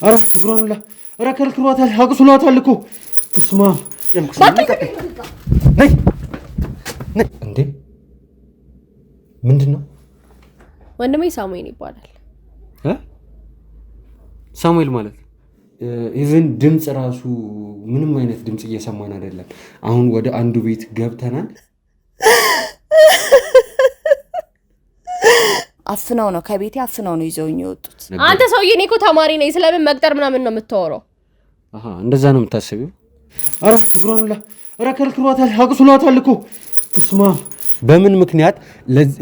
ኧረ እግሯን ሁላ ኧረ ከልክሏታል፣ አቁስሏታል እኮ እስማ ያልኩሽ ነይ ነይ። እንዴ ምንድን ነው? ወንድሜ ሳሙኤል ይባላል። ሳሙኤል ማለት ኢቭን ድምፅ ራሱ ምንም አይነት ድምፅ እየሰማን አይደለም። አሁን ወደ አንዱ ቤት ገብተናል። አፍነው ነው ከቤቴ አፍነው ነው ይዘውኝ የወጡት። አንተ ሰውዬ እኔ እኮ ተማሪ ነኝ፣ ስለምን መቅጠር ምናምን ነው የምታወራው? እንደዛ ነው የምታስቢው? ኧረ እግሯን ሁላ ኧረ ከልክሏታል፣ አቁስሏታል እኮ እስማ። በምን ምክንያት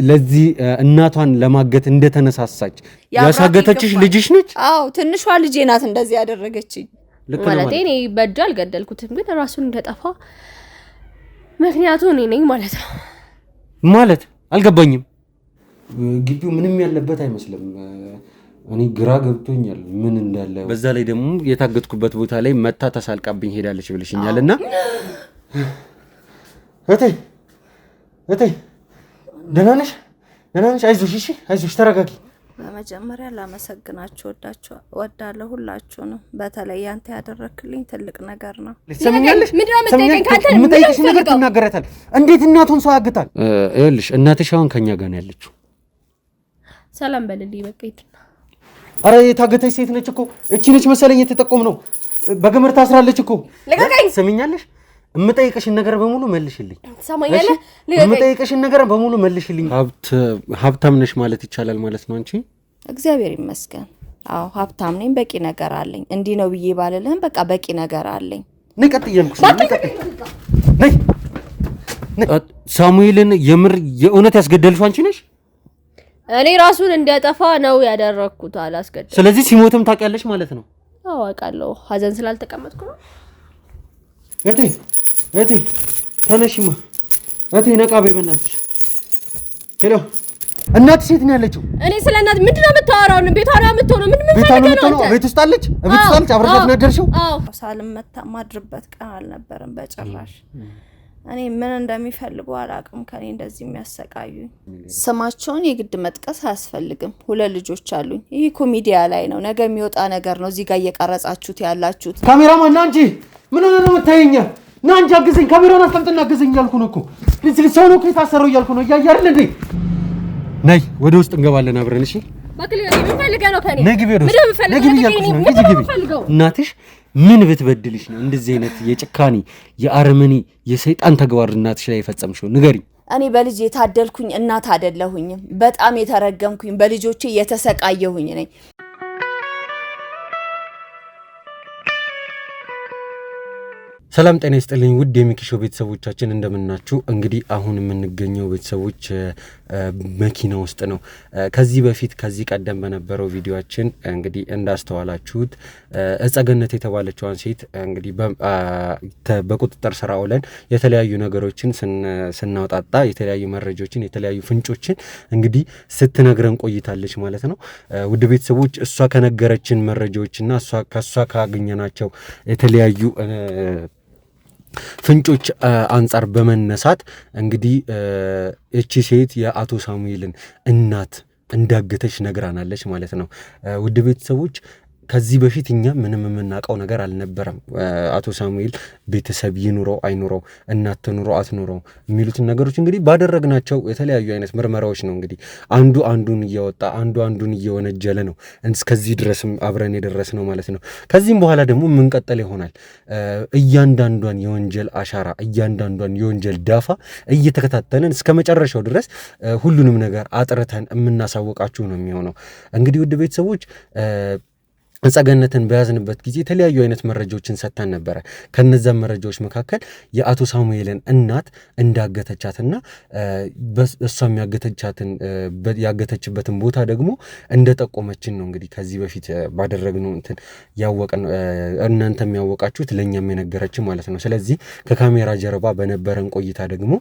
ለዚህ እናቷን ለማገት እንደተነሳሳች ያሳገተችሽ ልጅሽ ነች? አዎ ትንሿ ልጄ ናት እንደዚህ ያደረገችኝ። ማለት እኔ በእጅ አልገደልኩትም፣ ግን ራሱን እንደጠፋ ምክንያቱ እኔ ነኝ ማለት ነው። ማለት አልገባኝም። ግቢው ምንም ያለበት አይመስልም። እኔ ግራ ገብቶኛል ምን እንዳለ። በዛ ላይ ደግሞ የታገትኩበት ቦታ ላይ መታ ተሳልቃብኝ ሄዳለች ብለሽኛልና እቴ ደህና ነሽ? አይዞሽ፣ እሺ አይዞሽ፣ ተረጋጊ። በመጀመሪያ ላመሰግናችሁ ወዳለሁ ሁላችሁንም። በተለይ አንተ ያደረክልኝ ትልቅ ነገር ነው። ለሰምኛለሽ? ምንድነው የምትጠይቀኝ? ካንተ የምጠይቅሽ ነገር ትናገራታል። እንዴት እናቱን ሰው ያግታል? ይኸውልሽ እናትሽ አሁን ከኛ ጋር ነው ያለችው። ሰላም በልልኝ በቃ ይትና። አረ የታገተች ሴት ነች እኮ እቺ ነች መሰለኝ የተጠቆም ነው። በገመድ ታስራለች እኮ። ሰምኛለሽ? የምጠይቅሽን ነገር በሙሉ መልሽልኝ። ሰማኛለህ? የምጠይቅሽን ነገር በሙሉ መልሽልኝ። ሀብታም ነሽ ማለት ይቻላል ማለት ነው አንቺ? እግዚአብሔር ይመስገን። አዎ ሀብታም ነኝ፣ በቂ ነገር አለኝ። እንዲህ ነው ብዬ ባልልህም በቃ በቂ ነገር አለኝ። ነይ ቀጥ እያልኩሽ ነይ። ሳሙኤልን የእውነት ያስገደልሽው አንቺ ነሽ? እኔ ራሱን እንዲያጠፋ ነው ያደረኩት፣ አላስገደልኩም። ስለዚህ ሲሞትም ታውቂያለሽ ማለት ነው? አዎ አውቃለሁ። ሀዘን ስላልተቀመጥኩ ነው። እቴ ተነሽማ። እቴ ነቃ በይ በእናትሽ። ሄሎ እናትሽ የት ነው ያለችው? እኔ ስለ እናት ምንድነው የምታወራው? ቤቷ ነው የምትሆነው? ምን ነው? ቤት ውስጥ አለች? ቤት ውስጥ አለች? አብረሻት ነው ያደርሽው? አዎ ሳልመታ ማድርበት ቀን አልነበረም በጭራሽ። እኔ ምን እንደሚፈልጉ አላውቅም። ከኔ እንደዚህ የሚያሰቃዩኝ ስማቸውን የግድ መጥቀስ አያስፈልግም። 2 ልጆች አሉኝ። ይህ እኮ ሚዲያ ላይ ነው፣ ነገ የሚወጣ ነገር ነው። እዚህ ጋር እየቀረጻችሁት ያላችሁት ካሜራማን ና እንጂ ምን ሆነ ነው የምታየኛ? ና እንጂ አግዘኝ፣ ካሜራውን አስቀምጥና አግዘኝ እያልኩ ነው እኮ። ሰው ነው እኮ የታሰረው እያልኩ ነው። እያየህ አይደል እንዴ? ነይ ወደ ውስጥ እንገባለን አብረን። እሺ እናትሽ ምን ብትበድልሽ ነው እንደዚህ አይነት የጭካኔ የአረመኔ የሰይጣን ተግባር እናትሽ ላይ የፈጸምሽው? ንገሪኝ። እኔ በልጅ የታደልኩኝ እናት አይደለሁኝም። በጣም የተረገምኩኝ በልጆቼ የተሰቃየሁኝ ነኝ። ሰላም ጤና ይስጥልኝ ውድ የሚኪሾ ቤተሰቦቻችን እንደምናችሁ። እንግዲህ አሁን የምንገኘው ቤተሰቦች መኪና ውስጥ ነው። ከዚህ ቀደም በነበረው ቪዲዮአችን እንግዲህ እንዳስተዋላችሁት እጸገነት የተባለችዋን ሴት እንግዲህ በቁጥጥር ስር አውለን የተለያዩ ነገሮችን ስናወጣጣ የተለያዩ መረጃዎችን የተለያዩ ፍንጮችን እንግዲህ ስትነግረን ቆይታለች ማለት ነው። ውድ ቤተሰቦች እሷ ከነገረችን መረጃዎችና ከእሷ ካገኘናቸው የተለያዩ ፍንጮች አንጻር በመነሳት እንግዲህ እቺ ሴት የአቶ ሳሙኤልን እናት እንዳገተች ነግራናለች ማለት ነው። ውድ ቤተሰቦች ከዚህ በፊት እኛ ምንም የምናውቀው ነገር አልነበረም። አቶ ሳሙኤል ቤተሰብ ይኑረው አይኑረው፣ እናት ትኑረው አትኑረው የሚሉትን ነገሮች እንግዲህ ባደረግናቸው የተለያዩ አይነት ምርመራዎች ነው እንግዲህ አንዱ አንዱን እያወጣ አንዱን እየወነጀለ ነው እስከዚህ ድረስም አብረን የደረስ ነው ማለት ነው። ከዚህም በኋላ ደግሞ የምንቀጥል ይሆናል። እያንዳንዷን የወንጀል አሻራ እያንዳንዷን የወንጀል ዳፋ እየተከታተልን እስከ መጨረሻው ድረስ ሁሉንም ነገር አጥርተን የምናሳወቃችሁ ነው የሚሆነው። እንግዲህ ውድ ቤተሰቦች እጸገነትን በያዝንበት ጊዜ የተለያዩ አይነት መረጃዎችን ሰጥተን ነበረ። ከነዛም መረጃዎች መካከል የአቶ ሳሙኤልን እናት እንዳገተቻትና እሷም ያገተችበትን ቦታ ደግሞ እንደጠቆመችን ነው እንግዲህ ከዚህ በፊት ባደረግነው ያወቅን እናንተም ያወቃችሁት ለእኛም የነገረችን ማለት ነው። ስለዚህ ከካሜራ ጀርባ በነበረን ቆይታ ደግሞ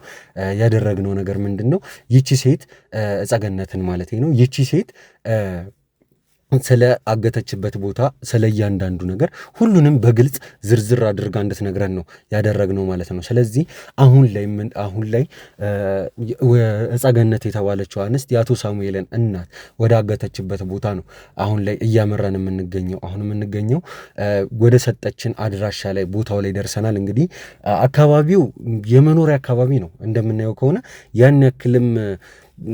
ያደረግነው ነገር ምንድን ነው? ይቺ ሴት እጸገነትን ማለት ነው። ይቺ ሴት ስለ አገተችበት ቦታ ስለ እያንዳንዱ ነገር ሁሉንም በግልጽ ዝርዝር አድርጋ እንድትነግረን ነው ያደረግነው ማለት ነው። ስለዚህ አሁን ላይ እጸገነት የተባለችው አንስት የአቶ ሳሙኤልን እናት ወደ አገተችበት ቦታ ነው አሁን ላይ እያመራን የምንገኘው ወደ ሰጠችን አድራሻ ላይ ቦታው ላይ ደርሰናል። እንግዲህ አካባቢው የመኖሪያ አካባቢ ነው እንደምናየው ከሆነ ያን ያክልም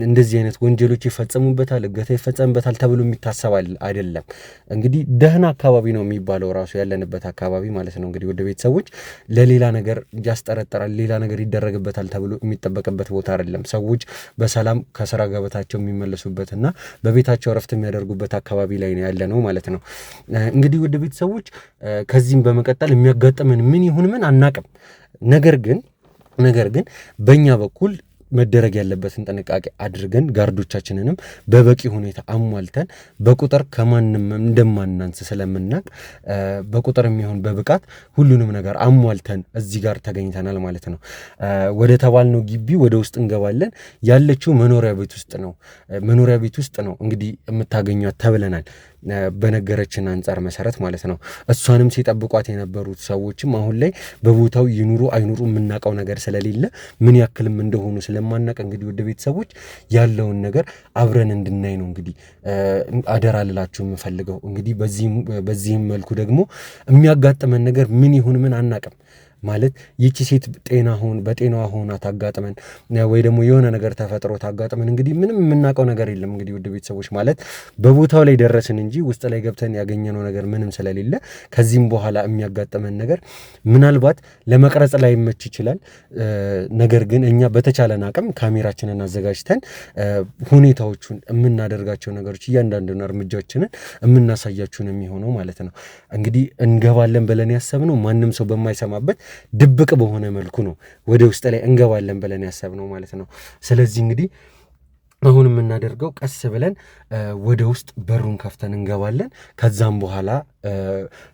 እንደዚህ አይነት ወንጀሎች ይፈጸሙበታል፣ እገታ ይፈጸምበታል ተብሎ የሚታሰብ አይደለም። እንግዲህ ደህና አካባቢ ነው የሚባለው ራሱ ያለንበት አካባቢ ማለት ነው። እንግዲህ ወደ ቤተሰቦች ለሌላ ነገር ያስጠረጠራል፣ ሌላ ነገር ይደረግበታል ተብሎ የሚጠበቅበት ቦታ አይደለም። ሰዎች በሰላም ከስራ ገበታቸው የሚመለሱበትና በቤታቸው እረፍት የሚያደርጉበት አካባቢ ላይ ነው ያለ ነው ማለት ነው። እንግዲህ ወደ ቤተሰቦች ከዚህም በመቀጠል የሚያጋጥመን ምን ይሁን ምን አናቅም። ነገር ግን በእኛ በኩል መደረግ ያለበትን ጥንቃቄ አድርገን ጋርዶቻችንንም በበቂ ሁኔታ አሟልተን በቁጥር ከማንም እንደማናንስ ስለምናቅ በቁጥር የሚሆን በብቃት ሁሉንም ነገር አሟልተን እዚህ ጋር ተገኝተናል ማለት ነው። ወደ ተባልነው ግቢ ወደ ውስጥ እንገባለን። ያለችው መኖሪያ ቤት ውስጥ ነው እንግዲህ የምታገኟት ተብለናል በነገረችን አንጻር መሰረት ማለት ነው። እሷንም ሲጠብቋት የነበሩት ሰዎችም አሁን ላይ በቦታው ይኑሩ አይኑሩ የምናውቀው ነገር ስለሌለ ምን ያክልም እንደሆኑ ስለማናውቅ እንግዲህ ወደ ቤተሰቦች ያለውን ነገር አብረን እንድናይ ነው እንግዲህ አደራ ልላችሁ የምፈልገው። እንግዲህ በዚህም መልኩ ደግሞ የሚያጋጥመን ነገር ምን ይሁን ምን አናውቅም ማለት ይቺ ሴት በጤናዋ ሆና ታጋጥመን ወይ ደግሞ የሆነ ነገር ተፈጥሮ ታጋጥመን እንግዲህ ምንም የምናውቀው ነገር የለም። እንግዲህ ውድ ቤተሰቦች ማለት በቦታው ላይ ደረስን እንጂ ውስጥ ላይ ገብተን ያገኘነው ነገር ምንም ስለሌለ ከዚህም በኋላ የሚያጋጥመን ነገር ምናልባት ለመቅረጽ ላይ ይመች ይችላል። ነገር ግን እኛ በተቻለን አቅም ካሜራችንን አዘጋጅተን ሁኔታዎቹን የምናደርጋቸው ነገሮች እያንዳንዱን እርምጃዎችንን የምናሳያችሁ ነው የሚሆነው ማለት ነው። እንግዲህ እንገባለን ብለን ያሰብነው ማንም ሰው በማይሰማበት ድብቅ በሆነ መልኩ ነው ወደ ውስጥ ላይ እንገባለን ብለን ያሰብነው ማለት ነው። ስለዚህ እንግዲህ አሁን የምናደርገው ቀስ ብለን ወደ ውስጥ በሩን ከፍተን እንገባለን። ከዛም በኋላ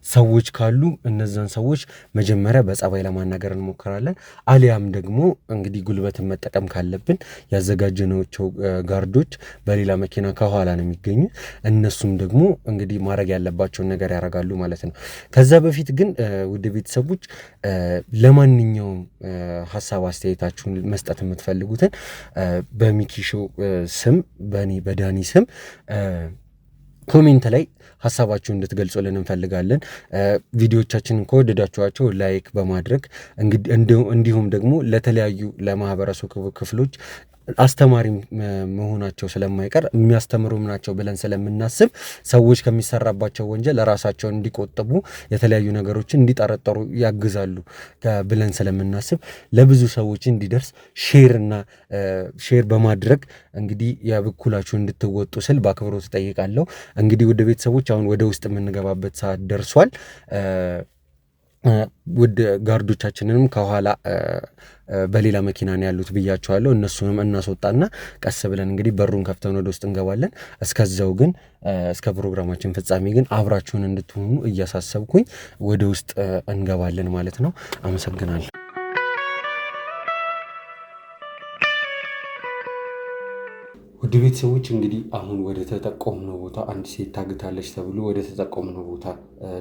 ሰዎች ካሉ እነዛን ሰዎች መጀመሪያ በጸባይ ለማናገር እንሞክራለን። አሊያም ደግሞ እንግዲህ ጉልበትን መጠቀም ካለብን ያዘጋጀናቸው ጋርዶች በሌላ መኪና ከኋላ ነው የሚገኙት። እነሱም ደግሞ እንግዲህ ማድረግ ያለባቸውን ነገር ያደርጋሉ ማለት ነው። ከዛ በፊት ግን ውድ ቤተሰቦች ለማንኛውም ሀሳብ አስተያየታችሁን መስጠት የምትፈልጉትን በሚኪሾ ስም በዳኒ ስም ኮሜንት ላይ ሀሳባችሁን እንድትገልጹልን እንፈልጋለን። ቪዲዮቻችንን ከወደዳችኋቸው ላይክ በማድረግ እንዲሁም ደግሞ ለተለያዩ ለማህበረሰቡ ክፍሎች አስተማሪ መሆናቸው ስለማይቀር የሚያስተምሩም ናቸው ብለን ስለምናስብ ሰዎች ከሚሰራባቸው ወንጀል ራሳቸውን እንዲቆጥቡ የተለያዩ ነገሮችን እንዲጠረጠሩ ያግዛሉ ብለን ስለምናስብ ለብዙ ሰዎች እንዲደርስ ሼር በማድረግ እንግዲህ የበኩላችሁ እንድትወጡ ስል በአክብሮት እጠይቃለሁ። እንግዲህ ወደ ቤተሰቦች አሁን ወደ ውስጥ የምንገባበት ሰዓት ደርሷል። ውድ ጋርዶቻችንንም ከኋላ በሌላ መኪና ነው ያሉት ብያቸዋለሁ። እነሱንም እናስወጣና ቀስ ብለን እንግዲህ በሩን ከፍተን ወደ ውስጥ እንገባለን። እስከዛው ግን እስከ ፕሮግራማችን ፍጻሜ ግን አብራችሁን እንድትሆኑ እያሳሰብኩኝ ወደ ውስጥ እንገባለን ማለት ነው። አመሰግናለሁ። ውድ ቤተሰቦች እንግዲህ አሁን ወደ ተጠቆምነው ቦታ አንድ ሴት ታግታለች ተብሎ ወደ ተጠቆምነው ቦታ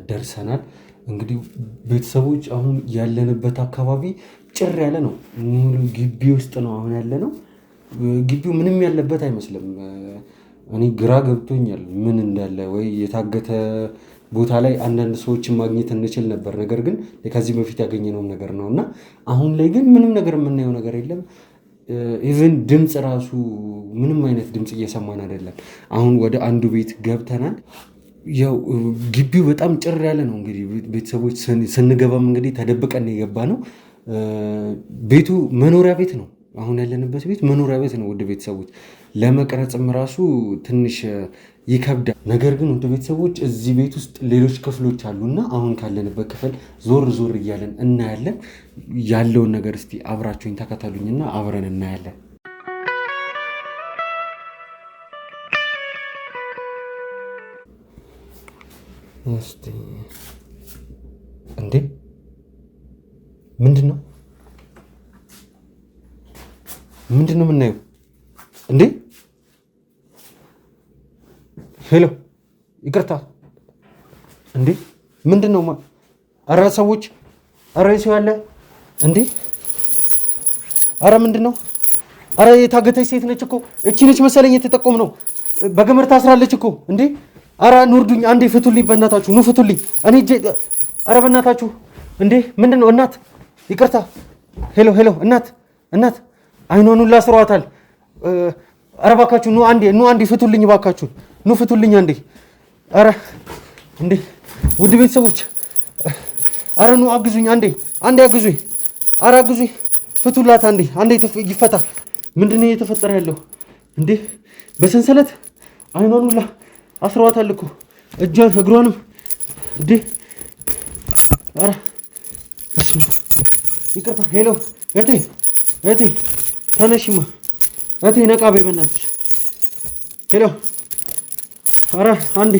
ደርሰናል። እንግዲህ ቤተሰቦች አሁን ያለንበት አካባቢ ጭር ያለ ነው። ሙሉ ግቢ ውስጥ ነው አሁን ያለ ነው። ግቢው ምንም ያለበት አይመስልም። እኔ ግራ ገብቶኛል ምን እንዳለ። ወይ የታገተ ቦታ ላይ አንዳንድ ሰዎችን ማግኘት እንችል ነበር፣ ነገር ግን ከዚህ በፊት ያገኘነው ነገር ነው እና አሁን ላይ ግን ምንም ነገር የምናየው ነገር የለም። ኢቨን ድምፅ ራሱ ምንም አይነት ድምፅ እየሰማን አይደለም። አሁን ወደ አንዱ ቤት ገብተናል። ያው ግቢው በጣም ጭር ያለ ነው። እንግዲህ ቤተሰቦች ስንገባም እንግዲህ ተደብቀን የገባ ነው። ቤቱ መኖሪያ ቤት ነው። አሁን ያለንበት ቤት መኖሪያ ቤት ነው። ውድ ቤተሰቦች ለመቅረጽም ራሱ ትንሽ ይከብዳል። ነገር ግን ውድ ቤተሰቦች እዚህ ቤት ውስጥ ሌሎች ክፍሎች አሉና አሁን ካለንበት ክፍል ዞር እያለን እናያለን። ያለውን ነገር እስቲ አብራችሁኝ ተከተሉኝና አብረን እናያለን። እስቲ እንዴ ምንድን ነው የምናየው? እንዴ ሄሎ ይቅርታ እንዴ ምንድነው? ኧረ ሰዎች ኧረ ሰው ያለ እንዴ ኧረ ምንድነው? ኧረ የታገተች ሴት ነች እኮ እቺ ነች መሰለኝ የተጠቆም ነው። በገመድ ታስራለች እኮ እንዴ። ኧረ ኑርዱኝ አንዴ ፍቱልኝ፣ በእናታችሁ ኑ ፍቱልኝ። እኔ ኧረ በእናታችሁ እንዴ ምንድነው? እናት ይቅርታ። ሄሎ እናት አይኗን ሁላ አስረዋታል። ኧረ እባካችሁ ኑ አንዴ ፍቱልኝ፣ እባካችሁ ኑ ፍቱልኝ አንዴ። ኧረ እንዴ ውድ ቤተሰቦች ኧረ ኑ አግዙኝ፣ አንዴ አግዙኝ። ኧረ አግዙኝ፣ ፍቱላት አንዴ ይፈታ። ምንድነው እየተፈጠረ ያለው እንዴ? በሰንሰለት አይኗን ሁላ አስረዋታል እኮ እጇን እግሯንም እንዴ። ኧረ በስመ አብ ይቅርታ። ሄሎ እህቴ ተነሽማ እህቴ፣ ነቃ በይ በእናትሽ። ሄሎ ኧረ አንዴ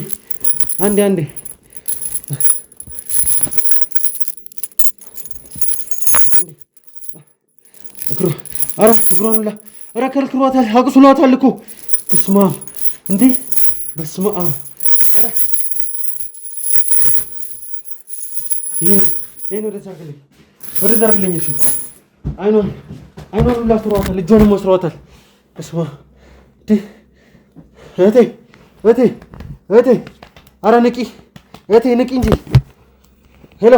እግሯን ሁላ ኧረ ከልክሏታል፣ አቁስሏታል እኮ በስመ አብ እንዴ በስመ አብ። ኧረ ይሄን ወደዛ አድርግልኝ። እሺ አይኗን ሁላ አስረዋታል፣ እጇንም አስረዋታል። በስመ አብ እንዴ እህቴ ኧረ ንቂ እህቴ፣ ንቂ እንጂ። ሄሎ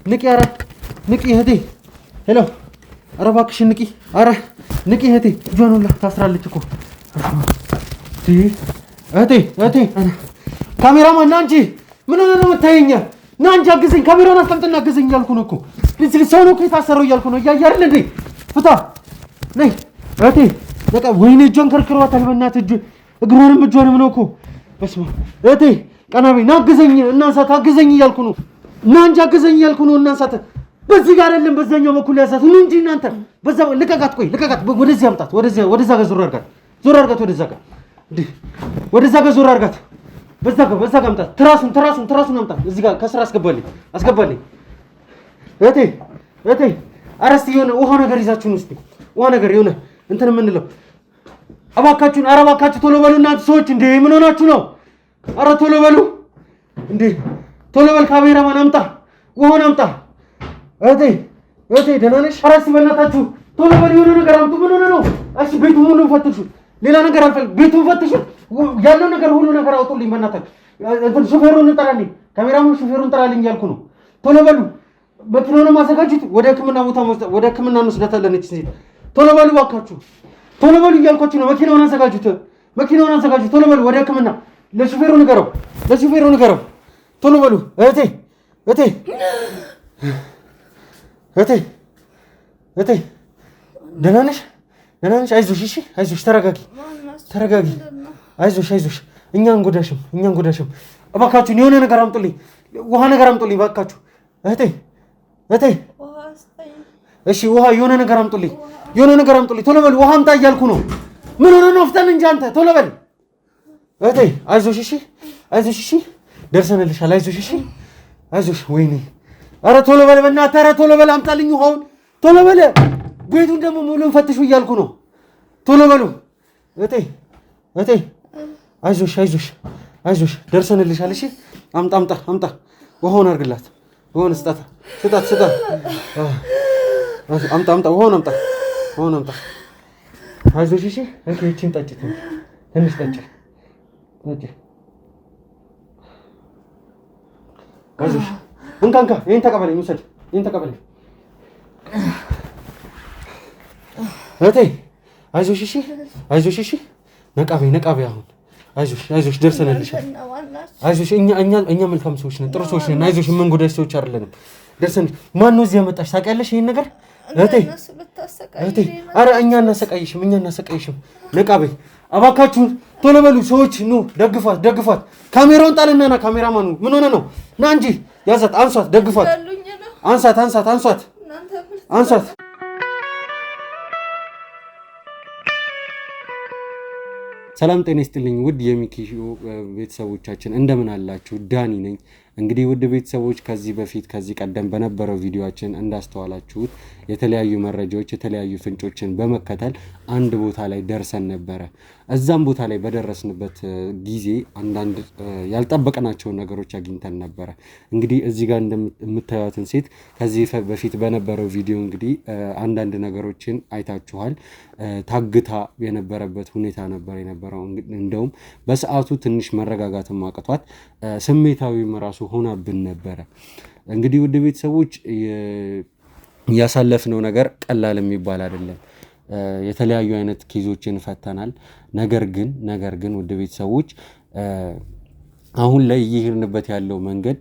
ንቂ፣ ኧረ ንቂ እህቴ። ሄሎ ኧረ እባክሽን ንቂ፣ ኧረ ንቂ እህቴ። እጇን ሁላ ታስራለች እኮ እህቴ። ካሜራማን ና እንጂ ምን ሆነህ ነው የምታየኝ? ና እንጂ አግዘኝ፣ ካሜራውን አስቀምጥና አግዘኝ እያልኩ ነው እኮ። ሰው ነው እኮ የታሰረው እያልኩ ነው። እያየህ አይደል እንዴ? ፍታ ነይ እህቴ። በቃ ወይኔ እጇን ከርክሯታል በእናትህ፣ እጇንም ነው እኮ። በስመ አብ እህቴ ቀና በይ፣ ና አግዘኝ፣ እናንሳት፣ አግዘኝ እያልኩ ነው። ና እንጂ አግዘኝ እያልኩ ነው። እናንሳት። በዚህ ጋር አይደለም በዛኛው በኩል ያሳት ነው እንጂ እናንተ በዛ ልቀቃት። ቆይ ልቀቃት፣ ወደዚህ አምጣት፣ ወደዛ ጋር ዞር አድርጋት፣ ወደዛ ጋር እንዴ፣ ወደዛ ጋር ዞር አድርጋት፣ በዛ ጋር አምጣት። ትራሱን አምጣት፣ እዚህ ጋር ከስራ አስገባልኝ። እህቴ ኧረ እስኪ የሆነ ውሃ ነገር ይዛችሁን እስኪ፣ ውሃ ነገር የሆነ እንትን የምንለው እባካችሁን። ኧረ እባካችሁ ቶሎ በሉ እናንተ ሰዎች፣ እንዴ ምን ሆናችሁ ነው? ኧረ ቶሎ በሉ እንዴ፣ ቶሎ በል። ካሜራማን አምጣ፣ ውሃውን አምጣ። እህቴ ደህና ነሽ? ኧረ እስኪ በእናታችሁ ቶሎ በል፣ የሆነ ነገር አምጡ። ምን ሆነ ነው? እሺ ቤቱን ሙሉ ፈትሹ፣ ሌላ ነገር አልፈልግም። ቤቱን ፈትሹ፣ ያለው ነገር ሁሉ ነገር አውጡልኝ በእናታችሁ። እንትን ሹፌሩን እንጠራልኝ፣ ካሜራማን ሹፌሩን እንጠራልኝ እያልኩ ነው። ቶሎ በሉ፣ መኪናውንም አዘጋጁት። ወደ ሕክምና ቦታ ወደ ሕክምና እንወስዳታለን። እቺ ሴት ቶሎ በሉ እባካችሁ፣ ቶሎ በሉ እያልኳችሁ ነው። መኪናውን አዘጋጁት፣ ቶሎ በሉ ወደ ሕክምና። ለሹፌሩ ንገረው፣ ቶሎ በሉ። እህቴ ደህና ነሽ? አይዞሽ፣ እሺ አይዞሽ፣ ተረጋጊ። አይዞሽ፣ እኛ እንጎዳሽም። እባካችሁን የሆነ ነገር አምጡልኝ፣ ውሃ ነገር አምጡልኝ እባካችሁ። እህቴ እሺ፣ ውሃ የሆነ ነገር አምጡልኝ፣ ቶሎ በል። ውሃ አምጣ እያልኩ ነው። ምን ሆነ ነው? ፍጠን እንጂ አንተ፣ ቶሎ በል እህቴ። አይዞሽ፣ እሺ ደርሰንልሻል። አይዞሽ። ወይኔ ኧረ ቶሎ በል በእናትህ፣ ኧረ ቶሎ በል አምጣልኝ ውሃውን፣ ቶሎ በል። ቤቱን ደግሞ ሙሉን ፈትሹ እያልኩ ነው። ቶሎ በሉ እህቴ። አይዞሽ ደርሰንልሻል። እሺ አምጣ፣ ውሃውን አድርግላት፣ ውሃውን ስጣት። አምጣ፣ ውሃውን አምጣ። አይዞሽ፣ እሺ እቺን ጠጪ፣ ትንሽ ጠጪ። አይዞሽ እንካ፣ ይሄን ተቀበለኝ፣ ውሰድ፣ ይሄን ተቀበለኝ እህቴ። አይዞሽ፣ እሺ ነቃ በይ አሁን። አይዞሽ ደርሰንልሻል። አይዞሽ፣ እኛ መልካም ሰዎች ነን፣ ጥሩ ሰዎች ነን። አይዞሽ፣ የምንጎዳሽ ሰዎች አይደለንም። ደርሰን ማን ነው እዚህ ያመጣሽ? ታውቂያለሽ ይሄን ነገር እህቴ? ኧረ እኛ እናሰቃይሽም። ነቃ በይ እባካችሁን፣ ቶሎ በሉ ሰዎች፣ ኑ ደግፏት። ካሜራውን ጣልና ና፣ ካሜራማኑ ምን ሆነ ነው? ና እንጂ ያዛት፣ አንሷት፣ ደግፏት፣ አንሷት። ሰላም ጤና ይስጥልኝ ውድ የሚኪ ቤተሰቦቻችን እንደምን አላችሁ? ዳኒ ነኝ። እንግዲህ ውድ ቤተሰቦች ከዚህ ቀደም በነበረው ቪዲዮአችን እንዳስተዋላችሁት የተለያዩ መረጃዎች የተለያዩ ፍንጮችን በመከተል አንድ ቦታ ላይ ደርሰን ነበረ። እዛም ቦታ ላይ በደረስንበት ጊዜ አንዳንድ ያልጠበቅናቸውን ነገሮች አግኝተን ነበረ። እንግዲህ እዚህ ጋር እንደምታዩትን ሴት ከዚህ በፊት በነበረው ቪዲዮ እንግዲህ አንዳንድ ነገሮችን አይታችኋል። ታግታ የነበረበት ሁኔታ ነበር የነበረው። እንደውም በሰዓቱ ትንሽ መረጋጋትን ማቅቷት ስሜታዊም ራሱ ሆናብን ነበረ። እንግዲህ ውድ ቤተሰቦች ያሳለፍነው ነገር ቀላል የሚባል አይደለም። የተለያዩ አይነት ኬዞችን ፈተናል። ነገር ግን ውድ ቤተሰቦች አሁን ላይ እየሄድንበት ያለው መንገድ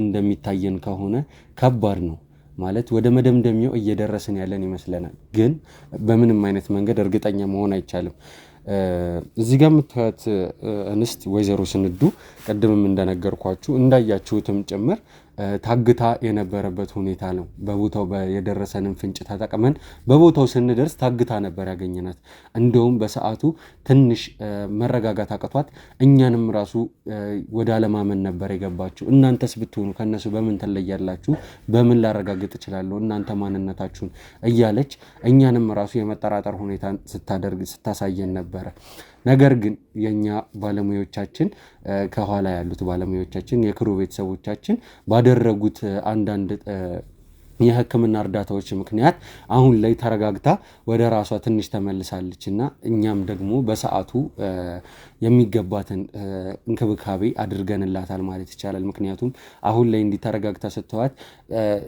እንደሚታየን ከሆነ ከባድ ነው ማለት ወደ መደምደሚያው እየደረስን ያለን ይመስለናል። ግን በምንም አይነት መንገድ እርግጠኛ መሆን አይቻልም። እዚህ ጋር የምታዩት እንስት ወይዘሮ ስንዱ ቀድምም እንደነገርኳችሁ እንዳያችሁትም ጭምር ታግታ የነበረበት ሁኔታ ነው። በቦታው የደረሰንን ፍንጭ ተጠቅመን በቦታው ስንደርስ ታግታ ነበር ያገኘናት። እንደውም በሰዓቱ ትንሽ መረጋጋት አቅቷት እኛንም ራሱ ወደ አለማመን ነበር የገባችሁ። እናንተስ ብትሆኑ ከነሱ በምን ትለያላችሁ? በምን ላረጋግጥ እችላለሁ እናንተ ማንነታችሁን እያለች እኛንም ራሱ የመጠራጠር ሁኔታ ስታሳየን ነበረ። ነገር ግን የኛ ባለሙያዎቻችን ከኋላ ያሉት ባለሙያዎቻችን የክሩ ቤተሰቦቻችን ባደረጉት አንዳንድ የሕክምና እርዳታዎች ምክንያት አሁን ላይ ተረጋግታ ወደ ራሷ ትንሽ ተመልሳለች እና እኛም ደግሞ በሰዓቱ የሚገባትን እንክብካቤ አድርገንላታል ማለት ይቻላል። ምክንያቱም አሁን ላይ እንዲህ ተረጋግታ ስትዋት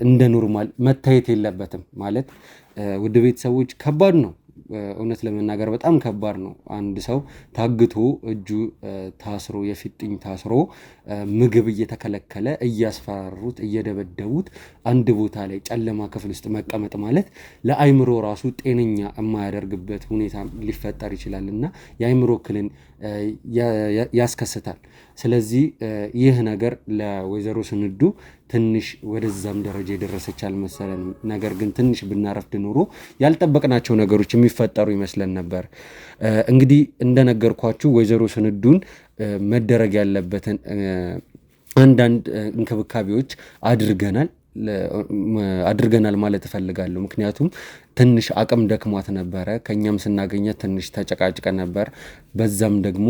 እንደ ኖርማል መታየት የለበትም ማለት ውድ ቤተሰቦች ከባድ ነው። እውነት ለመናገር በጣም ከባድ ነው። አንድ ሰው ታግቶ እጁ ታስሮ የፊጥኝ ታስሮ ምግብ እየተከለከለ እያስፈራሩት እየደበደቡት አንድ ቦታ ላይ ጨለማ ክፍል ውስጥ መቀመጥ ማለት ለአይምሮ ራሱ ጤነኛ የማያደርግበት ሁኔታ ሊፈጠር ይችላል እና የአይምሮ እክልን ያስከስታል። ስለዚህ ይህ ነገር ለወይዘሮ ስንዱ ትንሽ ወደዛም ደረጃ የደረሰች አልመሰለንም። ነገር ግን ትንሽ ብናረፍድ ኖሮ ያልጠበቅናቸው ነገሮች የሚፈጠሩ ይመስለን ነበር። እንግዲህ እንደነገርኳችሁ ወይዘሮ ስንዱን መደረግ ያለበትን አንዳንድ እንክብካቤዎች አድርገናል ማለት እፈልጋለሁ። ምክንያቱም ትንሽ አቅም ደክሟት ነበረ። ከኛም ስናገኛት ትንሽ ተጨቃጭቀን ነበር። በዛም ደግሞ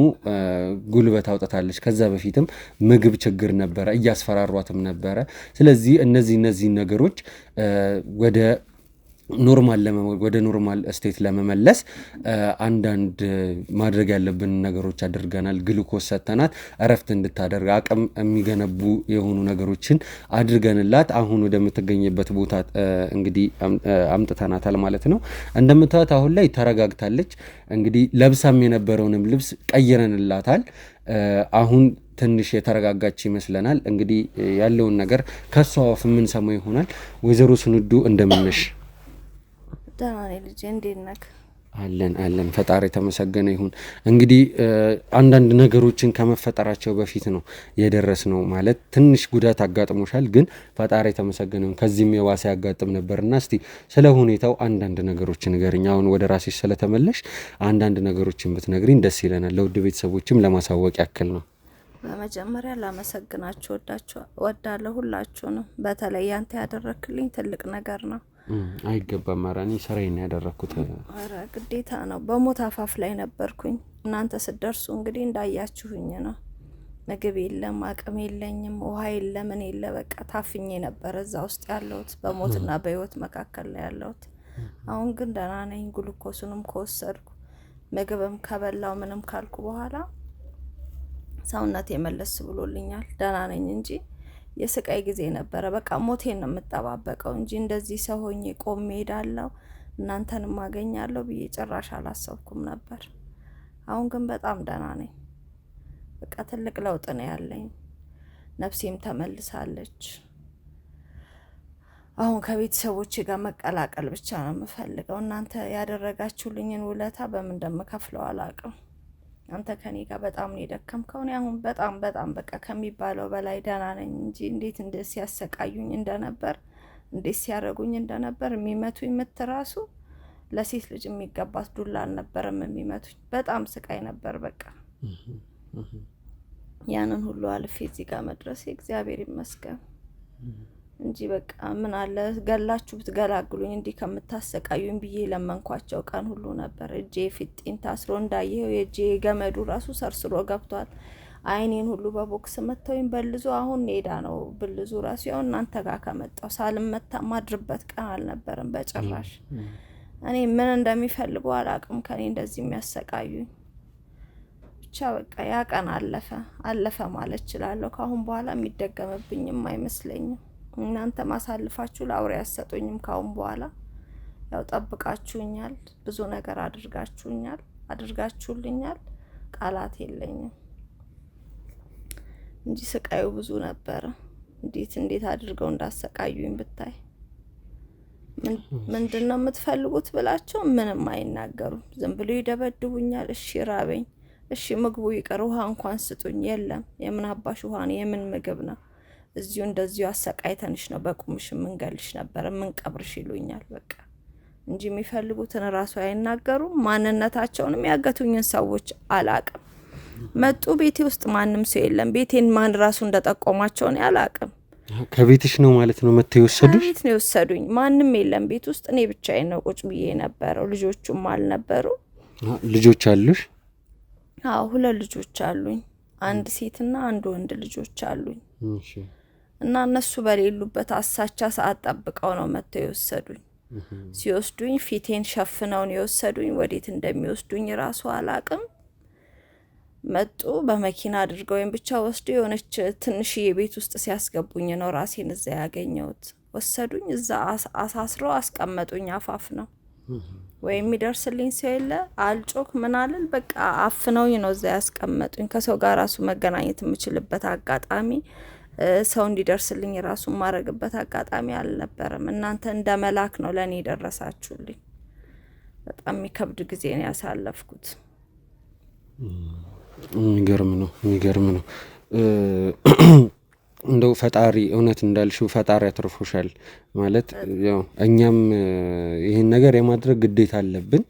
ጉልበት አውጥታለች። ከዛ በፊትም ምግብ ችግር ነበረ፣ እያስፈራሯትም ነበረ። ስለዚህ እነዚህ ነገሮች ወደ ኖርማል ስቴት ለመመለስ አንዳንድ ማድረግ ያለብን ነገሮች አድርገናል። ግሉኮስ ሰተናት እረፍት እንድታደርግ አቅም የሚገነቡ የሆኑ ነገሮችን አድርገንላት አሁን ወደምትገኝበት ቦታ እንግዲህ አምጥተናታል ማለት ነው። እንደምታዩት አሁን ላይ ተረጋግታለች። እንግዲህ ለብሳም የነበረውንም ልብስ ቀይረንላታል። አሁን ትንሽ የተረጋጋች ይመስለናል። እንግዲህ ያለውን ነገር ከሷ አፍ የምንሰማው ይሆናል። ወይዘሮ ስንዱ እንደምነሽ? ደህና ነኝ ልጄ፣ እንዴት ነህ? አለን ፈጣሪ የተመሰገነ ይሁን። እንግዲህ አንዳንድ ነገሮችን ከመፈጠራቸው በፊት ነው የደረስነው። ማለት ትንሽ ጉዳት አጋጥሞሻል፣ ግን ፈጣሪ የተመሰገነ ይሁን ከዚህም የባሰ ያጋጥም ነበርና እስቲ ስለ ሁኔታው አንዳንድ ነገሮችን ንገሪኝ። አሁን ወደ ራስሽ ስለተመለሽ አንዳንድ ነገሮችን ብትነግሪኝ ደስ ይለናል። ለውድ ቤተሰቦችም ለማሳወቅ ያክል ነው። በመጀመሪያ ላመሰግናችሁ ወዳለሁ ሁላችሁንም። በተለይ አንተ ያደረክልኝ ትልቅ ነገር ነው። አይገባም። ኧረ እኔ ስራዬን ያደረኩት። ኧረ ግዴታ ነው። በሞት አፋፍ ላይ ነበርኩኝ። እናንተ ስትደርሱ እንግዲህ እንዳያችሁኝ ነው። ምግብ የለም፣ አቅም የለኝም፣ ውሃ የለም፣ ምን የለ፣ በቃ ታፍኜ ነበር እዛ ውስጥ ያለሁት በሞትና በህይወት መካከል ላይ ያለሁት። አሁን ግን ደህና ነኝ። ግሉኮሱንም ከወሰድኩ ምግብም ከበላው ምንም ካልኩ በኋላ ሰውነቴ መለስ ብሎልኛል። ደህና ነኝ እንጂ የስቃይ ጊዜ ነበረ። በቃ ሞቴን ነው የምጠባበቀው እንጂ እንደዚህ ሰው ሆኜ ቆሜ ሄዳለሁ እናንተንም አገኛለሁ ብዬ ጭራሽ አላሰብኩም ነበር። አሁን ግን በጣም ደህና ነኝ። በቃ ትልቅ ለውጥ ነው ያለኝ። ነፍሴም ተመልሳለች። አሁን ከቤተሰቦቼ ጋር መቀላቀል ብቻ ነው የምፈልገው። እናንተ ያደረጋችሁልኝን ውለታ በምን እንደምከፍለው አላውቅም። አንተ ከኔ ጋር በጣም ነው የደከምከው። እኔ አሁን በጣም በቃ ከሚባለው በላይ ደህና ነኝ እንጂ እንዴት ሲያሰቃዩኝ እንደነበር እንዴት ሲያረጉኝ እንደነበር የሚመቱኝ ምት ራሱ ለሴት ልጅ የሚገባት ዱላ አልነበረም የሚመቱኝ። በጣም ስቃይ ነበር። በቃ ያንን ሁሉ አልፌ እዚህ ጋር መድረስ እግዚአብሔር ይመስገን እንጂ በቃ ምን አለ ገላችሁ ብትገላግሉኝ እንዲህ ከምታሰቃዩኝ ብዬ ለመንኳቸው ቀን ሁሉ ነበር። እጄ ፊጤን ታስሮ እንዳየው የእጄ ገመዱ ራሱ ሰርስሮ ገብቷል። አይኔን ሁሉ በቦክስ መተውኝ በልዙ አሁን ኔዳ ነው ብልዙ ራሱ ያው እናንተ ጋር ከመጣው ሳልመታ ማድርበት ቀን አልነበረም በጭራሽ። እኔ ምን እንደሚፈልጉ አላቅም ከኔ እንደዚህ የሚያሰቃዩኝ። ብቻ በቃ ያ ቀን አለፈ ማለት እችላለሁ። ካሁን በኋላ የሚደገምብኝም አይመስለኝም። እናንተ ማሳልፋችሁ ለአውሬ ያሰጡኝም ካሁን በኋላ ያው ጠብቃችሁኛል፣ ብዙ ነገር አድርጋችሁልኛል። ቃላት የለኝም እንጂ ስቃዩ ብዙ ነበር። እንዴት አድርገው እንዳሰቃዩኝ ብታይ። ምንድነው የምትፈልጉት ብላችሁ ምንም አይናገሩም። ዝም ብሎ ይደበድቡኛል። እሺ ራበኝ፣ እሺ ምግቡ ይቀር ውሃ እንኳን ስጡኝ። የለም የምን አባሽ ውሃ ነው የምን ምግብ ነው? እዚሁ እንደዚሁ አሰቃይተንሽ ነው በቁምሽ ምንገልሽ ነበር ምንቀብርሽ ይሉኛል። በቃ እንጂ የሚፈልጉትን ራሱ አይናገሩም። ማንነታቸውንም ያገቱኝን ሰዎች አላቅም። መጡ ቤቴ ውስጥ ማንም ሰው የለም። ቤቴን ማን ራሱ እንደጠቆማቸው ነው አላቅም። ከቤትሽ ነው ማለት ነው መተው የወሰዱሽ? ቤት ነው የወሰዱኝ። ማንም የለም ቤት ውስጥ። እኔ ብቻዬን ነው ቁጭ ብዬ ነበረው። ልጆቹም አልነበሩ። ልጆች አሉሽ? አዎ 2 ልጆች አሉኝ። አንድ ሴትና አንድ ወንድ ልጆች አሉኝ። እሺ። እና እነሱ በሌሉበት አሳቻ ሰዓት ጠብቀው ነው መተው የወሰዱኝ። ሲወስዱኝ ፊቴን ሸፍነው ነው የወሰዱኝ። ወዴት እንደሚወስዱኝ ራሱ አላቅም። መጡ በመኪና አድርገው ወይም ብቻ ወስዱ የሆነች ትንሽዬ ቤት ውስጥ ሲያስገቡኝ ነው ራሴን እዛ ያገኘሁት። ወሰዱኝ፣ እዛ አሳስረው አስቀመጡኝ። አፋፍ ነው ወይም የሚደርስልኝ ሰው የለ። አልጮክ ምን አልል በቃ አፍነውኝ ነው እዛ ያስቀመጡኝ። ከሰው ጋር ራሱ መገናኘት የምችልበት አጋጣሚ፣ ሰው እንዲደርስልኝ ራሱ ማረግበት አጋጣሚ አልነበረም። እናንተ እንደ መላክ ነው ለኔ ደረሳችሁልኝ። በጣም የሚከብድ ጊዜ ነው ያሳለፍኩት። የሚገርም ነው። እንደው ፈጣሪ እውነት እንዳልሽው ፈጣሪ አትርፎሻል ማለት ያው እኛም ይሄን ነገር የማድረግ ግዴታ አለብን።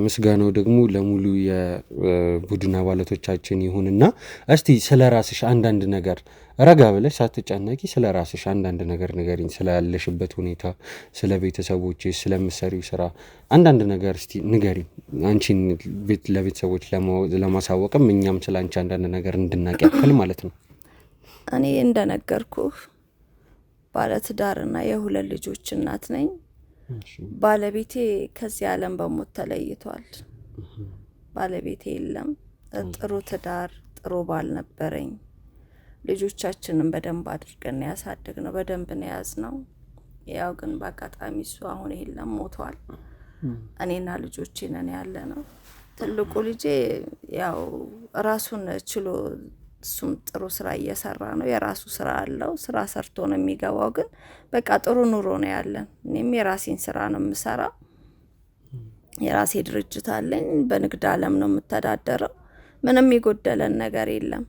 ምስጋናው ደግሞ ለሙሉ የቡድን አባላቶቻችን ይሁንና እስቲ ስለራስሽ አንዳንድ ነገር ረጋ ብለሽ ሳትጨነቂ ስለራስሽ አንዳንድ ነገር ንገሪኝ። ስላለሽበት ሁኔታ፣ ስለ ቤተሰቦችሽ፣ ስለምትሰሪው ስራ አንዳንድ ነገር እስቲ ንገሪኝ። አንቺን ለቤተሰቦች ለማሳወቅም እኛም ስለ አንቺ አንዳንድ ነገር እንድናቅ ያክል ማለት ነው። እኔ እንደነገርኩህ ባለትዳርና የ2 ልጆች እናት ነኝ። ባለቤቴ ከዚህ ዓለም በሞት ተለይቷል። ባለቤቴ የለም። ጥሩ ትዳር፣ ጥሩ ባል ነበረኝ። ልጆቻችንን በደንብ አድርገን ያሳደግነው፣ በደንብ ነው ያዝነው። ያው ግን በአጋጣሚ እሱ አሁን የለም፣ ሞቷል። እኔና ልጆቼ ነን ያለነው። ትልቁ ልጄ ያው ራሱን ችሎ እሱም ጥሩ ስራ እየሰራ ነው። የራሱ ስራ አለው። ስራ ሰርቶ ነው የሚገባው። ግን በቃ ጥሩ ኑሮ ነው ያለን። እኔም የራሴን ስራ ነው የምሰራው። የራሴ ድርጅት አለኝ። በንግድ ዓለም ነው የምተዳደረው። ምንም የጎደለን ነገር የለም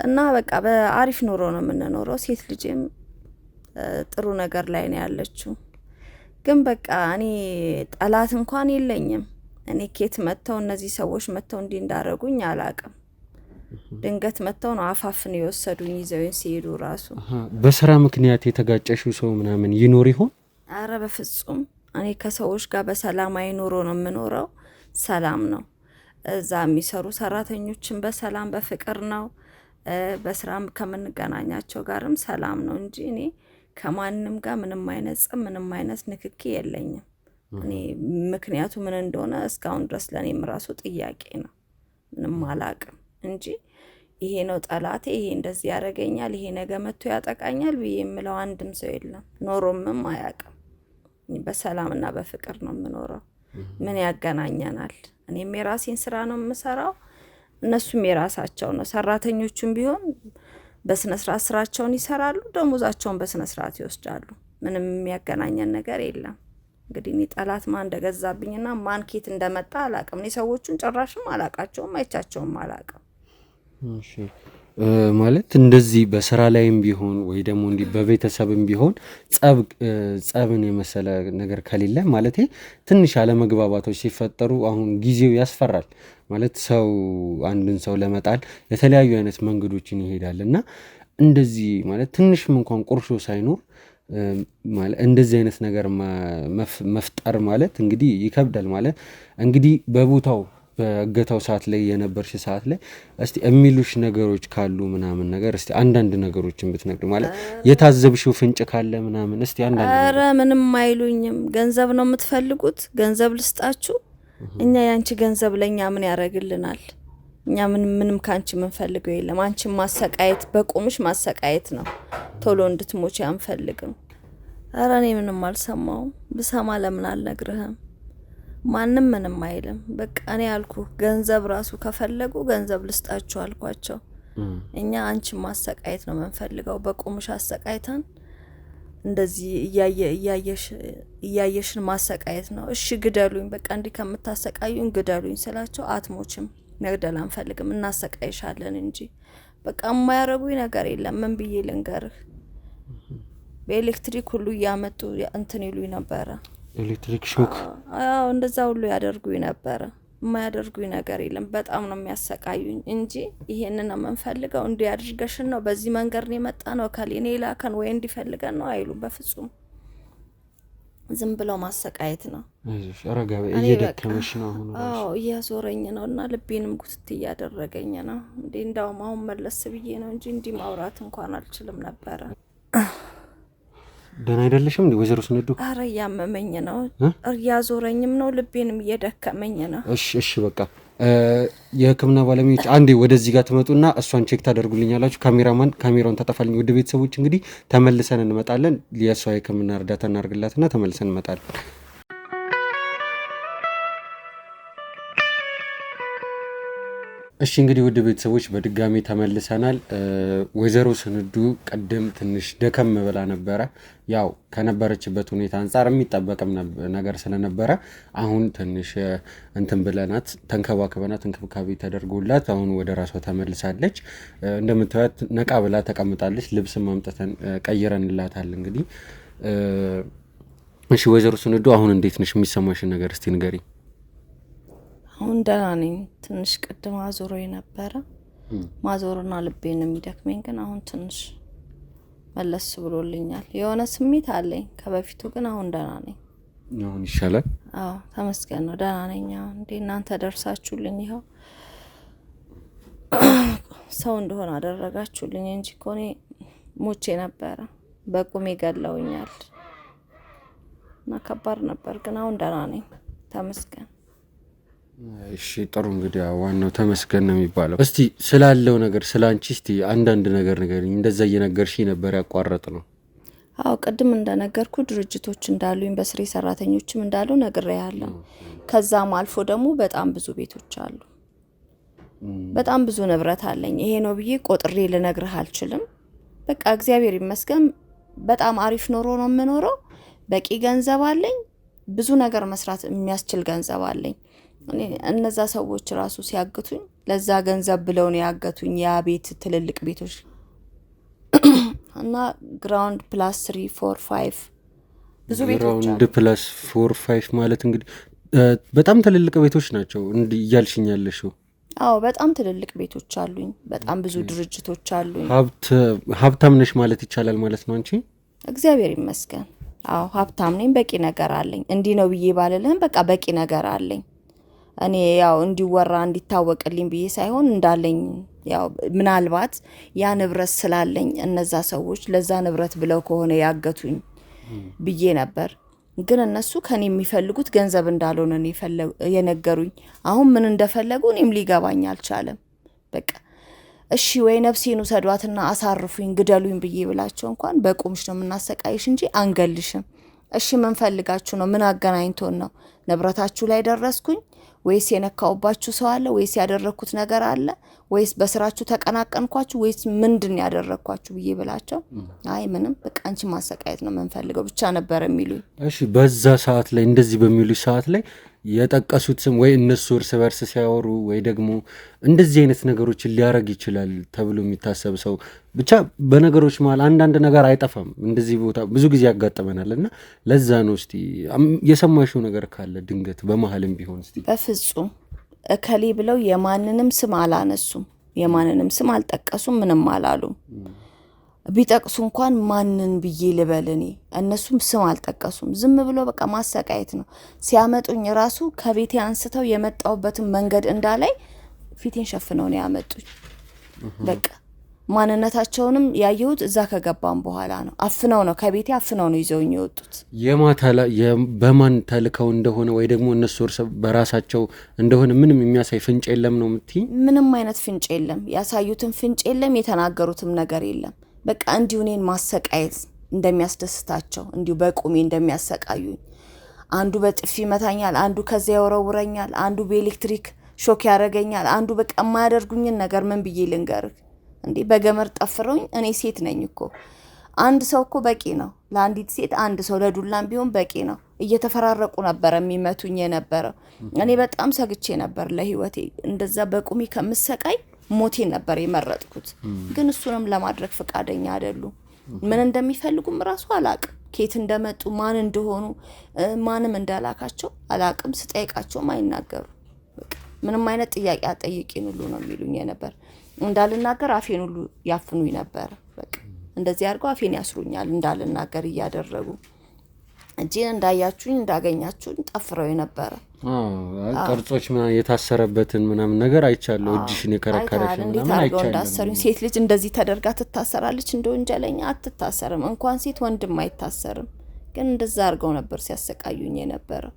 እና በቃ በአሪፍ ኑሮ ነው የምንኖረው። ሴት ልጄም ጥሩ ነገር ላይ ነው ያለችው። ግን በቃ እኔ ጠላት እንኳን የለኝም። እኔ ኬት መተው እነዚህ ሰዎች መተው እንዲህ እንዳረጉኝ አላቅም። ድንገት መተው ነው አፋፍን የወሰዱኝ ይዘውኝ ሲሄዱ ራሱ። በስራ ምክንያት የተጋጨሽው ሰው ምናምን ይኖር ይሆን? አረ በፍጹም። እኔ ከሰዎች ጋር በሰላማዊ ኑሮ ነው የምኖረው። ሰላም ነው። እዛ የሚሰሩ ሰራተኞችን በሰላም በፍቅር ነው። በስራም ከምንገናኛቸው ጋርም ሰላም ነው እንጂ እኔ ከማንም ጋር ምንም አይነት ንክኪ የለኝም። እኔ ምክንያቱ ምን እንደሆነ እስካሁን ድረስ ለኔም ራሱ ጥያቄ ነው። ምንም አላቅም እንጂ ይሄ ነው ጠላቴ፣ ይሄ እንደዚህ ያደርገኛል፣ ይሄ ነገ መጥቶ ያጠቃኛል ብዬ የምለው አንድም ሰው የለም። ኖሮምም አያቅም። በሰላምና በፍቅር ነው የምኖረው። ምን ያገናኘናል? እኔም የራሴን ስራ ነው የምሰራው፣ እነሱም የራሳቸው ነው። ሰራተኞቹም ቢሆን በስነ ስርዓት ስራቸውን ይሰራሉ፣ ደሞዛቸውን በስነ ስርዓት ይወስዳሉ። ምንም የሚያገናኘን ነገር የለም። እንግዲህ እኔ ጠላት ማን እንደገዛብኝና ማን ኬት እንደመጣ አላቅም። እኔ ሰዎቹን ጭራሽም አላቃቸውም፣ አይቻቸውም አላቅም። እሺ ማለት እንደዚህ በስራ ላይም ቢሆን ወይ ደግሞ እንዲህ በቤተሰብም ቢሆን ጸብን የመሰለ ነገር ከሌለ ማለት ትንሽ አለመግባባቶች ሲፈጠሩ አሁን ጊዜው ያስፈራል ማለት ሰው አንድን ሰው ለመጣል የተለያዩ አይነት መንገዶችን ይሄዳል እና እንደዚህ ማለት ትንሽም እንኳን ቁርሾ ሳይኖር ማለት እንደዚህ አይነት ነገር መፍጠር ማለት እንግዲህ ይከብዳል ማለት እንግዲህ በቦታው በእገታው ሰዓት ላይ የነበርሽ ሰዓት ላይ እስቲ የሚሉሽ ነገሮች ካሉ ምናምን ነገር እስቲ አንዳንድ ነገሮችን ብትነግሪ ማለት የታዘብሽው ፍንጭ ካለ ምናምን እስቲ አንዳንድ ኧረ ምንም አይሉኝም። ገንዘብ ነው የምትፈልጉት? ገንዘብ ልስጣችሁ? እኛ ያንቺ ገንዘብ ለኛ ምን ያደርግልናል? እኛ ምንም ካንቺ የምንፈልገው የለም። አንቺን ማሰቃየት በቁምሽ ማሰቃየት ነው። ቶሎ እንድትሞች አንፈልግም። ኧረ እኔ ምንም አልሰማውም። ብሰማ ለምን አልነግርህም? ማንም ምንም አይልም። በቃ እኔ ያልኩ ገንዘብ ራሱ ከፈለጉ ገንዘብ ልስጣችሁ አልኳቸው። እኛ አንቺን ማሰቃየት ነው የምንፈልገው። በቁምሽ አሰቃይተን እንደዚህ እያየሽን ማሰቃየት ነው። እሺ ግደሉኝ፣ በቃ እንዲህ ከምታሰቃዩኝ ግደሉኝ ስላቸው አትሞችም፣ መግደል አንፈልግም፣ እናሰቃይሻለን እንጂ በቃ የማያረጉኝ ነገር የለም። ምን ብዬ ልንገርህ? በኤሌክትሪክ ሁሉ እያመጡ እንትን ይሉኝ ነበረ። ኤሌክትሪክ ሾክ እንደዛ ሁሉ ያደርጉኝ ነበረ። የማያደርጉኝ ነገር የለም። በጣም ነው የሚያሰቃዩኝ እንጂ ይሄንን ነው የምንፈልገው፣ እንዲህ አድርገሽን ነው፣ በዚህ መንገድ ነው የመጣ ነው፣ ከሌኔ ላከን ወይ እንዲፈልገን ነው አይሉ። በፍጹም ዝም ብለው ማሰቃየት ነው። አይዞሽ አረጋው እየደከመሽ ነው አሁን። እያዞረኝ ነው እና ልቤንም ጉትት እያደረገኝ ነው። እንዳውም አሁን መለስ ብዬ ነው እንጂ እንዲህ ማውራት እንኳን አልችልም ነበረ። ደህና አይደለሽም እንዴ ወይዘሮ ስንዱ? አረ እያመመኝ ነው፣ እያዞረኝም ነው፣ ልቤንም እየደከመኝ ነው። እሺ በቃ የህክምና ባለሙያዎች አንዴ ወደዚህ ጋር ትመጡና እሷን ቼክ ታደርጉልኛላችሁ። ካሜራማን ካሜራውን ታጠፋልኝ። ወደ ቤተሰቦች እንግዲህ ተመልሰን እንመጣለን። የእሷ የህክምና እርዳታ እናደርግላትና ተመልሰን እንመጣለን። እሺ እንግዲህ ውድ ቤተሰቦች በድጋሚ ተመልሰናል። ወይዘሮ ስንዱ ቀደም ትንሽ ደከም ብላ ነበረ። ያው ከነበረችበት ሁኔታ አንፃር የሚጠበቅም ነገር ስለነበረ አሁን ትንሽ እንትን ብለናት ተንከባክበናት እንክብካቤ ተደርጎላት አሁን ወደ ራሷ ተመልሳለች። እንደምታዩት ነቃ ብላ ተቀምጣለች። ልብስም አምጥተን ቀይረንላታል። እንግዲህ እሺ ወይዘሮ ስንዱ አሁን እንዴት ነሽ? የሚሰማሽን ነገር እስቲ ንገሪ። አሁን ደህና ነኝ። ትንሽ ቅድም አዞሮኝ ነበረ። ማዞርና ልቤን የሚደክመኝ ግን አሁን ትንሽ መለስ ብሎልኛል። የሆነ ስሜት አለኝ ከበፊቱ ግን አሁን ደህና ነኝ። አሁን ይሻላል? አዎ ተመስገን ነው፣ ደህና ነኝ። አሁን እናንተ ደርሳችሁልኝ ይኸው ሰው እንደሆነ አደረጋችሁልኝ እንጂ እኮ እኔ ሞቼ ነበረ። በቁሜ ገለውኛል እና ከባድ ነበር፣ ግን አሁን ደህና ነኝ ተመስገን። እሺ ጥሩ እንግዲህ ዋናው ተመስገን ነው የሚባለው። እስቲ ስላለው ነገር ስላንቺ እስቲ አንዳንድ ነገር ንገሪኝ። እንደዛ እየነገርሽ ነበር ያቋረጥ ነው። አዎ ቅድም እንደነገርኩ ድርጅቶች እንዳሉኝ በስሬ ሰራተኞችም እንዳሉ ነግሬያለሁ። ከዛም አልፎ ደግሞ በጣም ብዙ ቤቶች አሉ። በጣም ብዙ ንብረት አለኝ። ይሄ ነው ብዬ ቆጥሬ ልነግርህ አልችልም። በቃ እግዚአብሔር ይመስገን በጣም አሪፍ ኖሮ ነው የምኖረው። በቂ ገንዘብ አለኝ። ብዙ ነገር መስራት የሚያስችል ገንዘብ አለኝ። እነዛ ሰዎች ራሱ ሲያግቱኝ ለዛ ገንዘብ ብለው ነው ያገቱኝ። ያ ቤት ትልልቅ ቤቶች እና ግራውንድ ፕላስ 3 4 5 ብዙ ቤቶች አሉ። ግራውንድ ፕላስ 4 5 ማለት እንግዲህ በጣም ትልልቅ ቤቶች ናቸው እያልሽኝ ያለሽው? አዎ በጣም ትልልቅ ቤቶች አሉኝ። በጣም ብዙ ድርጅቶች አሉኝ። ሀብታም ነሽ ማለት ይቻላል ማለት ነው አንቺ? እግዚአብሔር ይመስገን አዎ ሀብታም ነኝ። በቂ ነገር አለኝ። እንዲህ ነው ብዬ ባልልህም በቃ በቂ ነገር አለኝ። እኔ ያው እንዲወራ እንዲታወቅልኝ ብዬ ሳይሆን እንዳለኝ ያው ምናልባት ያ ንብረት ስላለኝ እነዛ ሰዎች ለዛ ንብረት ብለው ከሆነ ያገቱኝ ብዬ ነበር። ግን እነሱ ከኔ የሚፈልጉት ገንዘብ እንዳልሆነ ነው የነገሩኝ። አሁን ምን እንደፈለጉ እኔም ሊገባኝ አልቻለም። በቃ እሺ ወይ ነፍሴን ውሰዷትና አሳርፉኝ ግደሉኝ ብዬ ብላቸው እንኳን በቁምሽ ነው የምናሰቃይሽ እንጂ አንገልሽም። እሺ ምን ፈልጋችሁ ነው? ምን አገናኝቶን ነው? ንብረታችሁ ላይ ደረስኩኝ ወይስ የነካውባችሁ ሰው አለ ወይስ ያደረኩት ነገር አለ ወይስ በስራችሁ ተቀናቀንኳችሁ ወይስ ምንድን ያደረኳችሁ ብዬ ብላቸው አይ ምንም በቃ አንቺ ማሰቃየት ነው መንፈልገው ብቻ ነበር የሚሉኝ። እሺ በዛ ሰዓት ላይ እንደዚህ በሚሉ ሰዓት ላይ የጠቀሱት ስም ወይ እነሱ እርስ በርስ ሲያወሩ ወይ ደግሞ እንደዚህ አይነት ነገሮችን ሊያረግ ይችላል ተብሎ የሚታሰብ ሰው ብቻ በነገሮች መሀል አንዳንድ ነገር አይጠፋም። እንደዚህ ቦታ ብዙ ጊዜ ያጋጥመናል እና ለዛ ነው እስቲ የሰማሽው ነገር ካለ ድንገት በመሀልም ቢሆን እስቲ። በፍጹም እከሌ ብለው የማንንም ስም አላነሱም፣ የማንንም ስም አልጠቀሱም፣ ምንም አላሉም። ቢጠቅሱ እንኳን ማንን ብዬ ልበል እኔ እነሱም ስም አልጠቀሱም። ዝም ብሎ በቃ ማሰቃየት ነው። ሲያመጡኝ ራሱ ከቤቴ አንስተው የመጣውበትን መንገድ እንዳላይ ፊቴን ሸፍነው ነው ያመጡኝ። በቃ ማንነታቸውንም ያየሁት እዛ ከገባም በኋላ ነው። አፍነው ነው ከቤቴ አፍነው ነው ይዘውኝ የወጡት። በማን ተልከው እንደሆነ ወይ ደግሞ እነሱ እርስ በራሳቸው እንደሆነ ምንም የሚያሳይ ፍንጭ የለም ነው የምትይኝ? ምንም አይነት ፍንጭ የለም። ያሳዩትን ፍንጭ የለም፣ የተናገሩትም ነገር የለም። በቃ እንዲሁ እኔን ማሰቃየት እንደሚያስደስታቸው እንዲሁ በቁሜ እንደሚያሰቃዩኝ፣ አንዱ በጥፊ መታኛል፣ አንዱ ከዚያ ያወረውረኛል፣ አንዱ በኤሌክትሪክ ሾክ ያደርገኛል፣ አንዱ በቃ የማያደርጉኝን ነገር ምን ብዬ ልንገርህ እንዴ? በገመድ ጠፍረውኝ። እኔ ሴት ነኝ እኮ። አንድ ሰው እኮ በቂ ነው ለአንዲት ሴት፣ አንድ ሰው ለዱላም ቢሆን በቂ ነው። እየተፈራረቁ ነበር የሚመቱኝ የነበረው። እኔ በጣም ሰግቼ ነበር ለህይወቴ። እንደዛ በቁሜ ከምሰቃይ ሞቴን ነበር የመረጥኩት። ግን እሱንም ለማድረግ ፈቃደኛ አይደሉም። ምን እንደሚፈልጉም ራሱ አላቅም። ኬት እንደመጡ ማን እንደሆኑ ማንም እንዳላካቸው አላቅም። ስጠይቃቸውም አይናገሩ። በቃ ምንም አይነት ጥያቄ አጠይቂን ሁሉ ነው የሚሉኝ ነበር። እንዳልናገር አፌን ሁሉ ያፍኑኝ ነበር። በቃ እንደዚህ አድርገው አፌን ያስሩኛል እንዳልናገር እያደረጉ። እጄን እንዳያችሁኝ እንዳገኛችሁኝ ጠፍረው ነበር። ቅርጾች የታሰረበትን ምናምን ነገር አይቻለሁ። እጅሽን የከረከረሽ ምናምን አይቻለሁ። ሴት ልጅ እንደዚህ ተደርጋ ትታሰራለች? እንደ ወንጀለኛ አትታሰርም። እንኳን ሴት ወንድም አይታሰርም። ግን እንደዛ አድርገው ነበር ሲያሰቃዩኝ የነበረው።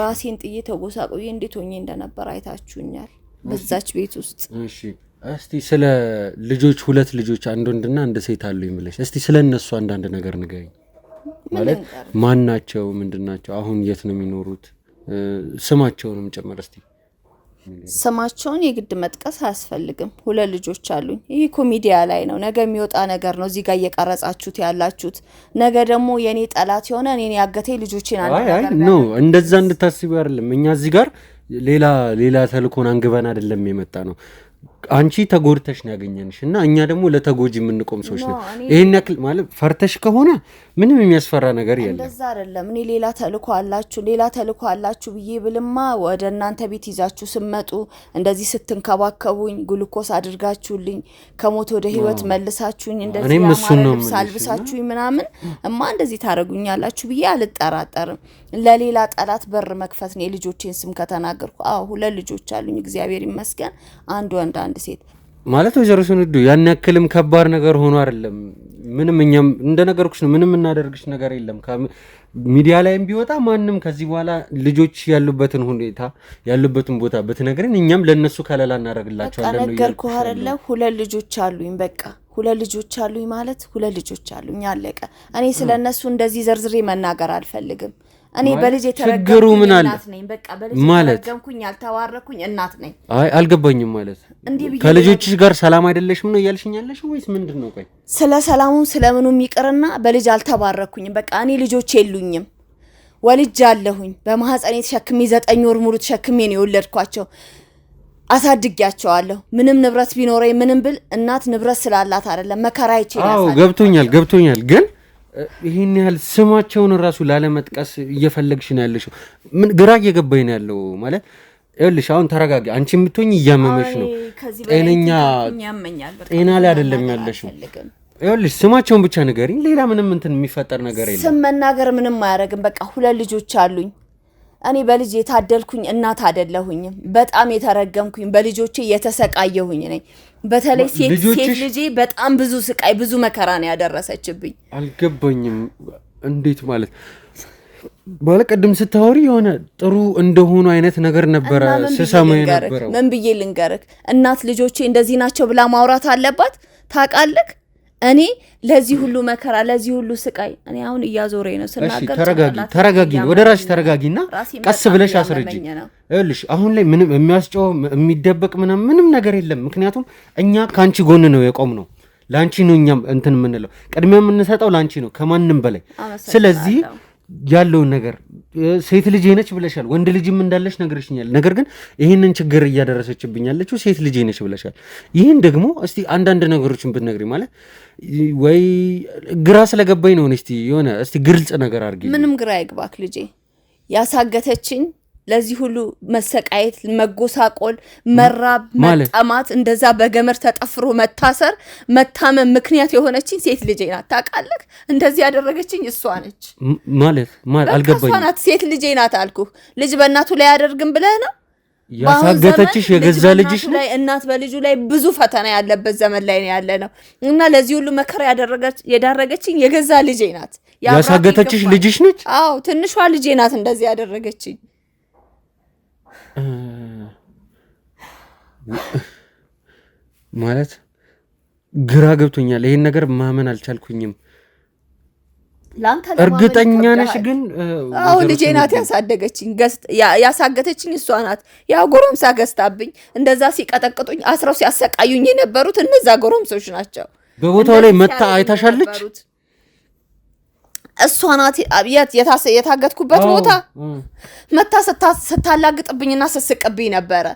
ራሴን ጥዬ ተጎሳቆዬ እንዴት ሆኜ እንደነበር አይታችሁኛል በዛች ቤት ውስጥ። እሺ እስቲ ስለ ልጆች፣ ሁለት ልጆች አንድ ወንድና አንድ ሴት አሉ ይምለሽ። እስቲ ስለ እነሱ አንዳንድ ነገር ንገሪኝ። ማለት ማን ናቸው? ምንድናቸው? አሁን የት ነው የሚኖሩት? ስማቸውንም ጨምር እስቲ። ስማቸውን የግድ መጥቀስ አያስፈልግም። ሁለት ልጆች አሉኝ። ይሄ ኮሚዲያ ላይ ነው፣ ነገ የሚወጣ ነገር ነው። እዚህ ጋር እየቀረጻችሁት ያላችሁት ነገ ደግሞ የኔ ጠላት የሆነ እኔን ያገተኝ ልጆቼን አይ ነው እንደዛ እንድታስቢው አይደለም። እኛ እዚህ ጋር ሌላ ተልኮን አንግበን አይደለም የመጣ ነው። አንቺ ተጎድተሽ ነው ያገኘንሽ እና እኛ ደግሞ ለተጎጂ የምንቆም ሰዎች ነን። ይሄን ያክል ማለት ፈርተሽ ከሆነ ምንም የሚያስፈራ ነገር የለም። እንደዛ አይደለም። እኔ ሌላ ተልኮ አላችሁ ብዬ ብልማ ወደ እናንተ ቤት ይዛችሁ ስመጡ እንደዚህ ስትንከባከቡኝ፣ ግሉኮስ አድርጋችሁልኝ፣ ከሞት ወደ ህይወት መልሳችሁኝ፣ እንደዚህ ያማረልብስ አልብሳችሁኝ ምናምን እንደዚህ ታረጉኛላችሁ ብዬ አልጠራጠርም። ለሌላ ጠላት በር መክፈት ነው የልጆቼን ስም ከተናገርኩ። ሁለት ልጆች አሉኝ እግዚአብሔር ይመስገን፣ አንድ ወንድ አንድ ሴት። ማለት ወይዘሮ ስንዱ ያን ያክልም ከባድ ነገር ሆኖ አይደለም። ምንም እኛም እንደነገርኩሽ ነው። ምንም እናደርግሽ ነገር የለም። ሚዲያ ላይም ቢወጣ ማንም ከዚህ በኋላ ልጆች ያሉበትን ሁኔታ ያሉበትን ቦታ በትነግረን እኛም ለነሱ ከለላ እናደርግላቸዋለን ነው ነገርኩህ አይደለ? ሁለት ልጆች አሉኝ። በቃ ሁለት ልጆች አሉኝ ማለት ሁለት ልጆች አሉኝ አለቀ። እኔ ስለነሱ እንደዚህ ዘርዝሬ መናገር አልፈልግም። እኔ በልጅ የተረገምኩኝ እናት ነኝ። በቃ በልጅ የተረገምኩኝ ያልተዋረኩኝ እናት ነኝ። አይ አልገባኝም። ማለት ከልጆችሽ ጋር ሰላም አይደለሽም ነው እያልሽኛለሽ ወይስ ምንድነው? ቆይ ስለ ሰላሙም ስለምኑም ይቅርና በልጅ አልተባረኩኝም። በቃ እኔ ልጆች የሉኝም። ወልጅ አለሁኝ። በማህፀኔ ተሸክሜ 9 ወር ሙሉ ተሸክሜ ነው የወለድኳቸው። አሳድጊያቸዋለሁ። ምንም ንብረት ቢኖረኝ ምንም ብል እናት ንብረት ስላላት አይደለም መከራ ይችላል። ገብቶኛል ግን ይሄን ያህል ስማቸውን ራሱ ላለመጥቀስ እየፈለግሽ ነው ያለሽው። ምን ግራ እየገባኝ ነው ያለው ማለት ይኸውልሽ፣ አሁን ተረጋጊ። አንቺ የምትሆኝ እያመመሽ ነው። ጤና ላይ አይደለም ያለሽው። ይኸውልሽ ስማቸውን ብቻ ንገሪኝ። ሌላ ምንም የሚፈጠር ነገር የለም። ስም መናገር ምንም አያደርግም። በቃ ሁለት ልጆች አሉኝ። እኔ በልጅ የታደልኩኝ እናት አይደለሁኝም። በጣም የተረገምኩኝ በልጆቼ የተሰቃየሁኝ ነኝ። በተለይ ሴት ልጄ በጣም ብዙ ስቃይ ብዙ መከራ ነው ያደረሰችብኝ። አልገባኝም። እንዴት ማለት ባለቀድም ስታወሪ የሆነ ጥሩ እንደሆኑ አይነት ነገር ነበረ ስሰማ የነበረው። ምን ብዬ ልንገርክ? እናት ልጆቼ እንደዚህ ናቸው ብላ ማውራት አለባት? ታውቃለህ? እኔ ለዚህ ሁሉ መከራ ለዚህ ሁሉ ስቃይ እኔ አሁን እያዞረኝ ነው ስናገር ተረጋጊ ወደ ራስሽ ተረጋጊና ቀስ ብለሽ አስረጂ እልሽ አሁን ላይ ምንም የሚያስጨው የሚደበቅ ምንም ነገር የለም ምክንያቱም እኛ ካንቺ ጎን ነው የቆምነው ላንቺ ነው እኛም እንትን ምንለው ቅድሚያ የምንሰጠው ላንቺ ነው ከማንንም በላይ ስለዚህ ያለው ነገር ሴት ልጅ ነች ብለሻል ወንድ ልጅም እንዳለሽ ነግረሽኛል ነገር ግን ይሄንን ችግር እያደረሰችብኝ ያለችው ሴት ልጅ ነች ብለሻል ይሄን ደግሞ እስቲ አንዳንድ ነገሮችን ብትነግሪ ማለት ወይ ግራ ስለገባኝ ነው እስቲ የሆነ እስቲ ግልጽ ነገር አድርጊ ምንም ግራ ይግባክ ልጄ ያሳገተችኝ ለዚህ ሁሉ መሰቃየት መጎሳቆል መራብ መጣማት እንደዛ በገመር ተጠፍሮ መታሰር መታመም ምክንያት የሆነችኝ ሴት ልጄ ናት ታውቃለህ እንደዚህ ያደረገችኝ እሷ ነች ማለት አልገባኝ እሷ ናት ሴት ልጄ ናት አልኩህ ልጅ በእናቱ ላይ ያደርግም ብለህ ነው ያሳገተችሽ የገዛ ልጅሽ ላይ እናት በልጁ ላይ ብዙ ፈተና ያለበት ዘመን ላይ ነው ያለ ነው እና ለዚህ ሁሉ መከራ ያደረገችኝ የገዛ ልጄ ናት ያሳገተችሽ ልጅሽ ነች አዎ ትንሿ ልጄ ናት እንደዚህ ያደረገችኝ ማለት ግራ ገብቶኛል ይሄን ነገር ማመን አልቻልኩኝም እርግጠኛ ነሽ ግን አዎ ልጄ ናት ያሳደገችኝ ያሳገተችኝ እሷ ናት ያ ጎረምሳ ገስታብኝ እንደዛ ሲቀጠቅጡኝ አስረው ሲያሰቃዩኝ የነበሩት እነዛ ጎረምሶች ናቸው በቦታው ላይ መታ አይታሻለች እሷ ናት የታገትኩበት ቦታ መታ ስታላግጥብኝና ስስቅብኝ ነበረ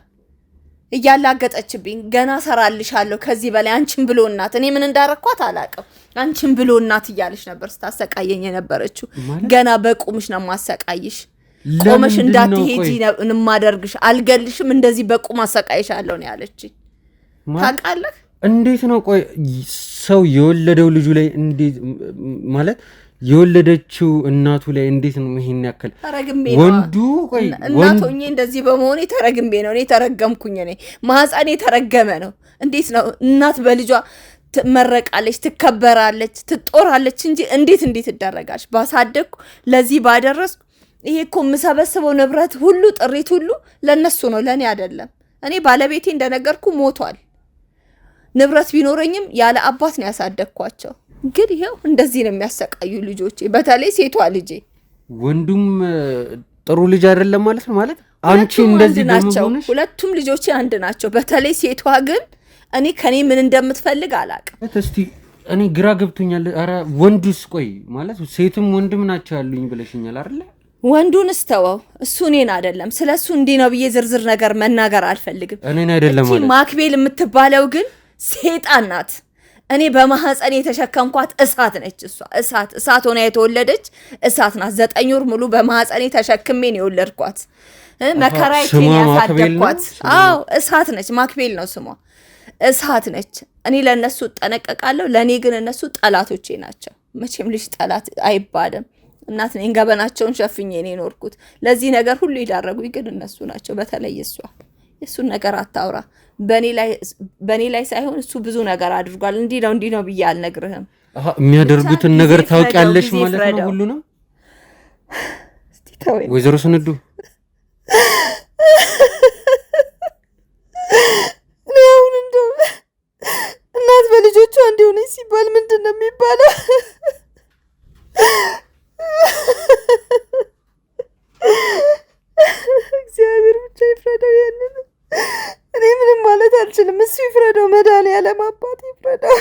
እያላገጠችብኝ ገና ሰራልሻለሁ ከዚህ በላይ አንቺን ብሎ እናት እኔ ምን እንዳረኳት አላውቅም አንቺን ብሎ እናት እያለሽ ነበር ስታሰቃየኝ የነበረችው ገና በቁምሽ ነው ማሰቃይሽ ቆመሽ እንዳትሄጂ ነው ማደርግሽ አልገልሽም እንደዚህ በቁም አሰቃይሻለሁ ነው ያለችኝ ታውቃለህ እንዴት ነው ቆይ ሰው የወለደው ልጁ ላይ እንዴት ማለት የወለደችው እናቱ ላይ እንዴት ነው ይሄን ያክል ወንዱ ቆይ እናቶኝ እንደዚህ በመሆኔ ተረግሜ ነው እኔ ተረገምኩኝ እኔ ማህፀኔ ተረገመ ነው እንዴት ነው እናት በልጇ ትመረቃለች ትከበራለች ትጦራለች እንጂ እንዴት ይደረጋሽ ባሳደግኩ ለዚህ ባደረስኩ ይሄ እኮ የምሰበስበው ንብረት ሁሉ ጥሪት ሁሉ ለነሱ ነው ለኔ አይደለም እኔ ባለቤቴ እንደነገርኩ ሞቷል ንብረት ቢኖረኝም ያለ አባት ነው ያሳደግኳቸው ግን ይሄው እንደዚህ ነው የሚያሰቃዩ ልጆቼ በተለይ ሴቷ ልጄ ወንዱም ጥሩ ልጅ አይደለም ማለት ነው ማለት አንቺ እንደዚህ በመሆንሽ ሁለቱም ልጆቼ አንድ ናቸው በተለይ ሴቷ ግን እኔ ከኔ ምን እንደምትፈልግ አላውቅም እስቲ እኔ ግራ ገብቶኛል አረ ወንዱስ ቆይ ማለት ሴትም ወንድም ናቸው ያሉኝ ብለሽኛል አይደል ወንዱን እስተወው እሱ እኔን አይደለም ስለሱ እንዲህ ነው ብዬ ዝርዝር ነገር መናገር አልፈልግም እኔን አይደለም ማለት ማክቤል የምትባለው ግን ሴጣን ናት እኔ በማህፀኔ የተሸከምኳት እሳት ነች እሷ እሳት ሆና የተወለደች እሳት ናት 9 ወር ሙሉ በማህፀኔ ተሸክሜ ነው የወለድኳት መከራዬን ያሳደግኳት አዎ እሳት ነች ማክቤል ነው ስሟ እሳት ነች እኔ ለነሱ ጠነቀቃለሁ ለኔ ግን እነሱ ጠላቶቼ ናቸው መቼም ልጅ ጠላት አይባልም እናት ነኝ ገበናቸውን ሸፍኜ ነው ኖርኩት ለዚህ ነገር ሁሉ ይዳረጉኝ ግን እነሱ ናቸው በተለይ እሱን ነገር አታውራ በኔ ላይ ሳይሆን እሱ ብዙ ነገር አድርጓል እንዲህ ነው ብዬ አልነግርህም የሚያደርጉትን ነገር ታውቂያለሽ ማለት ነው ሁሉ ነው እስቲ ተወኝ ወይዘሮ ስንዱ ነው እንደው እናት በልጆቿ እንዲሆነ ሲባል ምንድነው የሚባለው እግዚአብሔር ብቻ ይፍረደው ያንን እኔ ምንም ማለት አልችልም እሱ ይፍረደው መድኃኒዓለም አባት ይፍረደው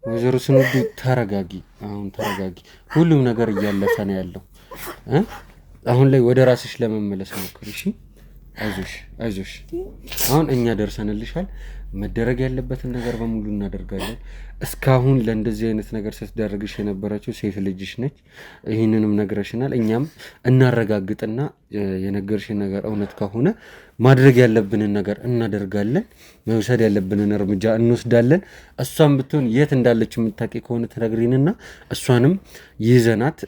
ወይዘሮ ስንዱ ተረጋጊ ሁሉም ነገር እያለፈ ነው ያለው አሁን ላይ ወደ ራስሽ ለመመለስ ሞክሪ እሺ አይዞሽ አሁን እኛ ደርሰንልሻል መደረግ ያለበትን ነገር በሙሉ እናደርጋለን እስካሁን ለእንደዚህ አይነት ነገር ስትደረግሽ የነበረችው ሴት ልጅሽ ነች ይሄንንም ነግረሽናል እኛም እናረጋግጥና የነገርሽን ነገር እውነት ከሆነ ማድረግ ያለብንን ነገር እናደርጋለን መውሰድ ያለብንን እርምጃ እንወስዳለን እሷን ብትሆን የት እንዳለች የምታውቂ ከሆነ ትነግሪንና እሷንም ይዘናት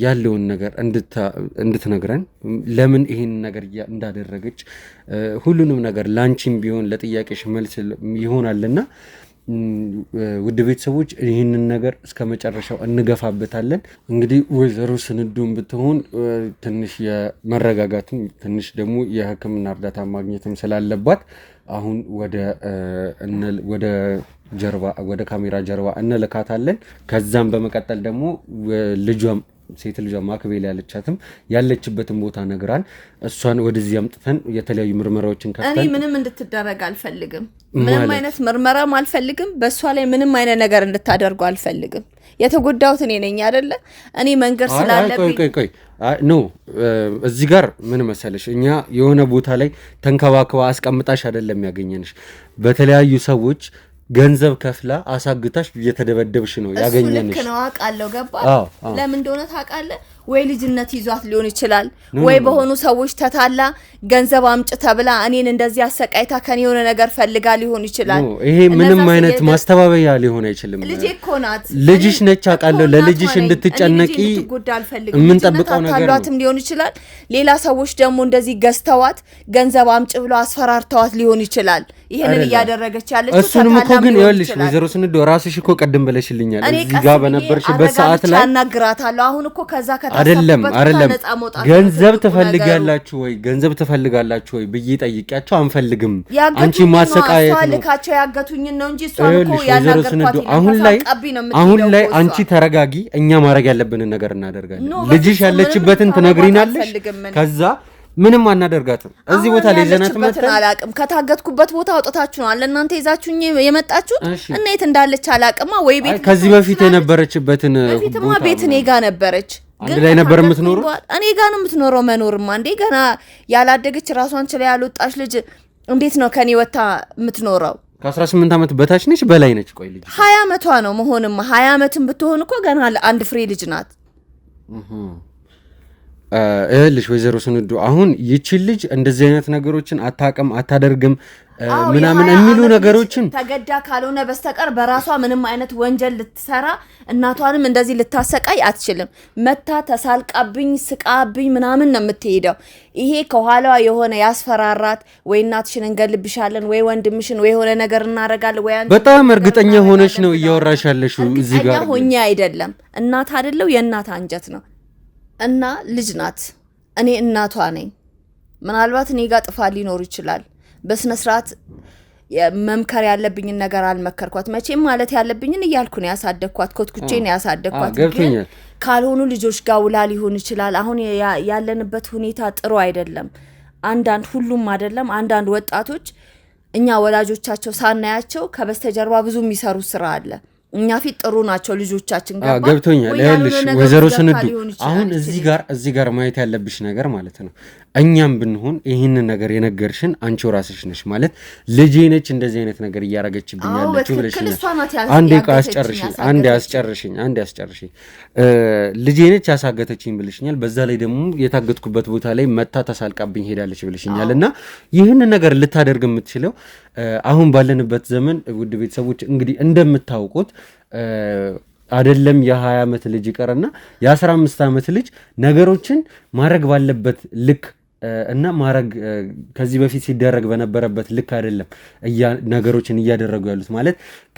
ያለውን ነገር እንድትነግረን ለምን ይሄን ነገር እንዳደረገች ሁሉንም ነገር ላንቺም ቢሆን ለጥያቄሽ መልስ ይሆናልና ውድ ቤተሰቦች ይህንን ነገር እስከ መጨረሻው እንገፋበታለን። እንግዲህ ወይዘሮ ስንዱም ብትሆን ትንሽ የመረጋጋትም ትንሽ ደግሞ የሕክምና እርዳታ ማግኘትም ስላለባት አሁን ወደ ካሜራ ጀርባ እንልካታለን። ከዛም በመቀጠል ደግሞ ልጇም ሴት ልጇ ማክቤል ያለቻትም ያለችበትን ቦታ ነግራን እሷን ወደዚህ አምጥተን የተለያዩ ምርመራዎችን ከፍተን እኔ ምንም እንድትደረግ አልፈልግም። ምንም አይነት ምርመራም አልፈልግም። በእሷ ላይ ምንም አይነት ነገር እንድታደርጉ አልፈልግም። የተጎዳሁት እኔ ነኝ አይደለ? እኔ መንገድ ስላለብኝ ቆይ ኖ እዚህ ጋር ምን መሰለሽ፣ እኛ የሆነ ቦታ ላይ ተንከባክባ አስቀምጣሽ አይደለም ያገኘንሽ። በተለያዩ ሰዎች ገንዘብ ከፍላ አሳግታሽ እየተደበደብሽ ነው ያገኘንሽ። ልክ ነው አውቃለሁ። ገባ ለምን እንደሆነ ታውቃለህ ወይ? ልጅነት ይዟት ሊሆን ይችላል ወይ በሆኑ ሰዎች ተታላ ገንዘብ አምጭ ተብላ እኔን እንደዚህ አሰቃይታ ከኔ የሆነ ነገር ፈልጋ ሊሆን ይችላል። ይሄ ምንም አይነት ማስተባበያ ሊሆን አይችልም። ልጄ እኮ ናት፣ ልጅሽ ነች አውቃለሁ። ለልጅሽ እንድትጨነቂ የምንጠብቀው ነገር ነው። ሊሆን ይችላል ሌላ ሰዎች ደግሞ እንደዚህ ገዝተዋት ገንዘብ አምጭ ብሎ አስፈራርተዋት ሊሆን ይችላል ይሄንን እያደረገች ያለችው። እሱንም እኮ ግን ይኸውልሽ ወይዘሮ ስንዱ ራስሽ እኮ ቀደም ብለሽልኛል እዚህ ጋር በነበርሽበት ሰዓት ላይ አናግራታለሁ። አሁን እኮ ከዛ አይደለም ገንዘብ ትፈልጋላችሁ ወይ ብዬ ጠይቂያቸው አንፈልግም፣ አንቺ ማሰቃየት ነው ልካቸው ያገቱኝን ነው እንጂ እሷን እኮ ያናገርኳት። አሁን ላይ አንቺ ተረጋጊ፣ እኛ ማድረግ ያለብንን ነገር እናደርጋለን። ልጅሽ ያለችበትን ትነግሪናለሽ፣ ከዛ ምንም አናደርጋትም። እዚህ ቦታ ላይ ዘናት መተን አላቅም። ከታገትኩበት ቦታ አውጥታችሁ ነው ለእናንተ ይዛችሁኝ የመጣችሁት እና የት እንዳለች አላቅማ። ወይ ቤት ከዚህ በፊት የነበረችበትን ቦታ ቤት እኔ ጋር ነበረች። አንድ ላይ ነበር የምትኖረው። እኔ ጋር ነው የምትኖረው። መኖርማ እንዴ ገና ያላደገች ራሷን ችላ ያልወጣች ልጅ እንዴት ነው ከኔ ወጣ የምትኖረው? ከ18 ዓመት በታች ነች በላይ ነች? ቆይ ልጅ 20 ዓመቷ ነው መሆንማ። 20 ዓመትም ብትሆን እኮ ገና አንድ ፍሬ ልጅ ናት። እልሽ ወይዘሮ ስንዱ አሁን ይቺ ልጅ እንደዚህ አይነት ነገሮችን አታውቅም አታደርግም ምናምን የሚሉ ነገሮችን ተገዳ ካልሆነ በስተቀር በራሷ ምንም አይነት ወንጀል ልትሰራ እናቷንም እንደዚህ ልታሰቃይ አትችልም። መታ ተሳልቃብኝ ስቃብኝ ምናምን ነው የምትሄደው። ይሄ ከኋላዋ የሆነ ያስፈራራት ወይ እናትሽን እንገልብሻለን ወይ ወንድምሽን ወይ የሆነ ነገር እናረጋለን ወይ አንቺ በጣም እርግጠኛ ሆነሽ ነው እያወራሽ ያለሽው። እዚህ ጋር ሆኛ አይደለም እናት አይደለው የእናት አንጀት ነው እና ልጅ ናት። እኔ እናቷ ነኝ። ምናልባት እኔ ጋር ጥፋት ሊኖር ይችላል። በስነ ስርዓት መምከር ያለብኝን ነገር አልመከርኳት። መቼም ማለት ያለብኝን እያልኩ ነው ያሳደግኳት፣ ኮትኩቼ ነው ያሳደግኳት። ካልሆኑ ልጆች ጋር ውላ ሊሆን ይችላል። አሁን ያለንበት ሁኔታ ጥሩ አይደለም። ሁሉም አይደለም፣ አንዳንድ ወጣቶች እኛ ወላጆቻቸው ሳናያቸው ከበስተጀርባ ብዙ የሚሰሩት ስራ አለ። እኛ ፊት ጥሩ ናቸው ልጆቻችን ጋር ገብቶኛል። ይኸውልሽ ወይዘሮ ስንዱ አሁን እዚህ ጋር ማየት ያለብሽ ነገር ማለት ነው እኛም ብንሆን ይህንን ነገር የነገርሽን አንቺው ራስሽ ነሽ ማለት ልጄ ነች እንደዚህ አይነት ነገር እያረገችብኝ ያለችው ብለሽኝ አንዴ አስጨርሽኝ ልጄ ነች ያሳገተችኝ ብለሽኛል። በዛ ላይ ደግሞ የታገትኩበት ቦታ ላይ መታ ተሳልቃብኝ ሄዳለች ብለሽኛል። እና ይህንን ነገር ልታደርግ የምትችለው አሁን ባለንበት ዘመን ውድ ቤተሰቦች እንግዲህ እንደምታውቁት አይደለም የ20 ዓመት ልጅ ይቀርና የ15 ዓመት ልጅ ነገሮችን ማድረግ ባለበት ልክ እና ማድረግ ከዚህ በፊት ሲደረግ በነበረበት ልክ አይደለም ነገሮችን እያደረጉ ያሉት። ማለት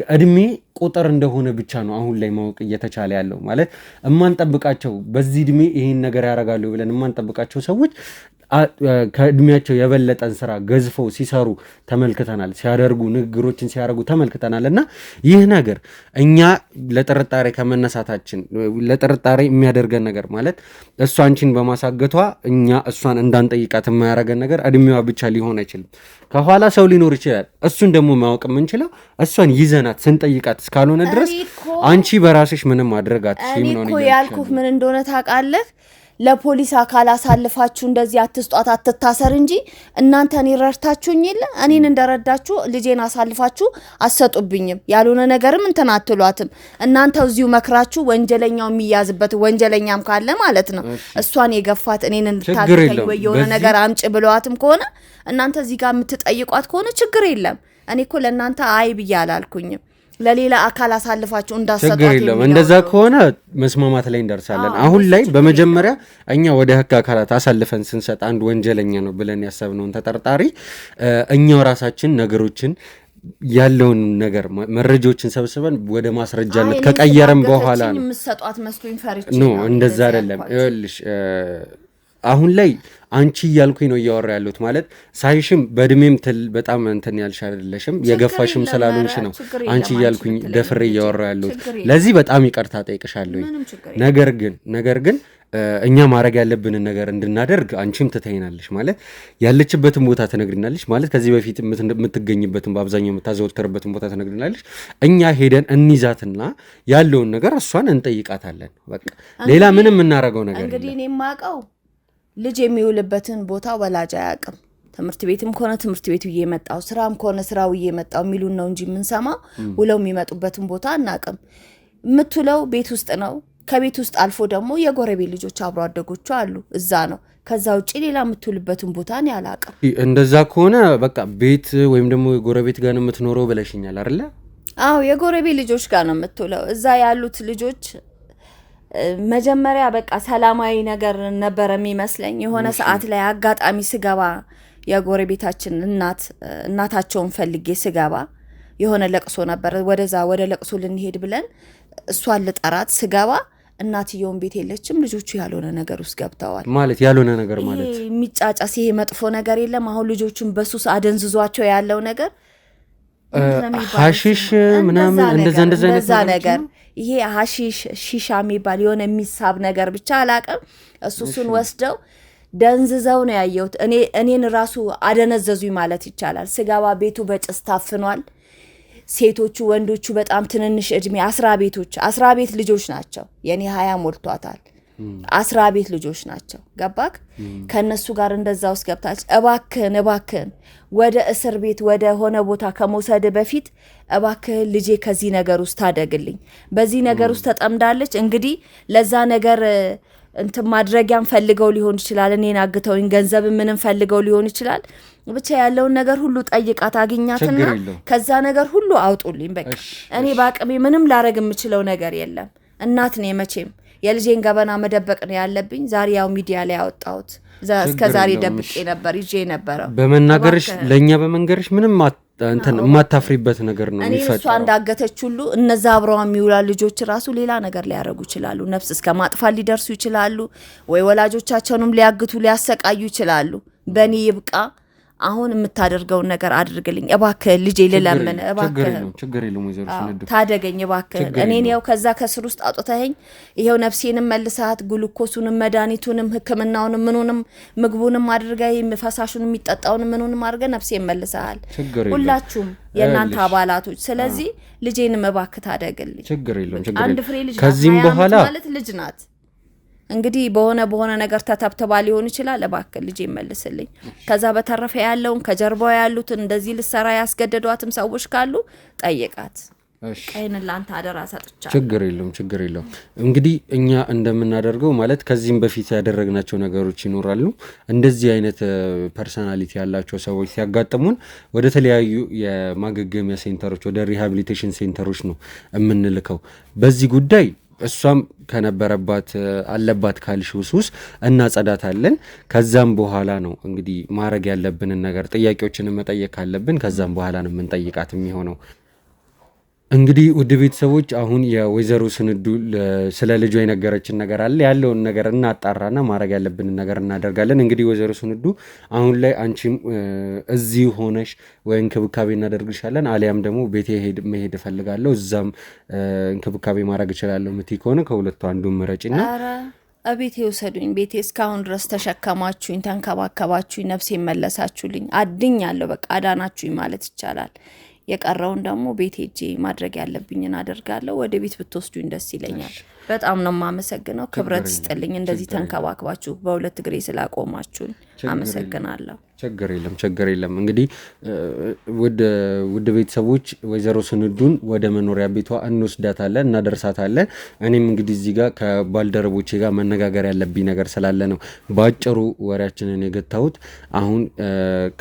እድሜ ቁጥር እንደሆነ ብቻ ነው አሁን ላይ ማወቅ እየተቻለ ያለው። ማለት እማንጠብቃቸው በዚህ እድሜ ይሄን ነገር ያደርጋሉ ብለን እማንጠብቃቸው ሰዎች ከእድሜያቸው የበለጠን ስራ ገዝፈው ሲሰሩ ተመልክተናል። ሲያደርጉ ንግግሮችን ሲያደርጉ ተመልክተናል። እና ይህ ነገር እኛ ለጥርጣሬ ከመነሳታችን ለጥርጣሬ የሚያደርገን ነገር ማለት እሷ አንቺን በማሳገቷ እኛ እሷን እንዳንጠይቃት የማያደርገን ነገር እድሜዋ ብቻ ሊሆን አይችልም። ከኋላ ሰው ሊኖር ይችላል። እሱን ደግሞ ማወቅ የምንችለው እሷን ይዘናት ስንጠይቃት እስካልሆነ ድረስ አንቺ በራስሽ ምንም ማድረግ አትችይም ነው። እኔ እኮ ያልኩህ ምን እንደሆነ ታውቃለህ? ለፖሊስ አካል አሳልፋችሁ እንደዚህ አትስጧት አትታሰር እንጂ እናንተ እኔ ረድታችሁኝ የለ እኔን እንደረዳችሁ ልጄን አሳልፋችሁ አሰጡብኝም። ያልሆነ ነገርም እንትን አትሏትም። እናንተ እዚሁ መክራችሁ ወንጀለኛው የሚያዝበት ወንጀለኛም ካለ ማለት ነው እሷን የገፋት እኔን እንድታገኝ ወይ የሆነ ነገር አምጭ ብለዋትም ከሆነ እናንተ እዚህ ጋር የምትጠይቋት ከሆነ ችግር የለም። እኔ እኮ ለእናንተ አይ ብዬ አላልኩኝም። ለሌላ አካል አሳልፋችሁ እንዳሰጣት ችግር የለም። እንደዛ ከሆነ መስማማት ላይ እንደርሳለን። አሁን ላይ በመጀመሪያ እኛ ወደ ህግ አካላት አሳልፈን ስንሰጥ አንድ ወንጀለኛ ነው ብለን ያሰብነውን ተጠርጣሪ እኛው ራሳችን ነገሮችን ያለውን ነገር መረጃዎችን ሰብስበን ወደ ማስረጃነት ከቀየረን በኋላ ነው የምትሰጧት መስሎኝ ፈርቼ ነው። እንደዛ አይደለም። ይኸውልሽ አሁን ላይ አንቺ እያልኩኝ ነው እያወራ ያለሁት። ማለት ሳይሽም በእድሜም በጣም እንትን ያልሽ አይደለሽም፣ የገፋሽም ስላልሆንሽ ነው አንቺ እያልኩኝ ደፍሬ እያወራ ያለሁት። ለዚህ በጣም ይቅርታ ጠይቅሻለሁ። ነገር ግን እኛ ማድረግ ያለብንን ነገር እንድናደርግ አንቺም ትተይናለሽ። ማለት ያለችበትን ቦታ ትነግሪናለሽ። ማለት ከዚህ በፊት የምትገኝበትን በአብዛኛው የምታዘወትርበትን ቦታ ትነግሪናለሽ። እኛ ሄደን እንይዛትና ያለውን ነገር እሷን እንጠይቃታለን። በቃ ሌላ ምንም የምናደርገው ነገር እንግዲህ እኔ የማውቀው ልጅ የሚውልበትን ቦታ ወላጅ አያውቅም። ትምህርት ቤትም ከሆነ ትምህርት ቤቱ እየመጣው፣ ስራም ከሆነ ስራው እየመጣው የሚሉን ነው እንጂ የምንሰማው ውለው የሚመጡበትን ቦታ አናውቅም። የምትውለው ቤት ውስጥ ነው። ከቤት ውስጥ አልፎ ደግሞ የጎረቤት ልጆች አብሮ አደጎቹ አሉ፣ እዛ ነው። ከዛ ውጪ ሌላ የምትውልበትን ቦታ ነው ያላውቅም። እንደዛ ከሆነ በቃ ቤት ወይም ደግሞ የጎረቤት ጋር ነው የምትኖረው ብለሽኛል አይደለ? አዎ የጎረቤት ልጆች ጋር ነው የምትውለው። እዛ ያሉት ልጆች መጀመሪያ በቃ ሰላማዊ ነገር ነበር የሚመስለኝ። የሆነ ሰዓት ላይ አጋጣሚ ስገባ የጎረቤታችን እናታቸውን ፈልጌ ስገባ የሆነ ለቅሶ ነበር። ወደ ለቅሶ ልንሄድ ብለን እሷን ልጠራት ስገባ እናትየውን ቤት የለችም። ልጆቹ ያልሆነ ነገር ውስጥ ገብተዋል። ማለት ያልሆነ ነገር ማለት የሚጫጫስ ይሄ መጥፎ ነገር የለም። አሁን ልጆቹን በሱስ አደንዝዟቸው ያለው ነገር ሐሺሽ ምናምን እንደዛ ነገር ይሄ ሐሺሽ ሺሻ የሚባል የሆነ የሚሳብ ነገር ብቻ አላቅም። እሱን ወስደው ደንዝዘው ነው ያየሁት። እኔን ራሱ አደነዘዙኝ ማለት ይቻላል። ስጋባ ቤቱ በጭስ ታፍኗል። ሴቶቹ ወንዶቹ በጣም ትንንሽ እድሜ 10 ቤት ልጆች ናቸው። የኔ 20 ሞልቷታል። 10 ቤት ልጆች ናቸው። ገባክ? ከነሱ ጋር እንደዛ ውስጥ ገብታች እባክህን ወደ እስር ቤት ወደ ሆነ ቦታ ከመውሰድ በፊት እባክህን ልጄ ከዚህ ነገር ውስጥ ታደግልኝ። በዚህ ነገር ውስጥ ተጠምዳለች። እንግዲህ ለዛ ነገር እንትን ማድረጊያም ፈልገው ሊሆን ይችላል። እኔን አግተውኝ ገንዘብ ምንም ፈልገው ሊሆን ይችላል። ብቻ ያለውን ነገር ሁሉ ጠይቃት አግኛትና ከዛ ነገር ሁሉ አውጡልኝ። በቃ እኔ በአቅሜ ምንም ላረግ የምችለው ነገር የለም። እናት ነኝ። መቼም የልጄን ገበና መደበቅ ነው ያለብኝ። ዛሬ ያው ሚዲያ ላይ ያወጣሁት እስከ ዛሬ ደብቄ ነበር ይዤ ነበረው። በመናገርሽ ለኛ በመንገርሽ ምንም እንትን የማታፍሪበት ነገር ነው የሚፈጠረው። እሷ እንዳገተች ሁሉ እነዛ አብረው የሚውላ ልጆች ራሱ ሌላ ነገር ሊያረጉ ይችላሉ። ነፍስ እስከ ማጥፋት ሊደርሱ ይችላሉ። ወይ ወላጆቻቸውንም ሊያግቱ ሊያሰቃዩ ይችላሉ። በእኔ ይብቃ። አሁን የምታደርገውን ነገር አድርግልኝ እባክህ ልጄ ልለምን እባክህ። ችግር የለውም ወይዘሮ ስንዱ ታደገኝ እባክህ። እኔን ያው ከዛ ከስር ውስጥ አውጥተኸኝ ይሄው ነፍሴንም መልሰሃት ግሉኮሱንም መድኃኒቱንም ሕክምናውንም ምኑንም ምግቡንም አድርገህ ፈሳሹንም የሚጠጣውንም ምኑንም አድርገህ ነፍሴን መልሰሃል። ሁላችሁም የእናንተ አባላቶች። ስለዚህ ልጄንም እባክህ ታደግልኝ። ችግር የለውም። አንድ ፍሬ ልጅ ከዚህም በኋላ ማለት ልጅ ናት። እንግዲህ በሆነ ነገር ተተብተባ ሊሆን ይችላል። እባክህ ልጄ መልስልኝ። ከዛ በተረፈ ያለውን ከጀርባው ያሉትን እንደዚህ ልሰራ ያስገደዷትም ሰዎች ካሉ ጠይቃት። ቀይን ላንተ አደራ ሰጥቻለሁ። ችግር የለውም። እንግዲህ እኛ እንደምናደርገው ማለት ከዚህም በፊት ያደረግናቸው ነገሮች ይኖራሉ። እንደዚህ አይነት ፐርሰናሊቲ ያላቸው ሰዎች ሲያጋጥሙን ወደ ተለያዩ የማገገሚያ ሴንተሮች፣ ወደ ሪሃቢሊቴሽን ሴንተሮች ነው የምንልከው። በዚህ ጉዳይ እሷም ከነበረባት አለባት ካልሽው ሱስ እናጸዳታለን። ከዛም በኋላ ነው እንግዲህ ማድረግ ያለብንን ነገር ጥያቄዎችን መጠየቅ ካለብን ከዛም በኋላ ነው የምንጠይቃት የሚሆነው። እንግዲህ ውድ ቤተሰቦች አሁን የወይዘሮ ስንዱ ስለ ልጇ የነገረችን ነገር አለ። ያለውን ነገር እናጣራና ማድረግ ያለብንን ነገር እናደርጋለን። እንግዲህ ወይዘሮ ስንዱ አሁን ላይ አንቺም እዚህ ሆነሽ ወይ እንክብካቤ እናደርግሻለን፣ አሊያም ደግሞ ቤቴ መሄድ እፈልጋለሁ እዛም እንክብካቤ ማድረግ እችላለሁ ምትይ ከሆነ ከሁለቱ አንዱን ምረጪና ቤቴ ውሰዱኝ። ቤቴ እስካሁን ድረስ ተሸከማችሁኝ፣ ተንከባከባችሁኝ፣ ነፍሴን መለሳችሁልኝ፣ አድኛለሁ። በቃ አዳናችሁኝ ማለት ይቻላል። የቀረውን ደግሞ ቤት ሄጄ ማድረግ ያለብኝን አደርጋለሁ። ወደ ቤት ብትወስዱኝ ደስ ይለኛል። በጣም ነው የማመሰግነው። ክብረት ይስጥልኝ። እንደዚህ ተንከባክባችሁ በሁለት እግሬ ስላቆማችሁኝ አመሰግናለሁ። ችግር የለም። እንግዲህ ውድ ቤተሰቦች ወይዘሮ ስንዱን ወደ መኖሪያ ቤቷ እንወስዳታለን፣ እናደርሳታለን። እኔም እንግዲህ እዚህ ጋር ከባልደረቦቼ ጋር መነጋገር ያለብኝ ነገር ስላለ ነው በአጭሩ ወሬያችንን የገታሁት። አሁን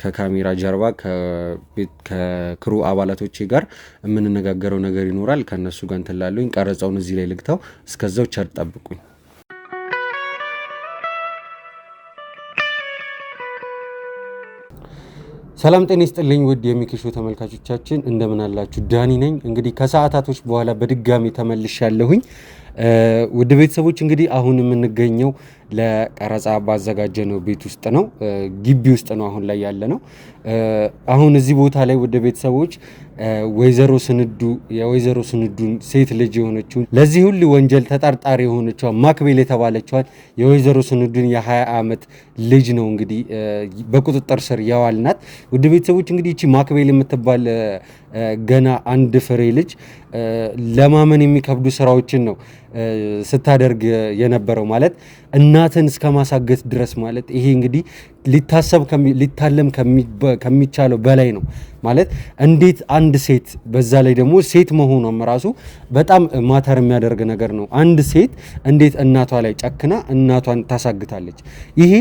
ከካሜራ ጀርባ ከክሩ አባላቶቼ ጋር የምንነጋገረው ነገር ይኖራል። ከእነሱ ጋር እንትን ላለሁኝ ቀረጻውን እዚህ ላይ ልግታው። እስከዛው ቸር ጠብቁኝ። ሰላም ጤና ይስጥልኝ ውድ የሚኪሾ ተመልካቾቻችን እንደምን አላችሁ? ዳኒ ነኝ። እንግዲህ ከሰዓታቶች በኋላ በድጋሚ ተመልሻለሁኝ። ውድ ቤተሰቦች እንግዲህ አሁን የምንገኘው ለቀረጻ ባዘጋጀነው ቤት ውስጥ ነው፣ ግቢ ውስጥ ነው አሁን ላይ ያለ ነው። አሁን እዚህ ቦታ ላይ ውድ ቤተሰቦች ወይዘሮ ስንዱን ሴት ልጅ የሆነችውን ለዚህ ሁሉ ወንጀል ተጠርጣሪ የሆነችው ማክቤል የተባለችዋን የወይዘሮ ስንዱን የ20 ዓመት ልጅ ነው እንግዲህ በቁጥጥር ስር ያዋልናት። ውድ ቤተሰቦች እንግዲህ እቺ ማክቤል የምትባል ገና አንድ ፍሬ ልጅ ለማመን የሚከብዱ ስራዎችን ነው ስታደርግ የነበረው። ማለት እናትን እስከ ማሳገት ድረስ ማለት ይሄ እንግዲህ ሊታለም ከሚቻለው በላይ ነው። ማለት እንዴት አንድ ሴት በዛ ላይ ደግሞ ሴት መሆኗም ራሱ በጣም ማተር የሚያደርግ ነገር ነው። አንድ ሴት እንዴት እናቷ ላይ ጨክና እናቷን ታሳግታለች? ይሄ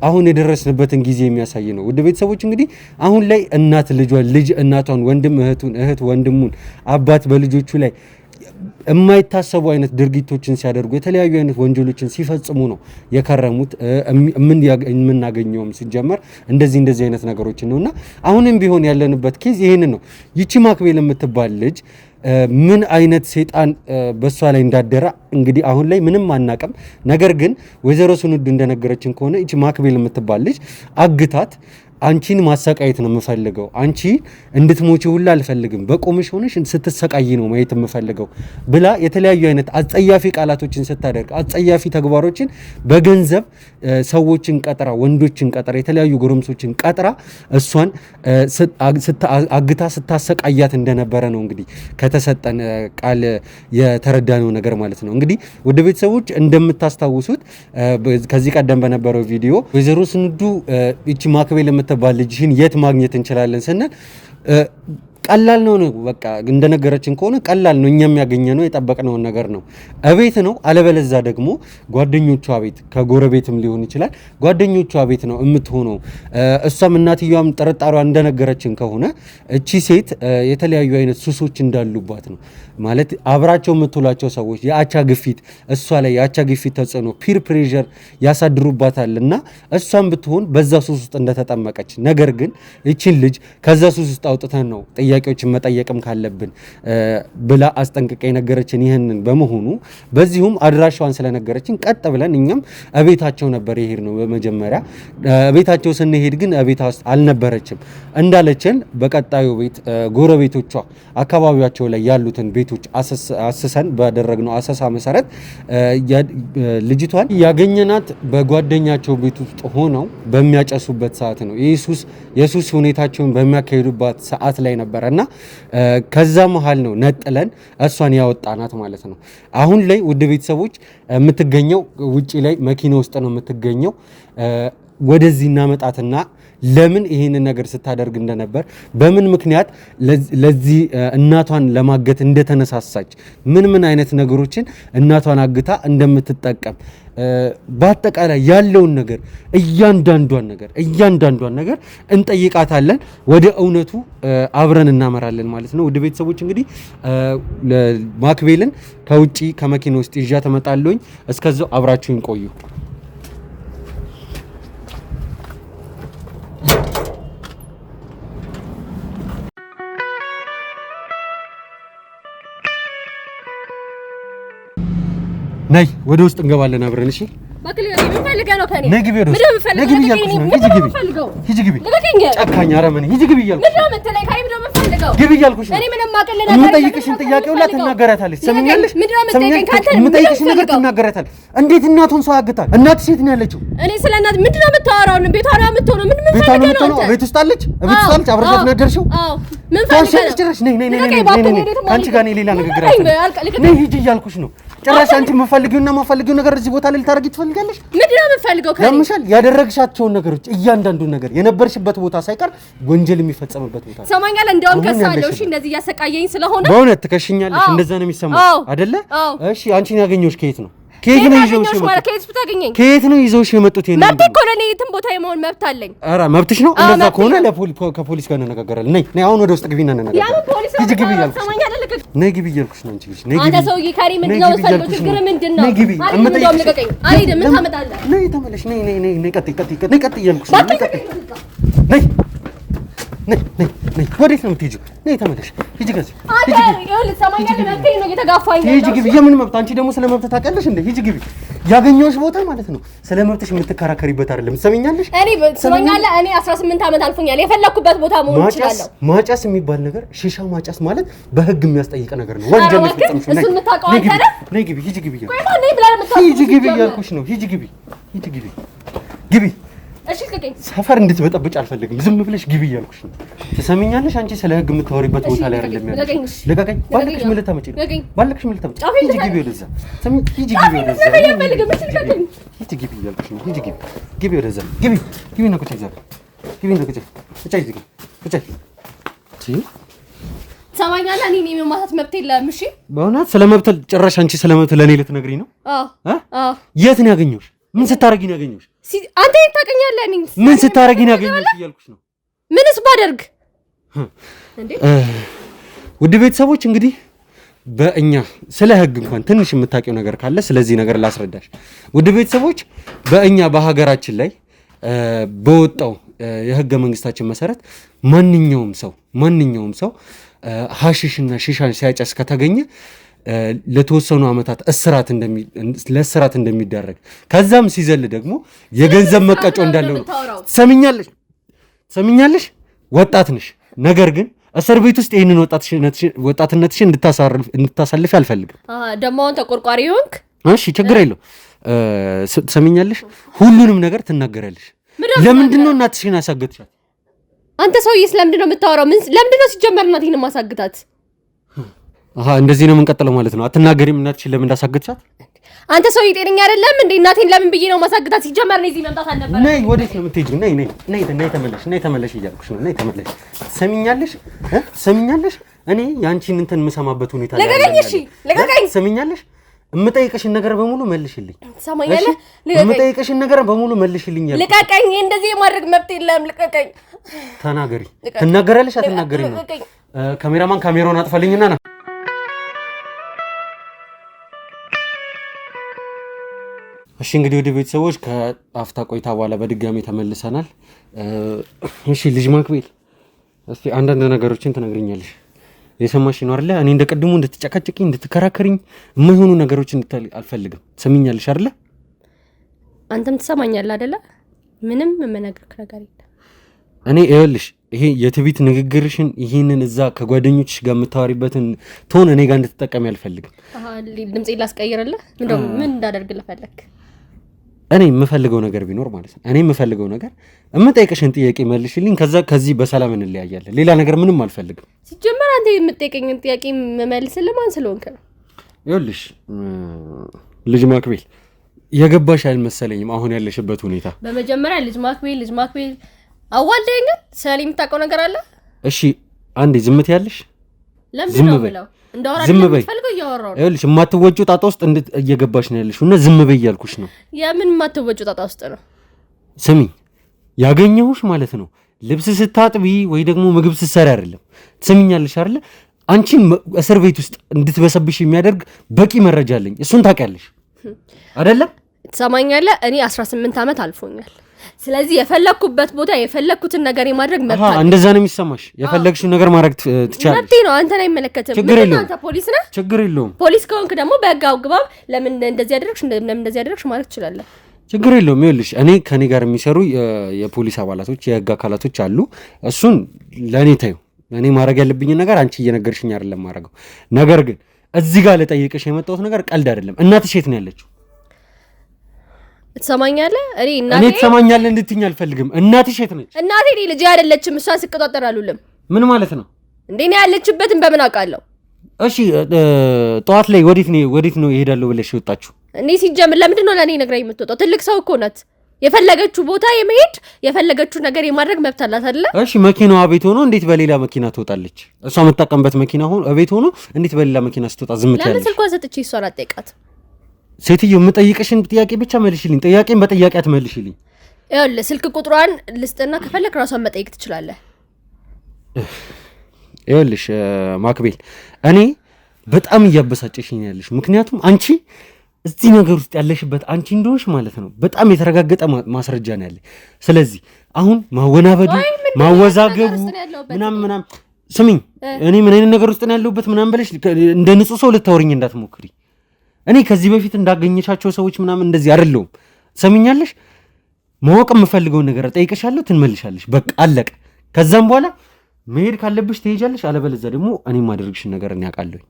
አሁን የደረስንበትን ጊዜ የሚያሳይ ነው። ውድ ቤተሰቦች እንግዲህ አሁን ላይ እናት ልጇን፣ ልጅ እናቷን፣ ወንድም እህቱን፣ እህት ወንድሙን፣ አባት በልጆቹ ላይ የማይታሰቡ አይነት ድርጊቶችን ሲያደርጉ የተለያዩ አይነት ወንጀሎችን ሲፈጽሙ ነው የከረሙት። የምናገኘውም ሲጀመር እንደዚህ አይነት ነገሮችን ነውና አሁንም ቢሆን ያለንበት ኬዝ ይሄንን ነው። ይቺ ማክቤል የምትባል ልጅ ምን አይነት ሰይጣን በሷ ላይ እንዳደረ እንግዲህ አሁን ላይ ምንም አናቅም። ነገር ግን ወይዘሮ ስንዱ እንደነገረችን ከሆነ ይቺ ማክቤል የምትባል ልጅ አግታት አንቺን ማሰቃየት ነው የምፈልገው፣ አንቺ እንድትሞቺ ሁላ አልፈልግም፣ በቆምሽ ሆነሽ ስትሰቃይ ነው ማየት የምፈልገው ብላ የተለያዩ አይነት አጸያፊ ቃላቶችን ስታደርግ፣ አጸያፊ ተግባሮችን በገንዘብ ሰዎችን ቀጥራ፣ ወንዶችን ቀጥራ፣ የተለያዩ ጎረምሶችን ቀጥራ እሷን አግታ ስታሰቃያት እንደነበረ ነው እንግዲህ ከተሰጠን ቃል የተረዳነው ነገር ማለት ነው። እንግዲህ ወደ ቤተሰቦች እንደምታስታውሱት ከዚህ ቀደም በነበረው ቪዲዮ ወይዘሮ ስንዱ እቺ ማክቤል የምትባል ልጅሽን የት ማግኘት እንችላለን ስንል ቀላል ነው። በቃ እንደነገረችን ከሆነ ቀላል ነው። እኛም ያገኘነው የጠበቅነውን ነገር ነው። እቤት ነው፣ አለበለዛ ደግሞ ጓደኞቿ ቤት፣ ከጎረቤትም ሊሆን ይችላል፣ ጓደኞቿ ቤት ነው የምትሆነው። እሷም እናትየዋም ጥርጣሬዋ እንደነገረችን ከሆነ እቺ ሴት የተለያዩ አይነት ሱሶች እንዳሉባት ነው። ማለት አብራቸው የምትውላቸው ሰዎች የአቻ ግፊት፣ እሷ ላይ የአቻ ግፊት ተጽዕኖ ፒር ፕሬዠር ያሳድሩባታል እና እሷም ብትሆን በዛ ሱስ ውስጥ እንደተጠመቀች፣ ነገር ግን እቺን ልጅ ከዛ ሱስ ውስጥ አውጥተን ነው ጥያቄዎችን መጠየቅም ካለብን ብላ አስጠንቅቃ የነገረችን ይህንን በመሆኑ በዚሁም አድራሻዋን ስለነገረችን ቀጥ ብለን እኛም እቤታቸው ነበር የሄድ ነው። በመጀመሪያ እቤታቸው ስንሄድ ግን እቤታ ውስጥ አልነበረችም እንዳለችን በቀጣዩ ቤት ጎረቤቶቿ አካባቢያቸው ላይ ያሉትን ቤቶች አስሰን ባደረግነው አሰሳ መሰረት ልጅቷን ያገኘናት በጓደኛቸው ቤት ውስጥ ሆነው በሚያጨሱበት ሰዓት ነው። የሱስ ሁኔታቸውን በሚያካሂዱባት ሰዓት ላይ ነበር እና ከዛ መሃል ነው ነጥለን እሷን ያወጣናት ማለት ነው። አሁን ላይ ውድ ቤተሰቦች የምትገኘው ውጪ ላይ መኪና ውስጥ ነው የምትገኘው። ወደዚህ እናመጣትና ለምን ይሄንን ነገር ስታደርግ እንደነበር፣ በምን ምክንያት ለዚህ እናቷን ለማገት እንደተነሳሳች፣ ምን አይነት ነገሮችን እናቷን አግታ እንደምትጠቀም በአጠቃላይ ያለውን ነገር እያንዳንዷን ነገር እንጠይቃታለን። ወደ እውነቱ አብረን እናመራለን ማለት ነው። ውድ ቤተሰቦች እንግዲህ ማክቤልን ከውጪ ከመኪና ውስጥ ይዣ ተመጣለሁኝ። እስከዛው አብራችሁን ቆዩ። ነይ ወደ ውስጥ እንገባለን አብረን። እሺ ጨካኝ አረመኔ ሂጂ ግቢ እያልኩሽ ነው። የምጠይቅሽን ጥያቄ ሁላ ትናገራታለች። ሰምኛለሽ? የምጠይቅሽን ነገር ትናገራታለች። እንዴት እናቱን ሰው ያግታል? እናት ሴት ነው ያለችው። እኔ ስለ እናት ምንድን ነው የምታወራው? ቤቷ ነው የምትሆነው። ቤት ውስጥ አለች። አብረሻት ነው ያደርሽው? ምን ፈልገሽ ጭራሽ? ነይ ከአንቺ ጋር እኔ ሌላ ንግግር አልፈልግም። ነይ ሂጂ እያልኩሽ ነው። ጭራሽ አንቺ የምፈልጊው ነገር እዚህ ቦታ ላይ ልታረጊ ትፈልጋለሽ? ምንድን ነው የምፈልገው? ያምሻል። ያደረግሻቸውን ነገሮች እያንዳንዱን ነገር የነበርሽበት ቦታ ሳይቀር ወንጀል የሚፈጸምበት ቦታ ሰማኛለህ። እንደውም ከሳለሁ። እሺ እንደዚህ እያሰቃየኝ ስለሆነ በእውነት ትከሽኛለሽ። እንደዛ ነው የሚሰማው አይደለ? እሺ አንቺን ያገኘሁሽ ከየት ነው? ከየት ነው ይዘውሽ የመጡት? መብት እኮ ነው። እኔ የትም ቦታ የመሆን መብት አለኝ። ኧረ መብትሽ ነው። እንደዛ ከሆነ ከፖሊስ ጋር እንነጋገራለን። ነይ አሁን ወደ ውስጥ ግቢና እንነጋገራለን። ሂጂ ግቢ እያልኩሽ ነይ ግቢ እያልኩሽ ነው። አንቺ ልጅ ነይ ግቢ። አንተ ሰውዬ ካሪ ምንድን ነው ሰልቶ ችግር ምንድን ነው? ነይ ግቢ። ምን ታመጣለህ? ነይ ተመለሽ። ነይ ቀጥ እያልኩሽ ነው። ነይ ነይ ወዴት ነው የምትሄጂው? ነይ ተመለሽ። ሂጂ ከዚህ አንተ ይኸውልህ ሰማኛለህ መብቴ ነው እየተጋፋኝ ነው። ሂጂ ግቢ። የምን መብት? አንቺ ደግሞ ስለ መብት ታውቂያለሽ እንዴ? ሂጂ ግቢ። ያገኘሁሽ ቦታ ማለት ነው ስለ መብትሽ የምትከራከሪበት አይደለም። ትሰሚኛለሽ? እኔ ሰማኛለህ እኔ 18 ዓመት አልፎኛል። የፈለኩበት ቦታ መሆን እችላለሁ። ማጨስ የሚባል ነገር ሺሻ ማጨስ ማለት በህግ የሚያስጠይቅ ነገር ነው። ወንጀል ነው። እሱን የምታውቀው አንተ ነህ። ነይ ግቢ። ሂጂ ግቢ። ቆይ ማን ነኝ ብለህ የምታውቀው? ሂጂ ግቢ እያልኩሽ ነው። ሂጂ ግቢ። ሂጂ ግቢ። ግቢ። እሺ ልቀቀኝ። ሰፈር እንድትበጠብጭ አልፈልግም። ዝም ብለሽ ግቢ እያልኩሽ ነው። ትሰሚኛለሽ? አንቺ ስለ ህግ የምታወሪበት ቦታ ላይ አይደለም ያለሽ። ልቀቀኝ። ባለክሽ ምን ልታመጪ ነው? ባለክሽ ምን ልታመጪ? ሂጂ ግቢ ወደዛ። ሂጂ ግቢ ወደዛ። ሂጂ ግቢ እያልኩሽ ነው። ሂጂ ግቢ። ግቢ ወደዛ። ግቢ። ግቢ ነው ቁጭ ይዛል። ግቢ ነው ቁጭ። ቁጭ ይዘግ። ቁጭ። ሰማኛለህ? እኔ የመማታት መብት የለም። እሺ በእውነት ስለ መብት ጭራሽ አንቺ ስለ መብት ለኔ ልትነግሪኝ ነው? አዎ። የት ነው ያገኘሁሽ? ምን ስታረጊ ነው ያገኘሁሽ? አንተ የት ታውቀኛለህ? እኔ ምን ስታረጊ ነው ያገኘሁሽ እያልኩሽ ነው። ምንስ ባደርግ እንዴ? ውድ ቤተሰቦች እንግዲህ በእኛ ስለ ህግ እንኳን ትንሽ የምታውቂው ነገር ካለ ስለዚህ ነገር ላስረዳሽ። ውድ ቤተሰቦች በእኛ በሀገራችን ላይ በወጣው የህገ መንግስታችን መሰረት ማንኛውም ሰው ሐሺሽና ሺሻን ሲያጨስ ከተገኘ ለተወሰኑ ዓመታት ለእስራት እንደሚዳረግ ከዛም ሲዘል ደግሞ የገንዘብ መቀጮ እንዳለው ነው። ሰሚኛለሽ? ወጣት ነሽ። ነገር ግን እስር ቤት ውስጥ ይህንን ወጣትነትሽን እንድታሳልፍ አልፈልግም። ደግሞ አሁን ተቆርቋሪ ሆንክ። እሺ ችግር የለው። ሰሚኛለሽ? ሁሉንም ነገር ትናገራለሽ። ለምንድን ነው እናትሽን ያሳገትሻት? አንተ ሰውዬ ስለምንድን ነው የምታወራው? ለምንድን ነው ሲጀመር እናቴን ማሳግታት? እንደዚህ ነው የምንቀጥለው ማለት ነው። አትናገሪም እናትሽን ለምን እንዳሳገትሻት? አንተ ሰውዬ ጤነኛ አይደለም እንዴ? እናቴን ለምን ብዬ ነው ማሳግታት? ሲጀመር ነው እዚህ መምጣት አልነበረ። ነይ፣ ወዴት ነው የምትሄጂው? ነይ ተመለሽ እያልኩሽ ነው። ነይ ተመለሽ። ሰሚኛለሽ? እኔ ያንቺን እንትን የምሰማበት ሁኔታ ላይ ልቀቀኝ። እሺ ልቀቀኝ። ሰሚኛለሽ? የምጠይቅሽን ነገር በሙሉ መልሽልኝ። ሰማኛለህ? የምጠይቅሽን ነገር በሙሉ መልሽልኝ። ልቀቀኝ። እንደዚህ የማድረግ መብት የለም። ልቀቀኝ። ተናገሪ። ትናገራለሽ አትናገሪም ነው? ካሜራማን ካሜራውን አጥፋልኝና ና። እሺ እንግዲህ ወደ ቤተሰቦች ከአፍታ ቆይታ በኋላ በድጋሚ ተመልሰናል። እሺ ልጅ ማክቤል እስቲ አንዳንድ ነገሮችን ትነግሪኛለሽ። የሰማሽ ነው አይደለ? እኔ እንደቀድሞ እንድትጨቃጨቂኝ እንድትከራከሪኝ የማይሆኑ ነገሮችን እንድታል አልፈልግም። ሰሚኛለሽ አይደለ? አንተም ትሰማኛለህ አይደለ? ምንም የምነግርህ ነገር የለም። እኔ ይኸውልሽ ይሄ የትዕቢት ንግግርሽን ይሄንን እዛ ከጓደኞችሽ ጋር የምታወሪበትን ቶን እኔ ጋር እንድትጠቀሚ አልፈልግም። ድምጼ ላስቀይርልህ? ምን እንዳደርግልህ ፈለክ? እኔ የምፈልገው ነገር ቢኖር ማለት ነው የምፈልገው ነገር የምጠይቅሽን ጥያቄ መልሽልኝ። ከዚህ በሰላም እንለያያለን። ሌላ ነገር ምንም አልፈልግም። ሲጀመር አንተ የምጠይቀኝን ጥያቄ መመልስልህ ማን ስለሆንክ ነው? ይኸውልሽ ልጅ ማክቤል የገባሽ አልመሰለኝም አሁን ያለሽበት ሁኔታ። በመጀመሪያ ልጅ ማክቤል አዋልደኛል። ስለኔ የምታውቀው ነገር አለ? እሺ አንዴ ዝም ትያለሽ? ለምን ነው ብለው ዝም በይ። ይኸውልሽ የማትወጪው ጣጣ ውስጥ እየገባሽ ነው ያለሽው እና ዝም በይ እያልኩሽ ነው። የምን የማትወጪው ጣጣ ውስጥ ነው? ስሚ ያገኘሁሽ ማለት ነው ልብስ ስታጥቢ ወይ ደግሞ ምግብ ስትሰሪ አይደለም። ትሰሚኛለሽ አይደለ? አንቺን እስር ቤት ውስጥ እንድትበሰብሽ የሚያደርግ በቂ መረጃ አለኝ። እሱን ታውቂያለሽ አይደለም? ትሰማኛለህ? እኔ 18 ዓመት አልፎኛል። ስለዚህ የፈለኩበት ቦታ የፈለኩትን ነገር የማድረግ መብት አለ። እንደዛ ነው የሚሰማሽ? የፈለግሽውን ነገር ማድረግ ትችላለሽ። መብቴ ነው። አንተን አይመለከትም። አንተ ፖሊስ ነህ። ችግር የለውም። ፖሊስ ከሆንክ ደግሞ በህግ አግባብ ለምን እንደዚህ ያደረግሽ ማለት ትችላለህ። ችግር የለውም። ይኸውልሽ እኔ ከኔ ጋር የሚሰሩ የፖሊስ አባላቶች የህግ አካላቶች አሉ። እሱን ለእኔ ታዩ። እኔ ማድረግ ያለብኝ ነገር አንቺ እየነገርሽኝ አይደለም ማድረገው። ነገር ግን እዚህ ጋር ልጠይቅሽ የመጣሁት ነገር ቀልድ አይደለም። እናትሽ የት ነው ያለችው? ትሰማኛለህ? እኔ ትሰማኛለህ እንድትይኝ አልፈልግም። እናትሽ የት ነች? እናቴ ልጅ አይደለችም። እሷን ስቆጣጠር አሉልም። ምን ማለት ነው እንዴ? ነው ያለችበትን በምን አውቃለሁ? እሺ ጠዋት ላይ ወዴት ነው ይሄዳለሁ ብለሽ ወጣችሁ? እኔ ሲጀምር ለምንድን ነው ለእኔ ነግራኝ የምትወጣው? ትልቅ ሰው እኮ ናት። የፈለገችው ቦታ የመሄድ የፈለገችው ነገር የማድረግ መብት አላት አይደለ? እሺ መኪናዋ ቤት ሆኖ እንዴት በሌላ መኪና ትወጣለች? እሷ የምትጠቀምበት መኪና ቤት ሆኖ እንዴት በሌላ መኪና ስትወጣ ዝም ትያለሽ? ለምን ስልኳን ሰጥቼ እሷን አትጠይቃትም? ሴትዮ የምጠይቅሽን ጥያቄ ብቻ መልሽልኝ። ጥያቄን በጥያቄ አትመልሽልኝ። ይኸውልህ ስልክ ቁጥሯን ልስጥና ከፈለክ ራሷን መጠየቅ ትችላለህ። ይኸውልሽ ማክቤል እኔ በጣም እያበሳጨሽኝ ያለሽ፣ ምክንያቱም አንቺ እዚህ ነገር ውስጥ ያለሽበት አንቺ እንደሆንሽ ማለት ነው በጣም የተረጋገጠ ማስረጃ ነው ያለ። ስለዚህ አሁን ማወናበዱ ማወዛገቡ ምናምን ስሚኝ፣ እኔ ምን አይነት ነገር ውስጥ ነው ያለሁበት ምናምን ብለሽ እንደ ንጹህ ሰው ልታወሪኝ እንዳትሞክሪ። እኔ ከዚህ በፊት እንዳገኘሻቸው ሰዎች ምናምን እንደዚህ አይደለሁም። ሰሚኛለሽ? ማወቅ የምፈልገውን ነገር ጠይቀሻለሁ፣ ትንመልሻለሽ። በቃ አለቀ። ከዛም በኋላ መሄድ ካለብሽ ትሄጃለሽ፣ አለበለዚያ ደግሞ እኔ የማደርግሽን ነገር እኔ አውቃለሁ።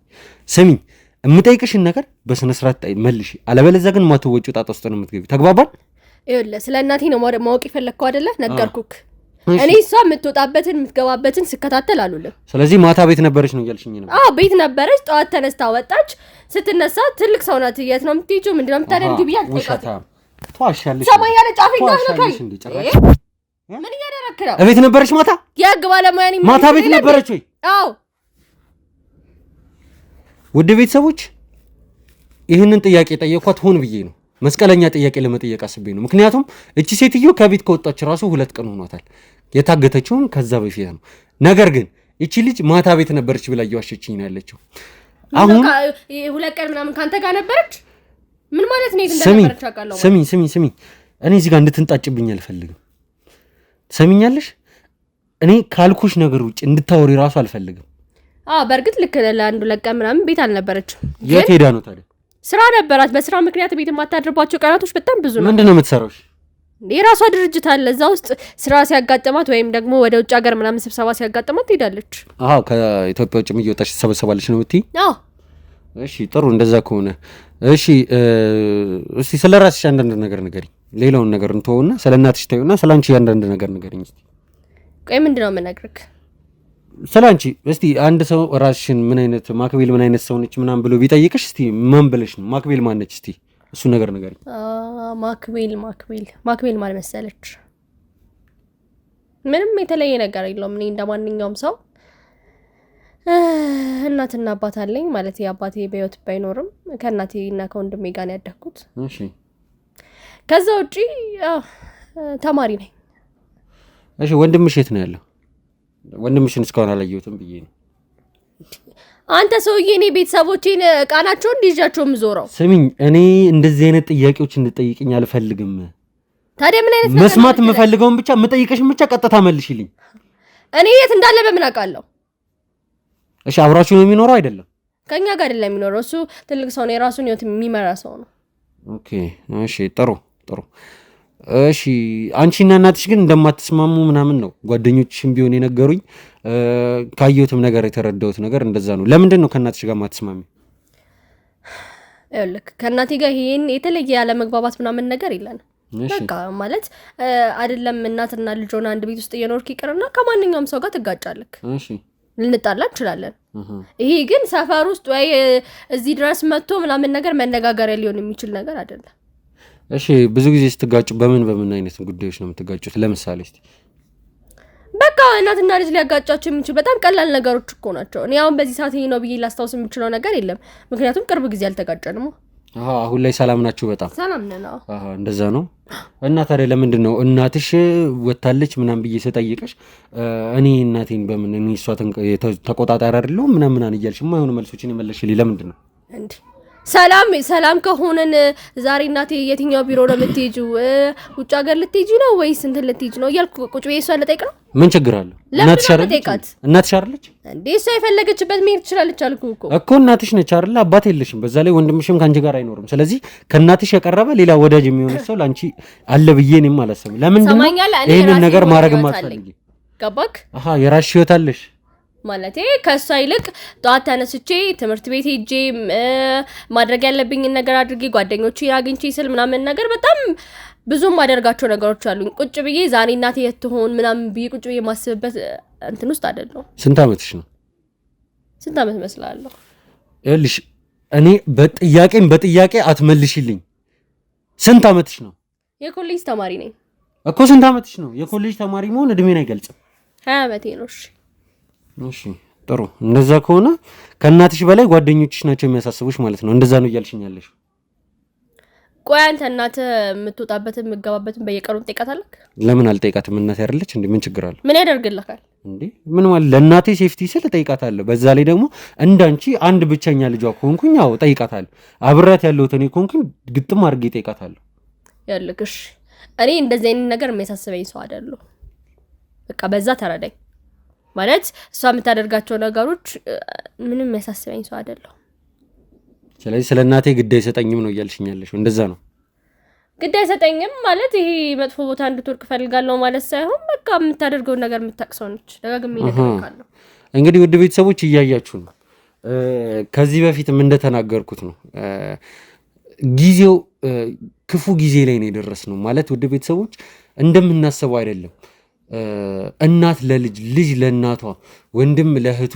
ስሚኝ፣ የምጠይቅሽን ነገር በስነ ስርዓት መልሽ፣ አለበለዚያ ግን ማትወጪው ጣጣ ውስጥ ነው የምትገቢ። ተግባባን? ይኸውልህ ስለ እናቴ ነው ማወቅ የፈለግከው አይደለ? ነገርኩክ። እኔ እሷ የምትወጣበትን የምትገባበትን ስከታተል አሉልም። ስለዚህ ማታ ቤት ነበረች ነው እያልሽኝ ነበር? አዎ ቤት ነበረች። ጠዋት ተነስታ ወጣች። ስትነሳ ትልቅ ሰው ናት። የት ነው የምትሄጂው? ምንድን ነው የምታደርጊው ብዬ አልጠየቃትም። ተዋሻለሽ። ሰማያለ ጫፍ እንዳትነካኝ። ምን እያደረክ ነው? ቤት ነበረች ማታ? የህግ ባለሙያ ነኝ። ማታ ቤት ነበረች ወይ? አዎ። ውድ ቤተሰቦች ይህንን ጥያቄ ጠየኳት ሆን ብዬ ነው። መስቀለኛ ጥያቄ ለመጠየቅ አስቤ ነው። ምክንያቱም እቺ ሴትዮ ከቤት ከወጣች ራሱ 2 ቀን ሆኗታል። የታገተችውን ከዛ በፊት ነው። ነገር ግን እቺ ልጅ ማታ ቤት ነበረች ብላ እየዋሸችኝ ነው ያለችው። አሁን 2 ቀን ምናምን ካንተ ጋር ነበረች? ምን ማለት ነው? እንደነበረች አውቃለሁ። ስሚ እኔ እዚህ ጋር እንድትንጣጭብኝ አልፈልግም። ሰሚኛለሽ? እኔ ካልኩሽ ነገር ውጭ እንድታወሪ ራሱ አልፈልግም። በእርግጥ ልክ ለአንዱ 2 ቀን ምናምን ቤት አልነበረችም። የት ሄዳ ነው ታዲያ? ስራ ነበራት። በስራ ምክንያት ቤት የማታድርባቸው ቀናቶች በጣም ብዙ ነው። ምንድነው የምትሰራው? የራሷ ድርጅት አለ። እዛ ውስጥ ስራ ሲያጋጥማት ወይም ደግሞ ወደ ውጭ ሀገር ምናምን ስብሰባ ሲያጋጥማት ትሄዳለች። ከኢትዮጵያ ውጭ እየወጣች ትሰበሰባለች ነው የምትይ? እሺ ጥሩ። እንደዛ ከሆነ እሺ፣ እስቲ ስለ ራስሽ አንዳንድ ነገር ንገሪኝ። ሌላውን ነገር እንተውና ስለ እናትሽ ተይውና ስለ አንቺ አንዳንድ ነገር ንገሪኝ እስቲ። ቆይ ምንድነው የምነግርህ? ስለ አንቺ እስቲ አንድ ሰው ራስሽን ምን አይነት ማክቤል ምን አይነት ሰው ነች ምናምን ብሎ ቢጠይቅሽ እስቲ ማን ብለሽ ነው? ማክቤል ማን ነች? እስቲ እሱ ነገር ንገሪኝ። ማክቤል ማለት መሰለች ምንም የተለየ ነገር የለውም። እኔ እንደማንኛውም ሰው እናትና አባት አለኝ። ማለት የአባቴ በህይወት ባይኖርም ከእናቴና ከወንድሜ ጋር ነው ያደግኩት። እሺ። ከዛ ውጪ ተማሪ ነኝ። እሺ። ወንድምሽ የት ነው ያለው? ወንድምሽን እስካሁን አላየሁትም ብዬ ነው። አንተ ሰውዬ፣ እኔ ቤተሰቦቼን ቃናቸውን እንዲይዣቸው የምዞረው። ስሚኝ፣ እኔ እንደዚህ አይነት ጥያቄዎች እንድጠይቅኝ አልፈልግም። ታዲያ ምን አይነት መስማት የምፈልገውን ብቻ የምጠይቅሽን ብቻ ቀጥታ መልሽልኝ። እኔ የት እንዳለ በምን አውቃለሁ? እሺ። አብራችሁ ነው የሚኖረው? አይደለም፣ ከኛ ጋር አይደለም የሚኖረው። እሱ ትልቅ ሰው ነው፣ የራሱን ህይወት የሚመራ ሰው ነው። ኦኬ። እሺ። ጥሩ። እሺ። አንቺና እናትሽ ግን እንደማትስማሙ ምናምን ነው ጓደኞችሽም ቢሆን የነገሩኝ። ካየሁትም ነገር የተረዳሁት ነገር እንደዛ ነው። ለምንድን ነው ከእናትሽ ጋር ማትስማሚ? ይኸውልህ ከእናቴ ጋር ይሄን የተለየ ያለ መግባባት ምናምን ነገር የለንም። በቃ ማለት አይደለም እናትና ልጅ ሆነ አንድ ቤት ውስጥ እየኖርክ ይቅርና ከማንኛውም ሰው ጋር ትጋጫለክ። እሺ። ልንጣላ እንችላለን። ይሄ ግን ሰፈር ውስጥ ወይ እዚህ ድረስ መጥቶ ምናምን ነገር መነጋገሪያ ሊሆን የሚችል ነገር አይደለም። እሺ። ብዙ ጊዜ ስትጋጩ በምን አይነት ጉዳዮች ነው የምትጋጩት? ለምሳሌ እስቲ። በቃ እናትና ልጅ ሊያጋጫቸው የሚችል በጣም ቀላል ነገሮች እኮ ናቸው። እኔ አሁን በዚህ ሰዓት ይሄ ነው ብዬ ላስታውስ የምችለው ነገር የለም። ምክንያቱም ቅርብ ጊዜ አልተጋጨንም። አሁን ላይ ሰላም ናችሁ? በጣም ሰላም ነን። እንደዛ ነው። እና ታዲያ ለምንድን ነው እናትሽ ወታለች ምናምን ብዬ ስጠይቀሽ እኔ እናቴን በምን እኔ እሷ ተቆጣጣሪ አይደለሁም ምናምን እያልሽ የማይሆኑ መልሶችን የመለስሽልኝ ለምንድን ነው? እንዴ ሰላም ከሆነን ዛሬ እናቴ የትኛው ቢሮ ነው የምትሄጂው? ውጭ ሀገር ልትሄጂ ነው ወይስ እንትን ልትሄጂ ነው እያልኩ ቁጭ ብዬ እሷን ልጠይቅ ነው። ምን ችግር አለው? እናትሽ አይደለች እንዴ? እሷ የፈለገችበት መሄድ ትችላለች አልኩ እኮ እናትሽ ነች አይደለ? አባት የለሽም። በዛ ላይ ወንድምሽም ከአንቺ ጋር አይኖርም። ስለዚህ ከእናትሽ የቀረበ ሌላ ወዳጅ የሚሆን ሰው ለአንቺ አለ ብዬ እኔም አላሰብም። ለምንድን ነው ይህንን ነገር ማድረግ ማትፈልጊ? ገባክ? የራስሽ ህይወት አለሽ ማለቴ ከሷ ይልቅ ጠዋት ተነስቼ ትምህርት ቤት ሄጄ ማድረግ ያለብኝን ነገር አድርጌ ጓደኞቼን አግኝቼ ስል ምናምን ነገር በጣም ብዙም ማደርጋቸው ነገሮች አሉኝ። ቁጭ ብዬ ዛሬ እናቴ የት ትሆን ምናምን ብዬ ቁጭ ብዬ ማስብበት እንትን ውስጥ አይደለም። ስንት ዓመትሽ ነው? ስንት ዓመት መስላለሁ? ይኸውልሽ እኔ በጥያቄ አትመልሽልኝ። ስንት ዓመትሽ ነው? የኮሌጅ ተማሪ ነኝ እኮ። ስንት ዓመትሽ ነው? የኮሌጅ ተማሪ መሆን እድሜን አይገልጽም። 20 ዓመቴ ነው። እሺ ጥሩ። እንደዛ ከሆነ ከእናትሽ በላይ ጓደኞችሽ ናቸው የሚያሳስቡሽ ማለት ነው። እንደዛ ነው እያልሽኝ ያለሽ? ቆይ አንተ እናትህ የምትወጣበትን የምትገባበትን በየቀኑ ትጠይቃታለህ? ለምን አልጠይቃትም? እናቴ አይደለች እንዴ? ምን ችግር አለው? ምን ያደርግልካል እንዴ? ምን ማለት ለእናቴ ሴፍቲ ስል እጠይቃታለሁ። በዛ ላይ ደግሞ እንዳንቺ አንድ ብቸኛ ልጇ ከሆንኩኝ አዎ እጠይቃታለሁ። አብራት ያለሁት እኔ ከሆንኩኝ ግጥም አድርጌ እጠይቃታለሁ። ያልክሽ እኔ እንደዚህ አይነት ነገር የሚያሳስበኝ ሰው አይደለሁ። በቃ በዛ ተረዳኝ ማለት እሷ የምታደርጋቸው ነገሮች ምንም ያሳስበኝ ሰው አይደለም። ስለዚህ ስለ እናቴ ግድ አይሰጠኝም ነው እያልሽኛለሽ? እንደዛ ነው ግድ አይሰጠኝም ማለት ይሄ መጥፎ ቦታ እንድትወርቅ ፈልጋለሁ ማለት ሳይሆን በቃ የምታደርገውን ነገር የምታቅሰው ነች። ደጋግሜ እነግርሃለሁ። እንግዲህ ውድ ቤተሰቦች እያያችሁ ነው። ከዚህ በፊትም እንደተናገርኩት ነው ጊዜው ክፉ ጊዜ ላይ ነው የደረስነው ማለት ውድ ቤተሰቦች እንደምናስበው አይደለም። እናት ለልጅ፣ ልጅ ለእናቷ፣ ወንድም ለእህቱ፣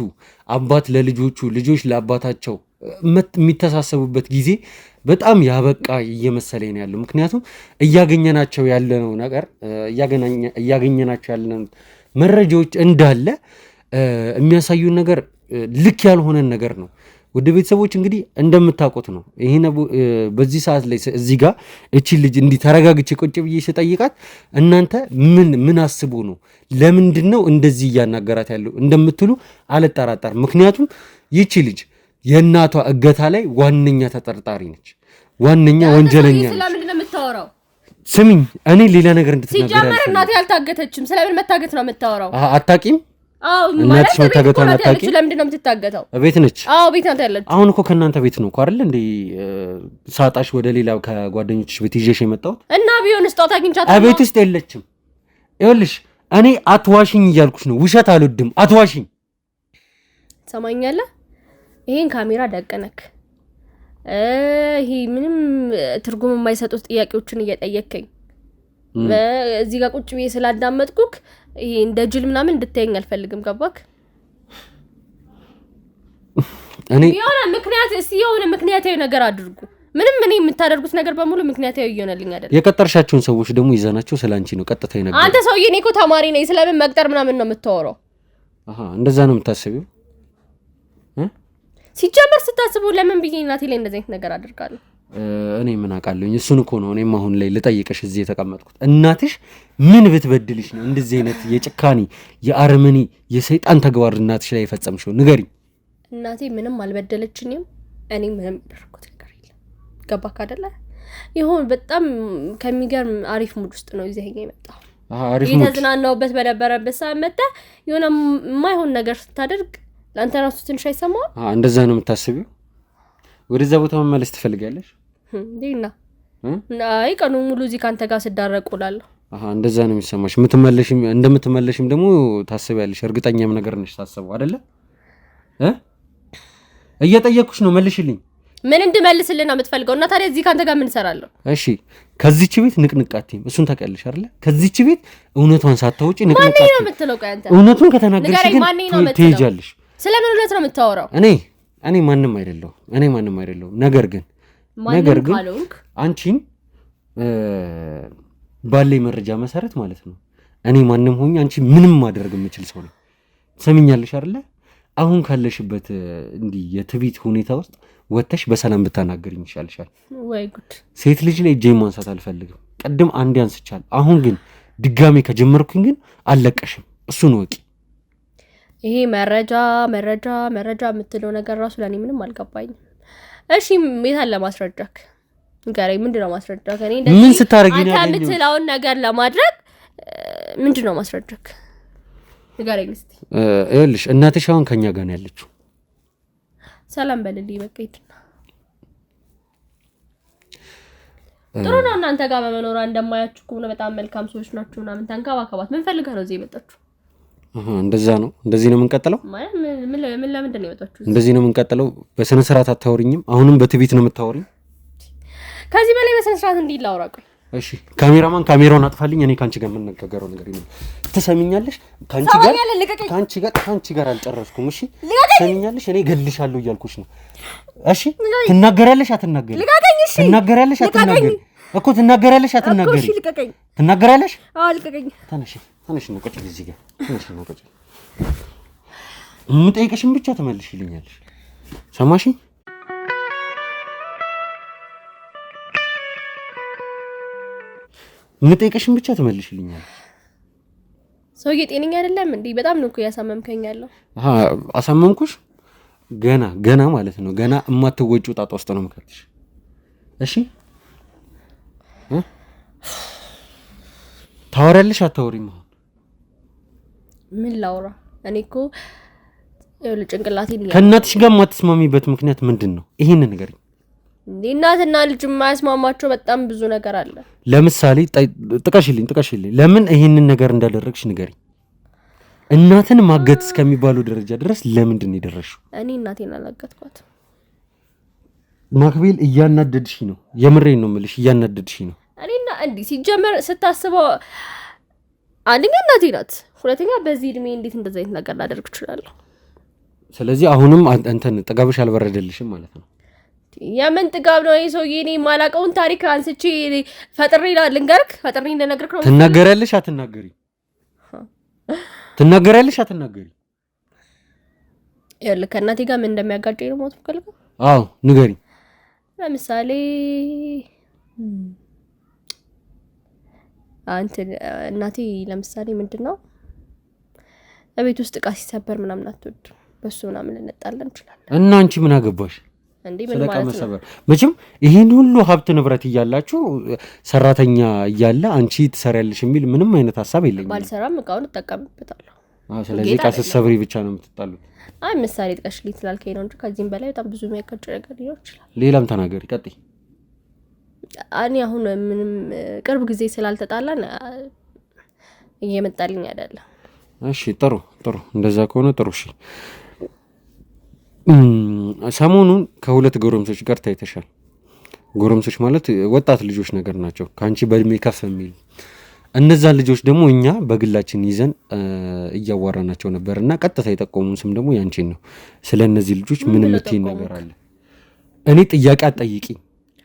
አባት ለልጆቹ፣ ልጆች ለአባታቸው የሚተሳሰቡበት ጊዜ በጣም ያበቃ እየመሰለኝ ነው ያለው። ምክንያቱም እያገኘናቸው ያለነው ነገር እያገኘናቸው ያለነው መረጃዎች እንዳለ የሚያሳዩን ነገር ልክ ያልሆነን ነገር ነው። ውድ ቤተሰቦች እንግዲህ እንደምታውቁት ነው ይሄ በዚህ ሰዓት ላይ እዚህ ጋር እቺ ልጅ እንዲህ ተረጋግቼ ቁጭ ብዬ ስጠይቃት እናንተ ምን አስቡ ነው ለምንድን ነው እንደዚህ እያናገራት ያለው እንደምትሉ አልጠራጠር። ምክንያቱም ይቺ ልጅ የእናቷ እገታ ላይ ዋነኛ ተጠርጣሪ ነች፣ ዋነኛ ወንጀለኛ ነች። ስለምን ነው የምታወራው? ስሚኝ፣ እኔ ሌላ ነገር እንድትናገር ሲጀመር እናቴ አልታገተችም። ስለምን መታገት ነው የምታወራው? አታውቂም? አዎ እናትሽ መታገቷን አታውቂም? ለምንድን ነው የምትታገተው? ቤት ነች። አዎ ቤት ናት ያለችው። አሁን እኮ ከእናንተ ቤት ነው እኮ አይደል እንዴ ሳጣሽ ወደ ሌላ ከጓደኞችሽ ቤት ይዤሽ የመጣሁት እና ቢሆንስ ጧት አግኝቻት ቤት ውስጥ የለችም። ይኸውልሽ እኔ አትዋሽኝ እያልኩሽ ነው። ውሸት አልወድም፣ አትዋሽኝ። ትሰማኛለህ? ይሄን ካሜራ ደቀነክ ይሄ ምንም ትርጉም የማይሰጡት ጥያቄዎችን እየጠየከኝ እዚህ ጋር ቁጭ ብዬ ስላዳመጥኩክ ይሄ እንደ ጅል ምናምን እንድታየኝ አልፈልግም። ገባክ? እኔ የሆነ ምክንያታዊ ነገር አድርጉ። ምንም እኔ የምታደርጉት ነገር በሙሉ ምክንያታዊ እየሆነልኝ አይደለም። የቀጠርሻቸውን ሰዎች ደግሞ ይዘናቸው ስላንቺ ነው ቀጥታ ይነገር። አንተ ሰውዬ እኔ እኮ ተማሪ ነኝ። ስለምን መቅጠር ምናምን ነው የምታወራው? እንደዛ ነው የምታስቢው? ሲጀመር ስታስቡ ለምን ብዬ እናቴ ላይ እንደዚህ አይነት ነገር አድርጋለሁ? እኔ ምን አውቃለሁኝ? እሱን እኮ ነው እኔም አሁን ላይ ልጠይቅሽ እዚህ የተቀመጥኩት። እናትሽ ምን ብትበድልሽ ነው እንደዚህ አይነት የጭካኔ የአረመኔ የሰይጣን ተግባር እናትሽ ላይ የፈጸምሽው? ንገሪኝ። እናቴ ምንም አልበደለችኝም። እኔ ምንም ያደረኩት ነገር የለም። ገባክ አይደለ? ይሁን በጣም ከሚገርም አሪፍ ሙድ ውስጥ ነው ይዘኸኝ የመጣው። አሪፍ ሙድ የተዝናናውበት በነበረበት ሰዓት መጣ የሆነ የማይሆን ነገር ስታደርግ ለአንተ ራሱ ትንሽ አይሰማም? እንደዛ ነው የምታስቢው? ወደዛ ቦታ መመለስ ትፈልጋለሽ? ዲና አይ ቀኑ ሙሉ እዚህ ካንተ ጋር ስዳረቅ ውላለሁ። እንደዛ ነው የሚሰማሽ? እንደምትመለሽም ደግሞ ታስቢያለሽ? እርግጠኛም ነገር ነሽ ታስበው አይደለ? እየጠየቅኩሽ ነው፣ መልሽልኝ። ምን እንድመልስልህ ነው የምትፈልገው? እና ታዲያ እዚህ ካንተ ጋር ምን እሰራለሁ? እሺ ከዚህች ቤት ንቅንቃቴም እሱን ታውቂያለሽ አይደለ? ከዚህች ቤት እውነቷን ሳታውጪ ንቅንቃቴ ማን ነው የምትለው? ቆይ አንተ እውነቱን ከተናገርሽ ግን ትሄጃለሽ። ስለምን እውነት ነው የምታወራው? እኔ ማንም አይደለሁም። ነገር ግን አንቺን ባለኝ መረጃ መሰረት ማለት ነው እኔ ማንም ሆኜ አንቺ ምንም ማድረግ የምችል ሰው ነኝ። ትሰሚኛለሽ አይደለ? አሁን ካለሽበት እንዲህ የትዕቢት ሁኔታ ውስጥ ወጥተሽ በሰላም ብታናገሪኝ ይሻልሻል። ወይ ጉድ! ሴት ልጅ ላይ እጄን ማንሳት አልፈልግም። ቀድም አንዴ አንስቻለሁ። አሁን ግን ድጋሜ ከጀመርኩኝ ግን አልለቀሽም። እሱን ወቂ። ይሄ መረጃ የምትለው ነገር ራሱ ለኔ ምንም አልገባኝም። እሺ የት አለ ማስረጃክ? ንገረኝ። ምንድነው ማስረጃክ? እኔ እንደዚህ ምን ስታረጊ ነው አንተ የምትለውን ነገር ለማድረግ ምንድነው ማስረጃክ? ንገረኝ እስቲ። ይኸውልሽ እናትሽ አሁን ከኛ ጋር ነው ያለችው። ሰላም በልልኝ በቃ ሂድና። ጥሩ ነው እናንተ ጋር በመኖር እንደማያችሁ ከሆነ በጣም መልካም ሰዎች ናችሁ ምናምን ተንከባከባት። ምን ፈልጋ ነው እዚህ የመጣችሁ? እንደዛ ነው። እንደዚህ ነው የምንቀጥለው? ምን ለምንድን ነው የመጣችሁት? እንደዚህ ነው የምንቀጥለው? በስነ ስርዓት አታወሪኝም? አሁንም በትዕቢት ነው የምታወሪኝ? ከዚህ በላይ በስነ ስርዓት እንዲህ ላውራ? ቆይ እሺ ካሜራማን ካሜራውን አጥፋልኝ። እኔ ካንቺ ጋር የምንነጋገረው ነገር ነው። ትሰሚኛለሽ? ካንቺ ጋር አልጨረስኩም። እሺ ትሰሚኛለሽ? እኔ እገልሻለሁ እያልኩሽ ነው። እሺ ትናገሪያለሽ አትናገሪ? ትናገሪያለሽ አትናገሪ? እኮ ትናገሪያለሽ አትናገሪ? እሺ ልቀቀኝ። ትናገሪያለሽ? አዎ ልቀቀኝ። ተነሽ ነው ቁጭ እዚህ ጋር ተነሽ ነው ቁጭ። የምጠይቅሽን ብቻ ትመልሽልኛለሽ። ሰማሽኝ? የምጠይቅሽን ብቻ ትመልሽልኛለሽ። ሰውዬ ጤነኛ አይደለም እንዴ? በጣም ነው እኮ ያሳመምከኝ ያለው። አሳመምኩሽ? ገና ማለት ነው። ገና የማትወጪው ጣጣ ውስጥ ነው የምከትሽ። እሺ ታወሪያለሽ አታወሪም? ምን ላውራ እኔ እኮ ጭንቅላቴ ከእናትሽ ጋር የማትስማሚበት ምክንያት ምንድነው? ይሄን ነገር እናትና ልጅ የማያስማማቸው በጣም ብዙ ነገር አለ። ለምሳሌ ጥቀሽልኝ። ለምን ይሄንን ነገር እንዳደረግሽ ንገሪኝ። እናትን ማገት እስከሚባሉ ደረጃ ድረስ ለምንድን ነው የደረስሽው? እኔ እናቴን አላገትኳት። ማክቤል እያናደድሽ ነው። የምሬን ነው የምልሽ፣ እያናደድሽ ነው። እኔና እንዲህ ሲጀመር ስታስበው አንደኛ እናቴ ናት፣ ሁለተኛ በዚህ እድሜ እንዴት እንደዛ አይነት ነገር ላደርግ እችላለሁ? ስለዚህ አሁንም አንተን ጥጋብሽ አልበረደልሽም ማለት ነው። የምን ጥጋብ ነው? ይሄ ሰውዬ እኔ የማላውቀውን ታሪክ አንስቼ ፈጥሬ ልንገርክ፣ ፈጥሬ እንደነገርክ ነው። ትናገሪያለሽ አትናገሪ? ትናገሪያለሽ አትናገሪ? ይኸውልህ ከእናቴ ጋር ምን እንደሚያጋጨኝ ነው ሞት ፈልገው። አዎ ንገሪ። ለምሳሌ አንተ እናቴ ለምሳሌ ምንድነው በቤት ውስጥ ዕቃ ሲሰበር ምናምን አትወድም። በሱ ምናምን እንጣለን እንችላለን። እና አንቺ ምን አገባሽ? እንዴ ምን ማለት ነው? መቼም ይሄን ሁሉ ሀብት ንብረት እያላችሁ ሰራተኛ እያለ አንቺ ትሰሪያለሽ የሚል ምንም አይነት ሐሳብ የለኝም። ባልሰራም ዕቃውን እጠቀምበታለሁ። ስለዚህ ዕቃ ስትሰብሪ ብቻ ነው የምትጣሉት? አይ ምሳሌ ጥቀሽልኝ ስላልከኝ ነው እንጂ ከዚህም በላይ በጣም ብዙ የሚያጋጭ ነገር ሊኖር ይችላል። ሌላም ተናገሪ፣ ቀጥይ። እኔ አሁን ምንም ቅርብ ጊዜ ስላልተጣላን እየመጣልኝ አይደለም። እሺ ጥሩ እንደዛ ከሆነ ጥሩ። እሺ ሰሞኑን ከሁለት ጎረምሶች ጋር ታይተሻል። ጎረምሶች ማለት ወጣት ልጆች ነገር ናቸው፣ ከአንቺ በእድሜ ከፍ የሚሉ። እነዛን ልጆች ደግሞ እኛ በግላችን ይዘን እያዋራናቸው ነበር እና ቀጥታ የጠቆሙን ስም ደግሞ ያንቺን ነው። ስለ እነዚህ ልጆች ምን የምትይኝ ነገር አለ? እኔ ጥያቄ አትጠይቂኝ፣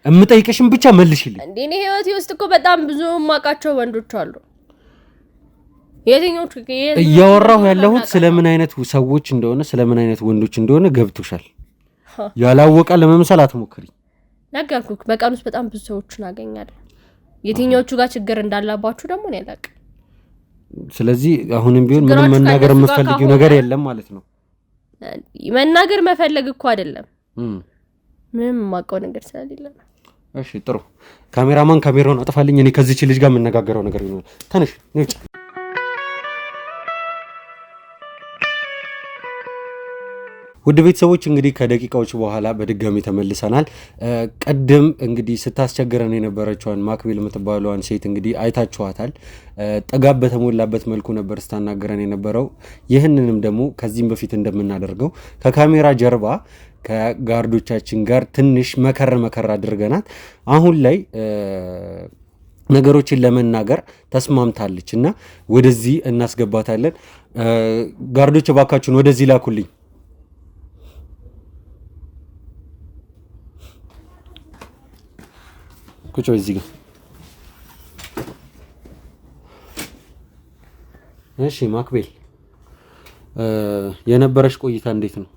የምጠይቅሽም ብቻ መልሽልኝ። እንዴ እኔ ህይወቴ ውስጥ እኮ በጣም ብዙ የማውቃቸው ወንዶች አሉ። የትኞቹ? እያወራሁ ያለሁት ስለምን አይነት ሰዎች እንደሆነ ስለምን አይነት ወንዶች እንደሆነ ገብቶሻል? ያላወቀ ለመምሰል አትሞክሪ። ነገርኩህ፣ በቀን ውስጥ በጣም ብዙ ሰዎችን አገኛለሁ። የትኞቹ ጋር ችግር እንዳላባችሁ ደግሞ ነው ያላቀ። ስለዚህ አሁንም ቢሆን ምንም መናገር የምፈልጊው ነገር የለም ማለት ነው? መናገር መፈለግ እኮ አይደለም፣ ምንም የማውቀው ነገር ስለሌለ። እሺ ጥሩ። ካሜራማን ካሜራውን አጥፋልኝ። እኔ ከዚህች ልጅ ጋር የምነጋገረው ነገር ይኖር። ተነሽ ነጭ። ውድ ቤተሰቦች እንግዲህ ከደቂቃዎች በኋላ በድጋሚ ተመልሰናል። ቀደም እንግዲህ ስታስቸግረን የነበረችዋን ማክቤል የምትባለዋን ሴት እንግዲህ አይታችኋታል። ጥጋብ በተሞላበት መልኩ ነበር ስታናገረን የነበረው። ይህንንም ደግሞ ከዚህም በፊት እንደምናደርገው ከካሜራ ጀርባ ከጋርዶቻችን ጋር ትንሽ መከር አድርገናት አሁን ላይ ነገሮችን ለመናገር ተስማምታለች እና ወደዚህ እናስገባታለን። ጋርዶች እባካችሁን ወደዚህ ላኩልኝ። ቁጭ እዚህ ጋር። እሺ ማክቤል የነበረሽ ቆይታ እንዴት ነው?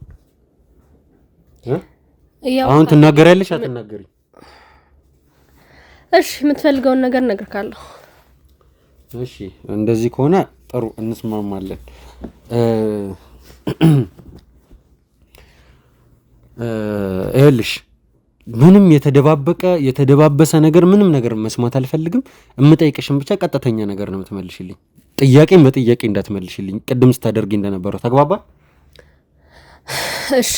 አሁን ትናገሪያለሽ አትናገሪ? እሺ የምትፈልገውን ነገር እነግርካለሁ። እሺ እንደዚህ ከሆነ ጥሩ እንስማማለን። ይኸውልሽ ምንም የተደባበሰ ነገር ምንም ነገር መስማት አልፈልግም። የምጠይቅሽን ብቻ ቀጥተኛ ነገር ነው የምትመልሽልኝ። ጥያቄን በጥያቄ እንዳትመልሽልኝ ቅድም ስታደርጊ እንደነበረው ተግባባል? እሺ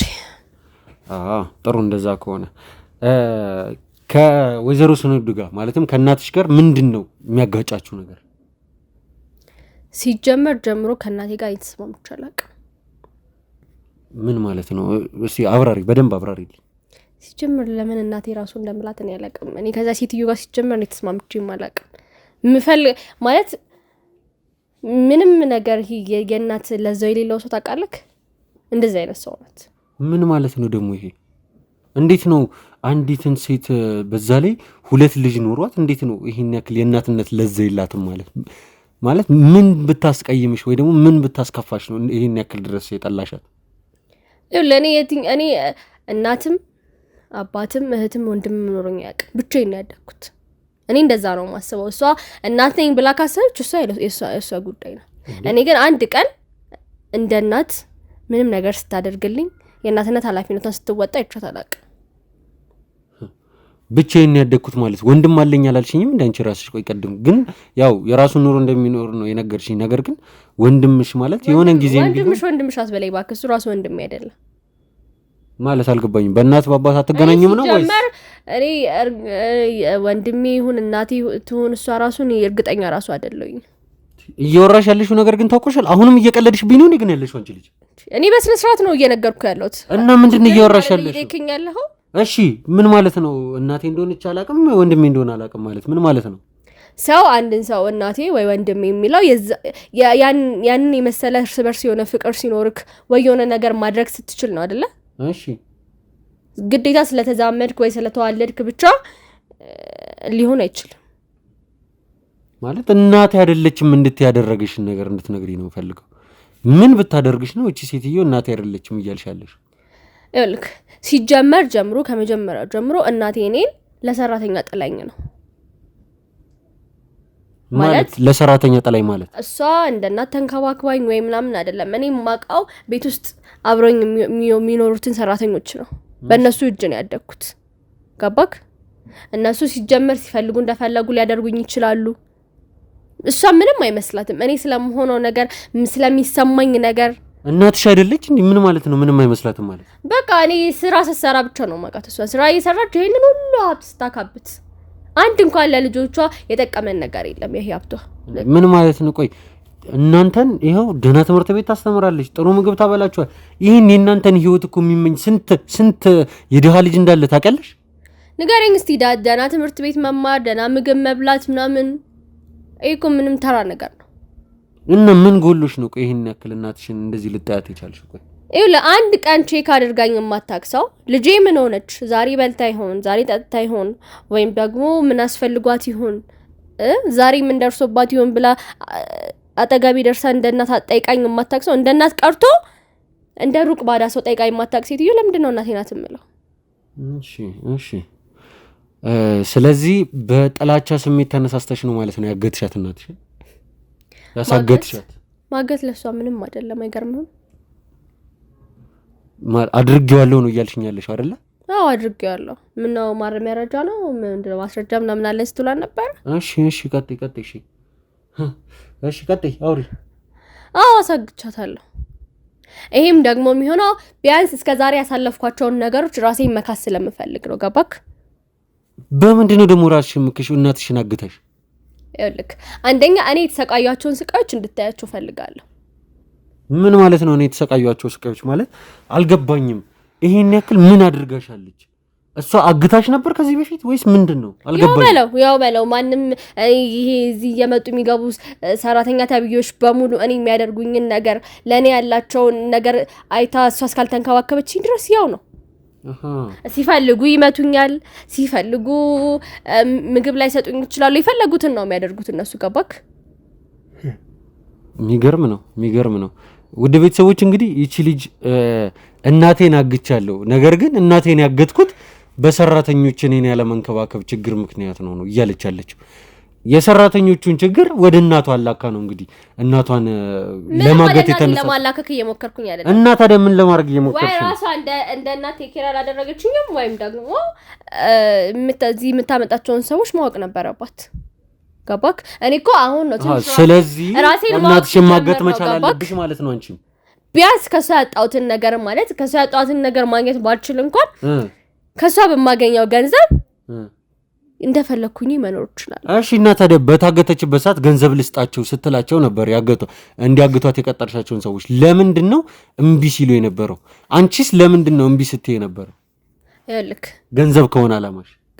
ጥሩ። እንደዛ ከሆነ ከወይዘሮ ስንዱ ጋር ማለትም ከእናትሽ ጋር ምንድን ነው የሚያጋጫችሁ ነገር? ሲጀመር ጀምሮ ከእናቴ ጋር የተስማሙች አላውቅም። ምን ማለት ነው? እስኪ አብራሪ፣ በደንብ አብራሪልኝ። ሲጀመር ለምን እናቴ ራሱ እንደምላት እኔ አላውቅም። እኔ ከዛ ሴትዮ ጋር ሲጀመር ነው የተስማምቼም አላውቅም። ማለት ምንም ነገር የእናት ለዛው የሌለው ሰው ታውቃለህ? እንደዚህ አይነት ሰው ናት። ምን ማለት ነው ደግሞ ይሄ? እንዴት ነው አንዲትን ሴት በዛ ላይ ሁለት ልጅ ኖሯት እንዴት ነው ይሄን ያክል የእናትነት ለዛ የላትም ማለት ምን ብታስቀይምሽ ወይ ደግሞ ምን ብታስከፋሽ ነው ይሄን ያክል ድረስ የጠላሻት? ለኔ እኔ እናትም አባትም እህትም ወንድም ኖሮኝ አያውቅም። ብቻዬን ነው ያደግኩት። እኔ እንደዛ ነው የማስበው። እሷ እናት ነኝ ብላ ካሰበች እሷ ጉዳይ ነው። እኔ ግን አንድ ቀን እንደ እናት ምንም ነገር ስታደርግልኝ የእናትነት ኃላፊነቷን ስትወጣ አይቻት አላውቅም። ብቻዬን ያደግኩት ማለት ወንድም አለኝ አላልሽኝም እንዳንቺ ራስሽ? ቆይ ቀድም ግን ያው የራሱን ኑሮ እንደሚኖር ነው የነገርሽኝ። ነገር ግን ወንድምሽ ማለት የሆነ ጊዜ ወንድምሽ አስበላይ እባክህ፣ እሱ ራሱ ወንድም አይደለም ማለት አልገባኝም። በእናት በአባት አትገናኙም ነው ወይስ? እኔ ወንድሜ ይሁን እናቴ ትሁን እሷ ራሱን እርግጠኛ ራሱ አይደለሁኝ። እየወራሽ ያለሽው ነገር ግን ታውቆሻል። አሁንም እየቀለድሽብኝ ነው ግን ያለሽው አንቺ ልጅ። እኔ በስነ ስርዓት ነው እየነገርኩ ያለሁት። እና ምንድነው እየወራሽ ያለሽው? ይከኛለሁ። እሺ ምን ማለት ነው? እናቴ እንደሆነች አላውቅም ወንድሜ እንደሆነ አላውቅም ማለት ምን ማለት ነው? ሰው አንድን ሰው እናቴ ወይ ወንድሜ የሚለው ያንን የመሰለ እርስ በርስ የሆነ ፍቅር ሲኖርክ ወይ የሆነ ነገር ማድረግ ስትችል ነው አይደለ? እሺ ግዴታ ስለተዛመድክ ወይ ስለተዋለድክ ብቻ ሊሆን አይችልም ማለት። እናቴ አይደለችም እንድትያደረግሽን ነገር እንድትነግሪኝ ነው ፈልገው። ምን ብታደርግሽ ነው እቺ ሴትዮ እናቴ አይደለችም እያልሻለሽ? ይልክ ሲጀመር ጀምሮ ከመጀመሪያው ጀምሮ እናቴ እኔን ለሰራተኛ ጥላኝ ነው ማለት ለሰራተኛ ጥላኝ ማለት እሷ እንደ እናት ተንከባክባኝ ወይ ምናምን አይደለም። እኔ ማቃው ቤት ውስጥ አብሮኝ የሚኖሩትን ሰራተኞች ነው። በእነሱ እጅ ነው ያደግኩት። ገባክ? እነሱ ሲጀመር ሲፈልጉ እንደፈለጉ ሊያደርጉኝ ይችላሉ። እሷ ምንም አይመስላትም። እኔ ስለምሆነው ነገር ስለሚሰማኝ ነገር እናትሽ አይደለች እንዴ? ምን ማለት ነው ምንም አይመስላትም ማለት? በቃ እኔ ስራ ስሰራ ብቻ ነው ማውቃት። እሷ ስራ እየሰራች ይሄንን ሁሉ ሀብት ስታካብት አንድ እንኳን ለልጆቿ የጠቀመን ነገር የለም። ይሄ ሀብቷ ምን ማለት ነው? ቆይ እናንተን ይሄው ደህና ትምህርት ቤት ታስተምራለች፣ ጥሩ ምግብ ታበላችኋል። ይሄን የእናንተን ህይወት እኮ የሚመኝ ስንት የድሃ ልጅ እንዳለ ታውቂያለሽ? ንገረኝ እስቲ። ደህና ትምህርት ቤት መማር፣ ደህና ምግብ መብላት ምናምን ይሄ እኮ ምንም ተራ ነገር ነው። እና ምን ጎሎሽ ነው? ቆይ ይሄን ያክል እናትሽን እንደዚህ ልታያት የቻልሽ? ቆይ ይኸው ለአንድ ቀን ቼክ አድርጋኝ የማታክሰው ልጄ ምን ሆነች፣ ዛሬ በልታ ይሆን፣ ዛሬ ጠጥታ ይሆን፣ ወይም ደግሞ ምን አስፈልጓት ይሆን፣ ዛሬ ምን ደርሶባት ይሆን ብላ አጠገቤ ደርሳ እንደ እናት ጠይቃኝ የማታክሰው፣ እንደ እናት ቀርቶ እንደ ሩቅ ባዳ ሰው ጠይቃኝ የማታክ ሴትዮ ለምንድን ነው እናቴ ናት የምለው? እሺ ስለዚህ በጥላቻ ስሜት ተነሳስተሽ ነው ማለት ነው ያገትሻት እናትሽ? ያሳገትሻት? ማገት ለሷ ምንም አይደለም። አይገርምም? አድርጌዋለሁ ነው እያልሽኛለሽ አይደለ? አዎ አድርጌዋለሁ። ምነው ማረሚያ ረጃ ነው ምንድነው ማስረጃ ምናምን አለ ስትሏን ነበር? እሺ ቀጥይ እሺ ቀጥይ አውሪ። አዎ አሳግቻታለሁ። ይሄም ደግሞ የሚሆነው ቢያንስ እስከዛሬ ያሳለፍኳቸውን ነገሮች ራሴን መካስ ስለምፈልግ ነው። ገባክ? በምንድነው ደግሞ ራስሽን ምክሽው እናትሽን አግተሽ? ይልክ አንደኛ እኔ የተሰቃያቸውን ስቃዮች እንድታያቸው ፈልጋለሁ። ምን ማለት ነው? እኔ የተሰቃያቸው ስቃዮች ማለት አልገባኝም። ይሄን ያክል ምን አድርጋሻለች? እሷ አግታሽ ነበር ከዚህ በፊት ወይስ ምንድነው? አልገባኝም። ያው በለው ማንም ይሄ እዚህ እየመጡ የሚገቡ ሰራተኛ ተብዮች በሙሉ እኔ የሚያደርጉኝን ነገር ለኔ ያላቸውን ነገር አይታ እሷ እስካልተንከባከበችኝ ድረስ ያው ነው። ሲፈልጉ ይመቱኛል፣ ሲፈልጉ ምግብ ላይ ሰጡኝ ይችላሉ። የፈለጉትን ነው የሚያደርጉት እነሱ። ገባክ? የሚገርም ነው። ውድ ቤተሰቦች እንግዲህ ይቺ ልጅ እናቴን አግቻለሁ፣ ነገር ግን እናቴን ያገትኩት በሰራተኞች እኔን ያለመንከባከብ ችግር ምክንያት ነው እያለች ያለችው። የሰራተኞቹን ችግር ወደ እናቷ አላካ ነው እንግዲህ እናቷን ለማገት የተነሳ ለማላከክ እየሞከርኩኝ አይደለም። እና ታዲያ ምን ለማድረግ እየሞከርሽ ነው? ወይ ራሷ እንደ እናት ቴኬር አላደረገችኝም፣ ወይም ደግሞ እዚህ የምታመጣቸውን ሰዎች ማወቅ ነበረባት። ገባክ? እኔ እኮ አሁን ነው ትንሽ ስለዚህ እናትሽን ማገት መቻል አለብሽ ማለት ነው። አንቺ ቢያንስ ከሷ ያጣሁትን ነገር ማለት ከሷ ያጣሁትን ነገር ማግኘት ባልችል እንኳን ከሷ በማገኘው ገንዘብ እንደፈለኩኝ መኖር ይችላል። እሺ እና ታዲያ በታገተችበት ሰዓት ገንዘብ ልስጣቸው ስትላቸው ነበር እንዲያግቷት የቀጠርሻቸውን ሰዎች ለምንድን ነው እምቢ ሲሉ የነበረው? አንቺስ ለምንድን ነው እምቢ ስትይ የነበረው? ይልክ ገንዘብ ከሆነ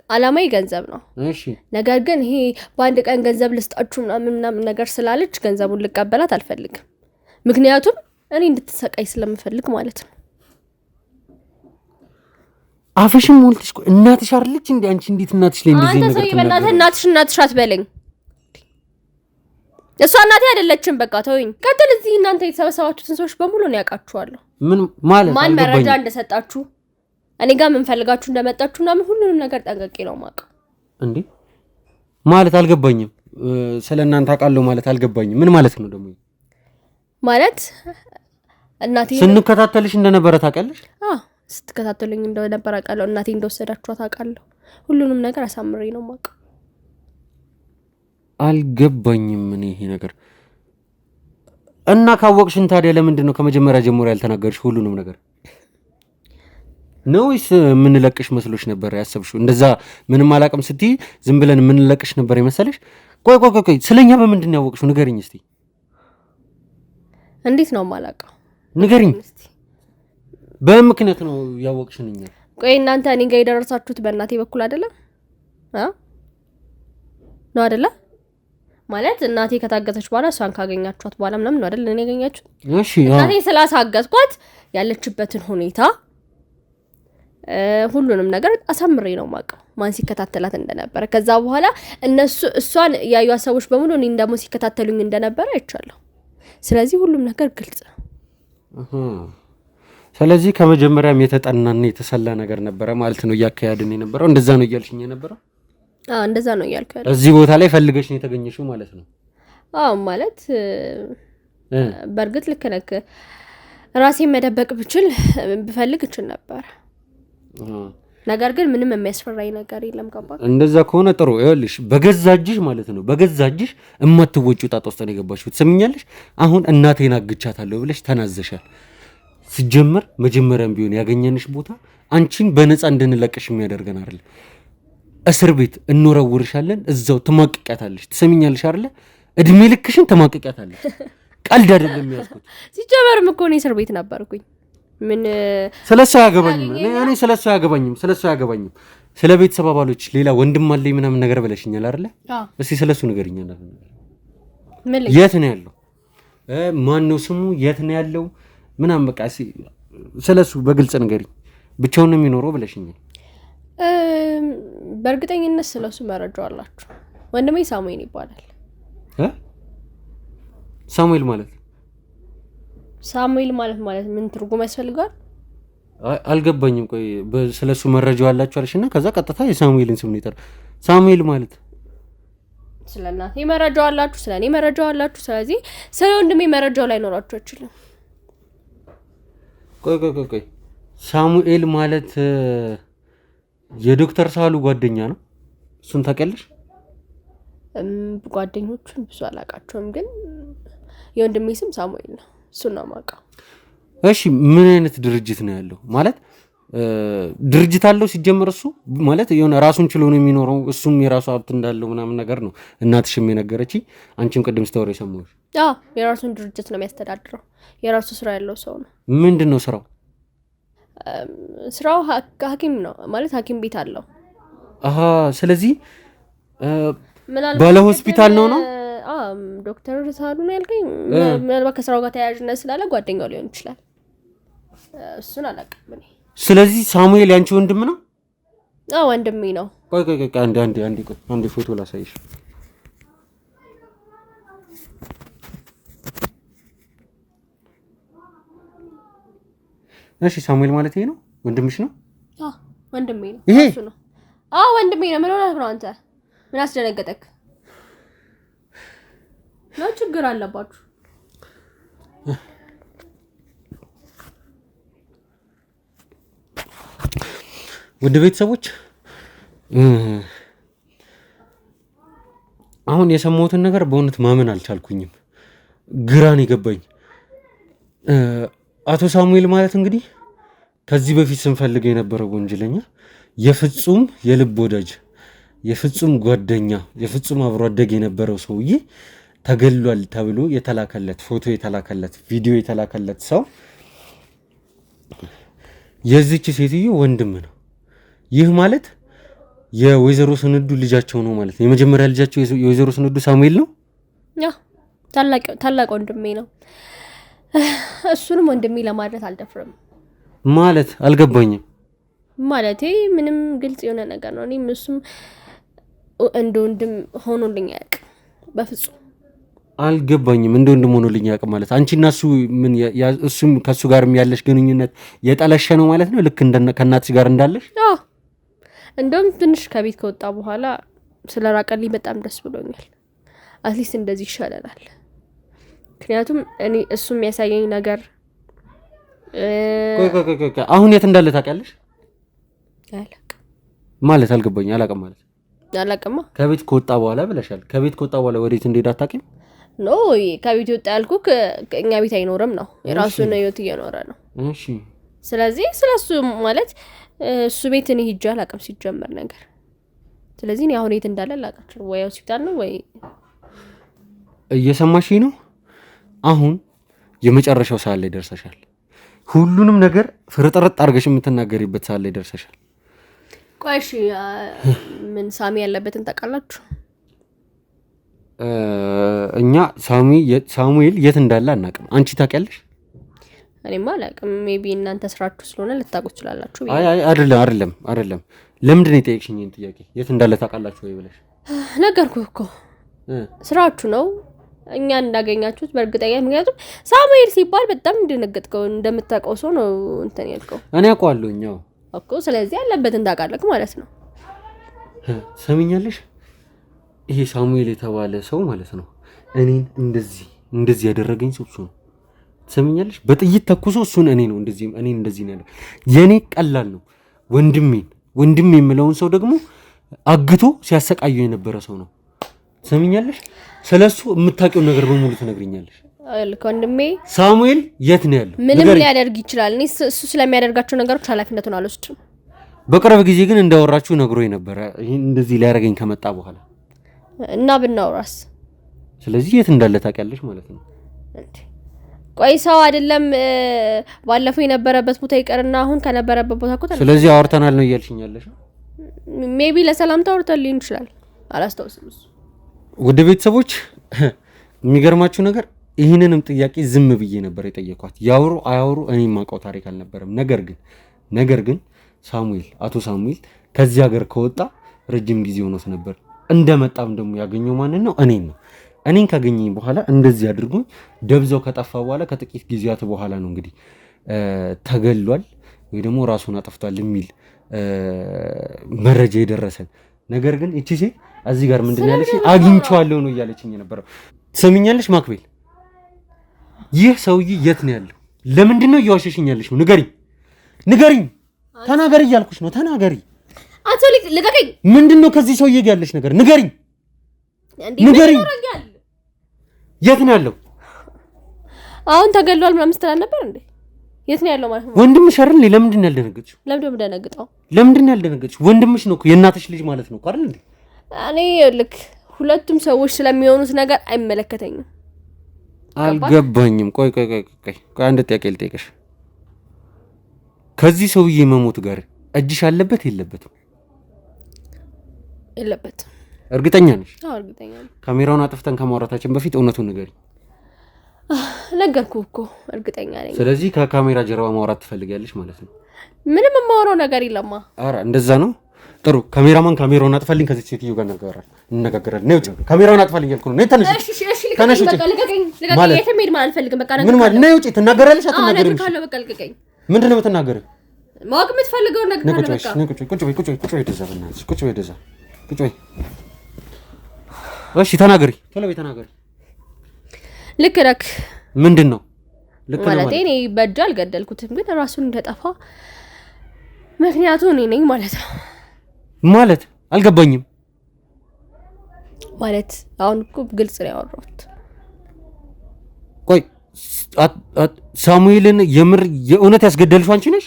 አላማዬ ገንዘብ ነው። እሺ ነገር ግን ይሄ በአንድ ቀን ገንዘብ ልስጣችሁ ምናምን ነገር ስላለች ገንዘቡን ልቀበላት አልፈልግም። ምክንያቱም እኔ እንድትሰቃይ ስለምፈልግ ማለት ነው። አፍሽም ሞልተሽ እናትሽ አይደለች እንዴ? አንቺ እንዴት እናትሽ ላይ እንደዚህ ነገር ትናገራለሽ? አንተ ሰው እናትሽ አትበለኝ። እሷ እናቴ አይደለችም። በቃ ተውኝ። ቀጥል። እዚህ እናንተ የተሰበሰባችሁትን ሰዎች በሙሉ ነው ያውቃችኋለሁ። ምን ማለት ማን መረጃ እንደሰጣችሁ እኔ ጋር ምን ፈልጋችሁ እንደመጣችሁ እና ሁሉንም ነገር ጠንቅቄ ነው የማውቀው። እንዴ ማለት አልገባኝም። ስለእናንተ አውቃለሁ ማለት አልገባኝም። ምን ማለት ነው ደግሞ? ማለት እናቴ ስንከታተልሽ እንደነበረ ታውቃለሽ? ስትከታተሉኝ እንደነበረ አውቃለሁ። እናቴ እንደወሰዳችኋት አውቃለሁ። ሁሉንም ነገር አሳምሬ ነው የማውቀው። አልገባኝም ምን ይሄ ነገር እና ካወቅሽን ታዲያ ለምንድን ነው ከመጀመሪያ ጀምሮ ያልተናገርሽ ሁሉንም ነገር? ነውስ የምንለቅሽ መስሎሽ ነበር ያሰብሽው? እንደዛ ምንም አላውቅም ስትይ ዝም ብለን የምንለቅሽ ነበር የመሰለሽ? ቆይ ስለኛ በምንድን ነው ያወቅሽው? ንገሪኝ እስቲ። እንዴት ነው የማላውቀው? ንገሪኝ። በምክንያት ነው ያወቅሽን እኛ። ቆይ እናንተ እኔ ጋር የደረሳችሁት በእናቴ በኩል አይደለም ነው አይደለ? ማለት እናቴ ከታገተች በኋላ እሷን ካገኛችኋት በኋላ ምናምን ነው አይደል እኔ ያገኛችሁት? እሺ እናቴ ስላሳገትኳት ያለችበትን ሁኔታ ሁሉንም ነገር አሳምሬ ነው የማውቀው፣ ማን ሲከታተላት እንደነበረ። ከዛ በኋላ እሷን ያዩ ሰዎች በሙሉ እኔን ደግሞ ሲከታተሉኝ እንደነበረ አይቻለሁ። ስለዚህ ሁሉም ነገር ግልጽ ነው። ስለዚህ ከመጀመሪያም የተጠናና የተሰላ ነገር ነበረ ማለት ነው እያካሄድን የነበረው። እንደዛ ነው እያልሽኝ የነበረው? እንደዛ ነው እያልኩ ያለው። እዚህ ቦታ ላይ ፈልገሽ ነው የተገኘሽው ማለት ነው? ማለት በእርግጥ ልክ ነህ። ራሴን መደበቅ ብፈልግ እችል ነበር። ነገር ግን ምንም የሚያስፈራኝ ነገር የለም። ገባህ? እንደዛ ከሆነ ጥሩ። ይኸውልሽ በገዛጅሽ ማለት ነው በገዛጅሽ እማትወጪው ጣጣ ውስጥ ነው የገባሽው። ትሰምኛለሽ? አሁን እናቴን አግቻታለሁ ብለሽ ተናዘሻል። ሲጀመር መጀመሪያም ቢሆን ያገኘንሽ ቦታ አንቺን በነፃ እንድንለቅሽ የሚያደርገን አይደል። እስር ቤት እንወረውርሻለን፣ እዛው ትማቅቂያታለሽ። ትሰምኛለሽ አይደለ? እድሜ ልክሽን ትማቅቂያታለሽ። ቀልድ አይደለም የሚያስኩት። ሲጀመርም እኮ እኔ እስር ቤት ነበርኩኝ። ምን ስለሱ አያገባኝም። እኔ ስለሱ አያገባኝም። ስለ ቤተሰብ አባሎች ሌላ ወንድም አለኝ ምናምን ነገር ብለሽኛል አይደለ? እስቲ ስለሱ ንገሪኝ። የት ነው ያለው? ማን ነው ስሙ? የት ነው ያለው? ምናምን በቃ ስለሱ በግልጽ ንገሪኝ። ብቻውን ነው የሚኖረው ብለሽኛል። በእርግጠኝነት ስለሱ መረጃው አላችሁ። ወንድሜ ሳሙኤል ይባላል። ሳሙኤል ማለት ምን ትርጉም ያስፈልጋል? አልገባኝም። ቆይ ስለሱ መረጃው አላችሁ አለሽና ከዛ ቀጥታ የሳሙኤልን ስም ነው ይጠራ። ሳሙኤል ማለት ስለናቴ መረጃው አላችሁ፣ ስለኔ መረጃው አላችሁ። ስለዚህ ስለ ወንድሜ መረጃው ላይ ኖራችሁ አይችልም። ቆይ ሳሙኤል ማለት የዶክተር ሳሉ ጓደኛ ነው። እሱን ታውቂያለሽ? ጓደኞቹን ብዙ አላውቃቸውም፣ ግን የወንድሜ ስም ሳሙኤል ነው። እሱን ነው የማውቀው። እሺ ምን አይነት ድርጅት ነው ያለው? ማለት ድርጅት አለው ሲጀምር? እሱ ማለት የሆነ ራሱን ችሎ ነው የሚኖረው? እሱም የራሱ ሀብት እንዳለው ምናምን ነገር ነው እናትሽም የነገረች። አንቺም ቅድም ስታወሪ የሰማሁሽ። የራሱን ድርጅት ነው የሚያስተዳድረው። የራሱ ስራ ያለው ሰው ነው። ምንድን ነው ስራው? ስራው ሐኪም ነው ማለት ሐኪም ቤት አለው። ስለዚህ ባለ ሆስፒታል ነው። ዶክተር ሳሉ ነው ያልከኝ። ምናልባት ከስራው ጋር ተያያዥነት ስላለ ጓደኛው ሊሆን ይችላል። እሱን አላውቅም እኔ። ስለዚህ ሳሙኤል ያንቺ ወንድም ነው? ወንድሜ ነው። ቆይ አንዴ ፎቶ ላሳይሽ። እሺ ሳሙኤል ማለት ይሄ ነው? ወንድምሽ ነው? ወንድሜ ነው። ይሄ ነው? ወንድሜ ነው። ምን ሆነህ ነው አንተ? ምን አስደነገጠክ? ነው ችግር አለባችሁ? ውድ ቤተሰቦች አሁን የሰማሁትን ነገር በእውነት ማመን አልቻልኩኝም። ግራን የገባኝ አቶ ሳሙኤል ማለት እንግዲህ ከዚህ በፊት ስንፈልገው የነበረው ወንጀለኛ፣ የፍጹም የልብ ወዳጅ፣ የፍጹም ጓደኛ፣ የፍጹም አብሮ አደግ የነበረው ሰውዬ ተገሏል ተብሎ የተላከለት ፎቶ የተላከለት ቪዲዮ የተላከለት ሰው የዚች ሴትዮ ወንድም ነው። ይህ ማለት የወይዘሮ ስንዱ ልጃቸው ነው ማለት ነው። የመጀመሪያ ልጃቸው የወይዘሮ ስንዱ ሳሙኤል ነው። ታላቅ ወንድሜ ነው። እሱንም ወንድሜ ለማድረግ አልደፍርም ማለት አልገባኝም። ማለቴ ምንም ግልጽ የሆነ ነገር ነው። እኔም እሱም እንደ ወንድም ሆኖልኝ አያውቅም። በፍጹም አልገባኝም። እንደ ወንድም ሆኖልኝ አያውቅም ማለት አንቺና እሱ ምን እሱም ከሱ ጋር ያለሽ ግንኙነት የጠለሸ ነው ማለት ነው? ልክ ከእናትሽ ጋር እንዳለሽ? እንደውም ትንሽ ከቤት ከወጣ በኋላ ስለራቀልኝ በጣም ደስ ብሎኛል። አትሊስት እንደዚህ ይሻለናል። ምክንያቱም እኔ እሱ የሚያሳየኝ ነገር አሁን የት እንዳለ ታውቂያለሽ? አላውቅም። ማለት አልገባኝ። አላውቅም ማለት አላውቅማ። ከቤት ከወጣ በኋላ ብለሻል። ከቤት ከወጣ በኋላ ወዴት እንደሄደ አታውቂም? ኖ ከቤት ወጣ ያልኩህ እኛ ቤት አይኖርም ነው፣ የራሱን ህይወት እየኖረ ነው። እሺ ስለዚህ ስለሱ ማለት እሱ ቤት እኔ ሂጅ አላውቅም ሲጀመር ነገር። ስለዚህ እኔ አሁን የት እንዳለ አላውቃቸው፣ ወይ ሆስፒታል ነው ወይ። እየሰማሽኝ ነው? አሁን የመጨረሻው ሰዓት ላይ ደርሰሻል። ሁሉንም ነገር ፍርጥርጥ አድርገሽ የምትናገሪበት ሰዓት ላይ ደርሰሻል። ቆይ እሺ ምን ሳሚ ያለበትን ታውቃላችሁ? እኛ ሳሙኤል የት እንዳለ አናውቅም። አንቺ ታውቂያለሽ? እኔማ አላውቅም። ሜቢ እናንተ ስራችሁ ስለሆነ ልታውቁ ትችላላችሁ። አይ አይደለም። ለምንድን ነው የጠየቅሽኝ ይሄን ጥያቄ? የት እንዳለ ታውቃላችሁ ወይ ብለሽ ነገርኩህ እኮ። ስራችሁ ነው እኛ እንዳገኛችሁት በእርግጠኛ። ምክንያቱም ሳሙኤል ሲባል በጣም እንደነገጥከው እንደምታውቀው ሰው ነው እንትን ያልከው። እኔ አውቀዋለሁ እኛው እኮ። ስለዚህ ያለበትን ታውቃለህ ማለት ነው። ሰሚኛለሽ? ይሄ ሳሙኤል የተባለ ሰው ማለት ነው እኔን እንደዚህ ያደረገኝ ሰው እሱ ነው። ሰሚኛለሽ? በጥይት ተኩሶ እሱን እኔን እንደዚህ ነው። የኔ ቀላል ነው። ወንድሜ የምለውን ሰው ደግሞ አግቶ ሲያሰቃየው የነበረ ሰው ነው። ሰሚኛለሽ? ስለሱ የምታውቂው ነገር በሙሉ ትነግሪኛለሽ። ወንድሜ ሳሙኤል የት ነው ያለው? ምንም ሊያደርግ ይችላል። እኔ እሱ ስለሚያደርጋቸው ነገሮች ኃላፊነቱን አልወስድም። በቅርብ ጊዜ ግን እንዳወራችሁ ነግሮኝ ነበረ ይሄን እንደዚህ ሊያደርገኝ ከመጣ በኋላ እና ብናወራስ? ስለዚህ የት እንዳለ ታውቂያለሽ ማለት ነው። ቆይ ሰው አይደለም ባለፈው የነበረበት ቦታ ይቀርና አሁን ከነበረበት ቦታ እኮ ስለዚህ አወርተናል ነው እያልሽኝ ያለሽ? ሜቢ ለሰላምታ አውርተን ሊሆን ይችላል፣ አላስታውስም። ውድ ቤተሰቦች የሚገርማችሁ ነገር ይህንንም ጥያቄ ዝም ብዬ ነበር የጠየኳት። ያወሩ አያወሩ እኔ የማውቀው ታሪክ አልነበረም። ነገር ግን አቶ ሳሙኤል ከዚህ ሀገር ከወጣ ረጅም ጊዜ ሆኖት ነበር። እንደመጣም ደግሞ ያገኘው ማንን ነው? እኔን ካገኘኝ በኋላ እንደዚህ አድርጎኝ ደብዛው ከጠፋ በኋላ ከጥቂት ጊዜያት በኋላ ነው እንግዲህ ተገሏል ወይ ደግሞ ራሱን አጠፍቷል የሚል መረጃ የደረሰን። ነገር ግን እቺ ሴት እዚህ ጋር ምንድን ያለች አግኝቼዋለሁ ነው እያለችኝ የነበረው። ትሰሚኛለሽ ማክቤል? ይህ ሰውዬ የት ነው ያለው? ለምንድን ነው እየዋሸሽኝ ያለሽው? ንገሪኝ፣ ተናገሪ እያልኩሽ ነው። ተናገሪ። አንተ ልቀቀኝ። ምንድን ነው ከዚህ ሰውዬ ጋር ያለሽ ነገር? ንገሪኝ። የት ነው ያለው? አሁን ተገሏል ምናምን ስትል ነበር እንዴ? የት ነው ያለው ማለት ነው? ወንድምሽ አይደል? ለምንድን ነው ያልደነገጥሽው? ለምንድን ነው ያልደነገጥሽው? ወንድምሽ ነው እኮ የእናትሽ ልጅ ማለት ነው አይደል እንዴ? እኔ ልክ ሁለቱም ሰዎች ስለሚሆኑት ነገር አይመለከተኝም። አልገባኝም። ቆይ አንድ ጥያቄ ልጠይቅሽ። ከዚህ ሰውዬ መሞት ጋር እጅሽ አለበት የለበትም? የለበትም። እርግጠኛ ነሽ? አዎ እርግጠኛ ነኝ። ካሜራውን አጥፍተን ከማውራታችን በፊት እውነቱን ንገሪኝ። ነገርኩህ እኮ እርግጠኛ ነኝ። ስለዚህ ከካሜራ ጀርባ ማውራት ትፈልጊያለሽ ማለት ነው? ምንም የማወራው ነገር የለማ። ኧረ እንደዛ ነው። ጥሩ ካሜራማን ካሜራውን አጥፋልኝ። ከዚህ ሴትዮ ጋር እንነጋገራለን። ነይ ውጭ። ካሜራውን አጥፋልኝ እያልኩ ነው። ነይ ተነሽ። ተነሽ ውጭ። ማለት የትም ሄድ ማለት አልፈልግም። በቃ ምን ማለት? ነይ ውጭ። ትናገራለሽ አትናገሪም? በቃ ልቀቀኝ። ምንድን ነው የምትናገሪው? ማወቅ የምትፈልገው ነገር ካለ በቃ ቁጭ በይ ደዛ፣ በእናትሽ ቁጭ በይ ደዛ፣ ቁጭ በይ። እሺ ተናገሪ፣ ቶሎ በይ ተናገሪ። ልክ ነህ። ምንድን ነው ልክ ነው ማለት? እኔ በእጅ አልገደልኩትም፣ ግን ራሱን እንደጠፋ ምክንያቱ እኔ ነኝ ማለት ነው። ማለት አልገባኝም። ማለት አሁን እኮ ግልጽ ነው ያወራሁት። ቆይ ሳሙኤልን የእውነት ያስገደልሽው አንቺ ነሽ?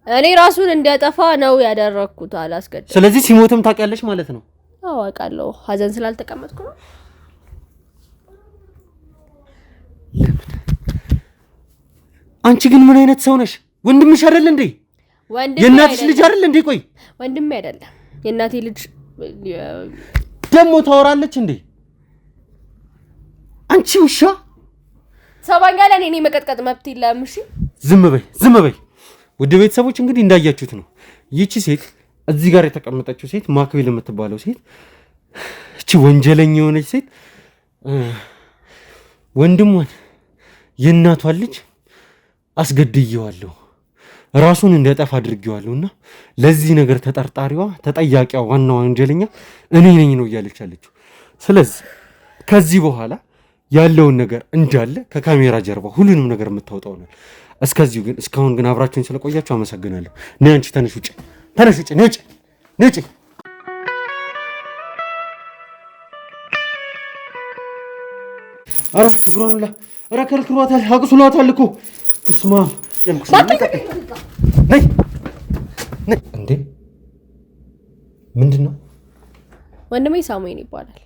እኔ ራሱን እንዲያጠፋ ነው ያደረኩት፣ አላስገደልኩም። ስለዚህ ሲሞትም ታውቂያለሽ ማለት ነው? አዎ አውቃለሁ። ሀዘን ስላልተቀመጥኩ ነው። አንቺ ግን ምን አይነት ሰው ነሽ? ወንድምሽ አይደል እንዴ? የእናትሽ ልጅ አይደል እንዴ? ቆይ ወንድሜ አይደለም የእናቴ ልጅ። ደግሞ ታወራለች እንዴ? አንቺ ውሻ! ሰባኛ ላይ እኔ መቀጥቀጥ መብት የለም። እሺ ዝም በይ። ውድ ቤተሰቦች እንግዲህ እንዳያችሁት ነው። ይቺ ሴት እዚህ ጋር የተቀመጠችው ሴት ማክቤል የምትባለው ሴት፣ እቺ ወንጀለኛ የሆነች ሴት ወንድሟን የእናቷን ልጅ አስገድየዋለሁ፣ ራሱን እንዲያጠፋ አድርጌዋለሁና ለዚህ ነገር ተጠርጣሪዋ ተጠያቂዋ ዋና ወንጀለኛ እኔ ነኝ ነው እያለች አለችው። ስለዚህ ከዚህ በኋላ ያለውን ነገር እንዳለ ከካሜራ ጀርባ ሁሉንም ነገር የምታወጣው ነው። እስካሁን ግን አብራችሁኝ ስለቆያችሁ አመሰግናለሁ። ነይ አንቺ ተነሽ ውጭ፣ ነይ ውጭ። ነጭ አረ እግሯን ሁላ አረ ከልክሏታል፣ አቁስሏታል እኮ እስማ ያልኩሽ ነይ እንዴ ምንድን ነው? ወንድሜ ሳሙኤል ይባላል።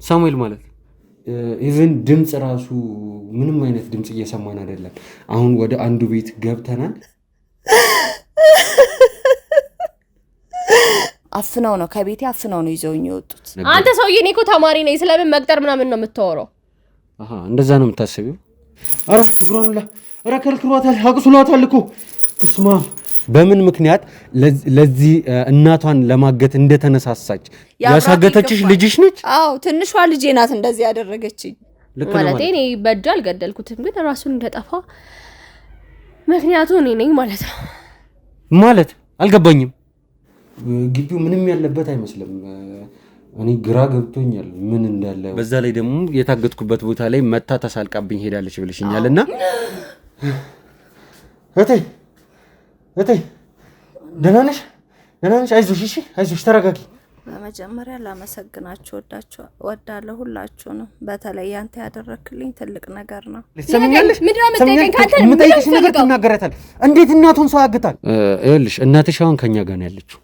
ሳሙኤል ማለት ኢቭን ድምፅ ራሱ ምንም አይነት ድምፅ እየሰማን አይደለም። አሁን ወደ አንዱ ቤት ገብተናል። አፍነው ነው ከቤቴ አፍነው ነው ይዘውኝ የወጡት። አንተ ሰውዬ እኔ እኮ ተማሪ ነኝ፣ ስለምን መቅጠር ምናምን ነው የምታወራው? እንደዛ ነው የምታስቢው? አረ እግሯን ሁላ አረ ከልክሏታል፣ አቁስሏታል እኮ እስማ በምን ምክንያት ለዚህ እናቷን ለማገት እንደተነሳሳች ያሳገተችሽ ልጅሽ ነች? አዎ ትንሿ ልጄ ናት እንደዚህ ያደረገችኝ። ማለት እኔ በእጅ አልገደልኩትም፣ ግን ራሱን እንደጠፋ ምክንያቱ እኔ ነኝ ማለት ነው። ማለት አልገባኝም። ግቢው ምንም ያለበት አይመስልም። እኔ ግራ ገብቶኛል ምን እንዳለ። በዛ ላይ ደግሞ የታገትኩበት ቦታ ላይ መታ ተሳልቃብኝ ሄዳለች ብለሽኛልና እቴ ደህና ነሽ? አይዞሽ፣ እሺ አይዞሽ፣ ተረጋጊ። በመጀመሪያ ላመሰግናችሁ ወዳለሁ ሁላችሁንም። በተለይ አንተ ያደረክልኝ ትልቅ ነገር ነው። ለሰምኛለሽ? የምጠይቅሽ ነገር ትናገራታል። እንዴት እናቱን ሰው ያግታል? ይኸውልሽ እናትሽ አሁን ከኛ ጋር ነው ያለችው።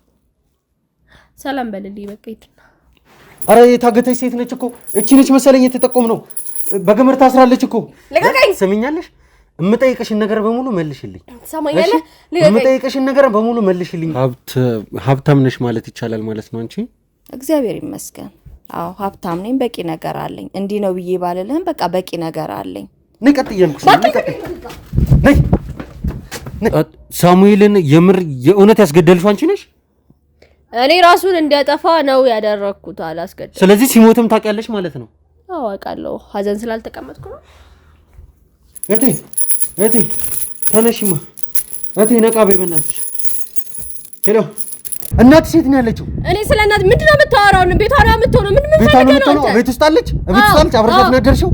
ሰላም በልልኝ በቃ ይትና። አረ የታገተች ሴት ነች እኮ እቺ ነች መሰለኝ የተጠቆም ነው። በገመድ ታስራለች እኮ። ሰምኛለሽ? የምጠይቅሽን ነገር በሙሉ መልሽልኝ። ሰማኛለህ? የምጠይቅሽን ነገር በሙሉ መልሽልኝ። ሀብታም ነሽ ማለት ይቻላል ማለት ነው አንቺ? እግዚአብሔር ይመስገን። አዎ ሀብታም ነኝ፣ በቂ ነገር አለኝ። እንዲህ ነው ብዬ ባልልህም በቃ በቂ ነገር አለኝ። ንቀጥ እያልኩሽ ነይ። ሳሙኤልን የእውነት ያስገደልሽው አንቺ ነሽ? እኔ ራሱን እንዲያጠፋ ነው ያደረኩት፣ አላስገደልኩም። ስለዚህ ሲሞትም ታውቂያለሽ ማለት ነው? አዎ አውቃለሁ። ሀዘን ስላልተቀመጥኩ ነው። እቴ ተነሽማ። እቴ ነቃ በይ በእናትሽ። ሄሎ እናትሽ የት ነው ያለችው? እኔ ስለ እናት ምንድን ነው የምታወራው? ቤቷ ነው የምትሆነው? ምን ነው? ቤት ውስጥ አለች? ቤት ውስጥ አለች? አብረሻት ነው ያደርሽው?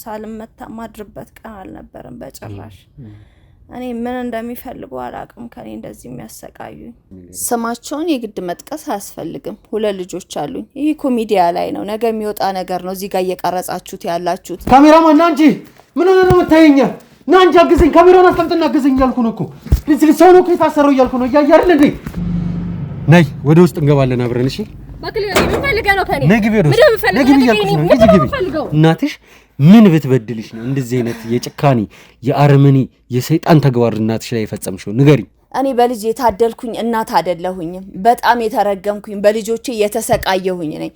ሳልመታ ማድርበት ቀን አልነበረም በጭራሽ። እኔ ምን እንደሚፈልጉ አላውቅም። ከኔ እንደዚህ የሚያሰቃዩኝ ስማቸውን የግድ መጥቀስ አያስፈልግም። 2 ልጆች አሉኝ። ይህ እኮ ሚዲያ ላይ ነው፣ ነገ የሚወጣ ነገር ነው። እዚህ ጋር እየቀረጻችሁት ያላችሁት ካሜራማን ና እንጂ ምን ሆነ ነው የምታየኛ? ና እንጂ አግዘኝ፣ ካሜራውን አስቀምጥና አግዘኝ እያልኩ ነው እኮ። ሰው ነው እኮ የታሰረው እያልኩ ነው። እያየህ አይደል እንዴ? ነይ ወደ ውስጥ እንገባለን አብረን። እሺ እናትሽ ምን ብትበድልሽ ነው እንደዚህ አይነት የጭካኔ የአረመኔ የሰይጣን ተግባር እናትሽ ላይ የፈጸምሽው? ንገሪኝ። እኔ በልጅ የታደልኩኝ እናት አይደለሁኝም። በጣም የተረገምኩኝ በልጆቼ የተሰቃየሁኝ ነኝ።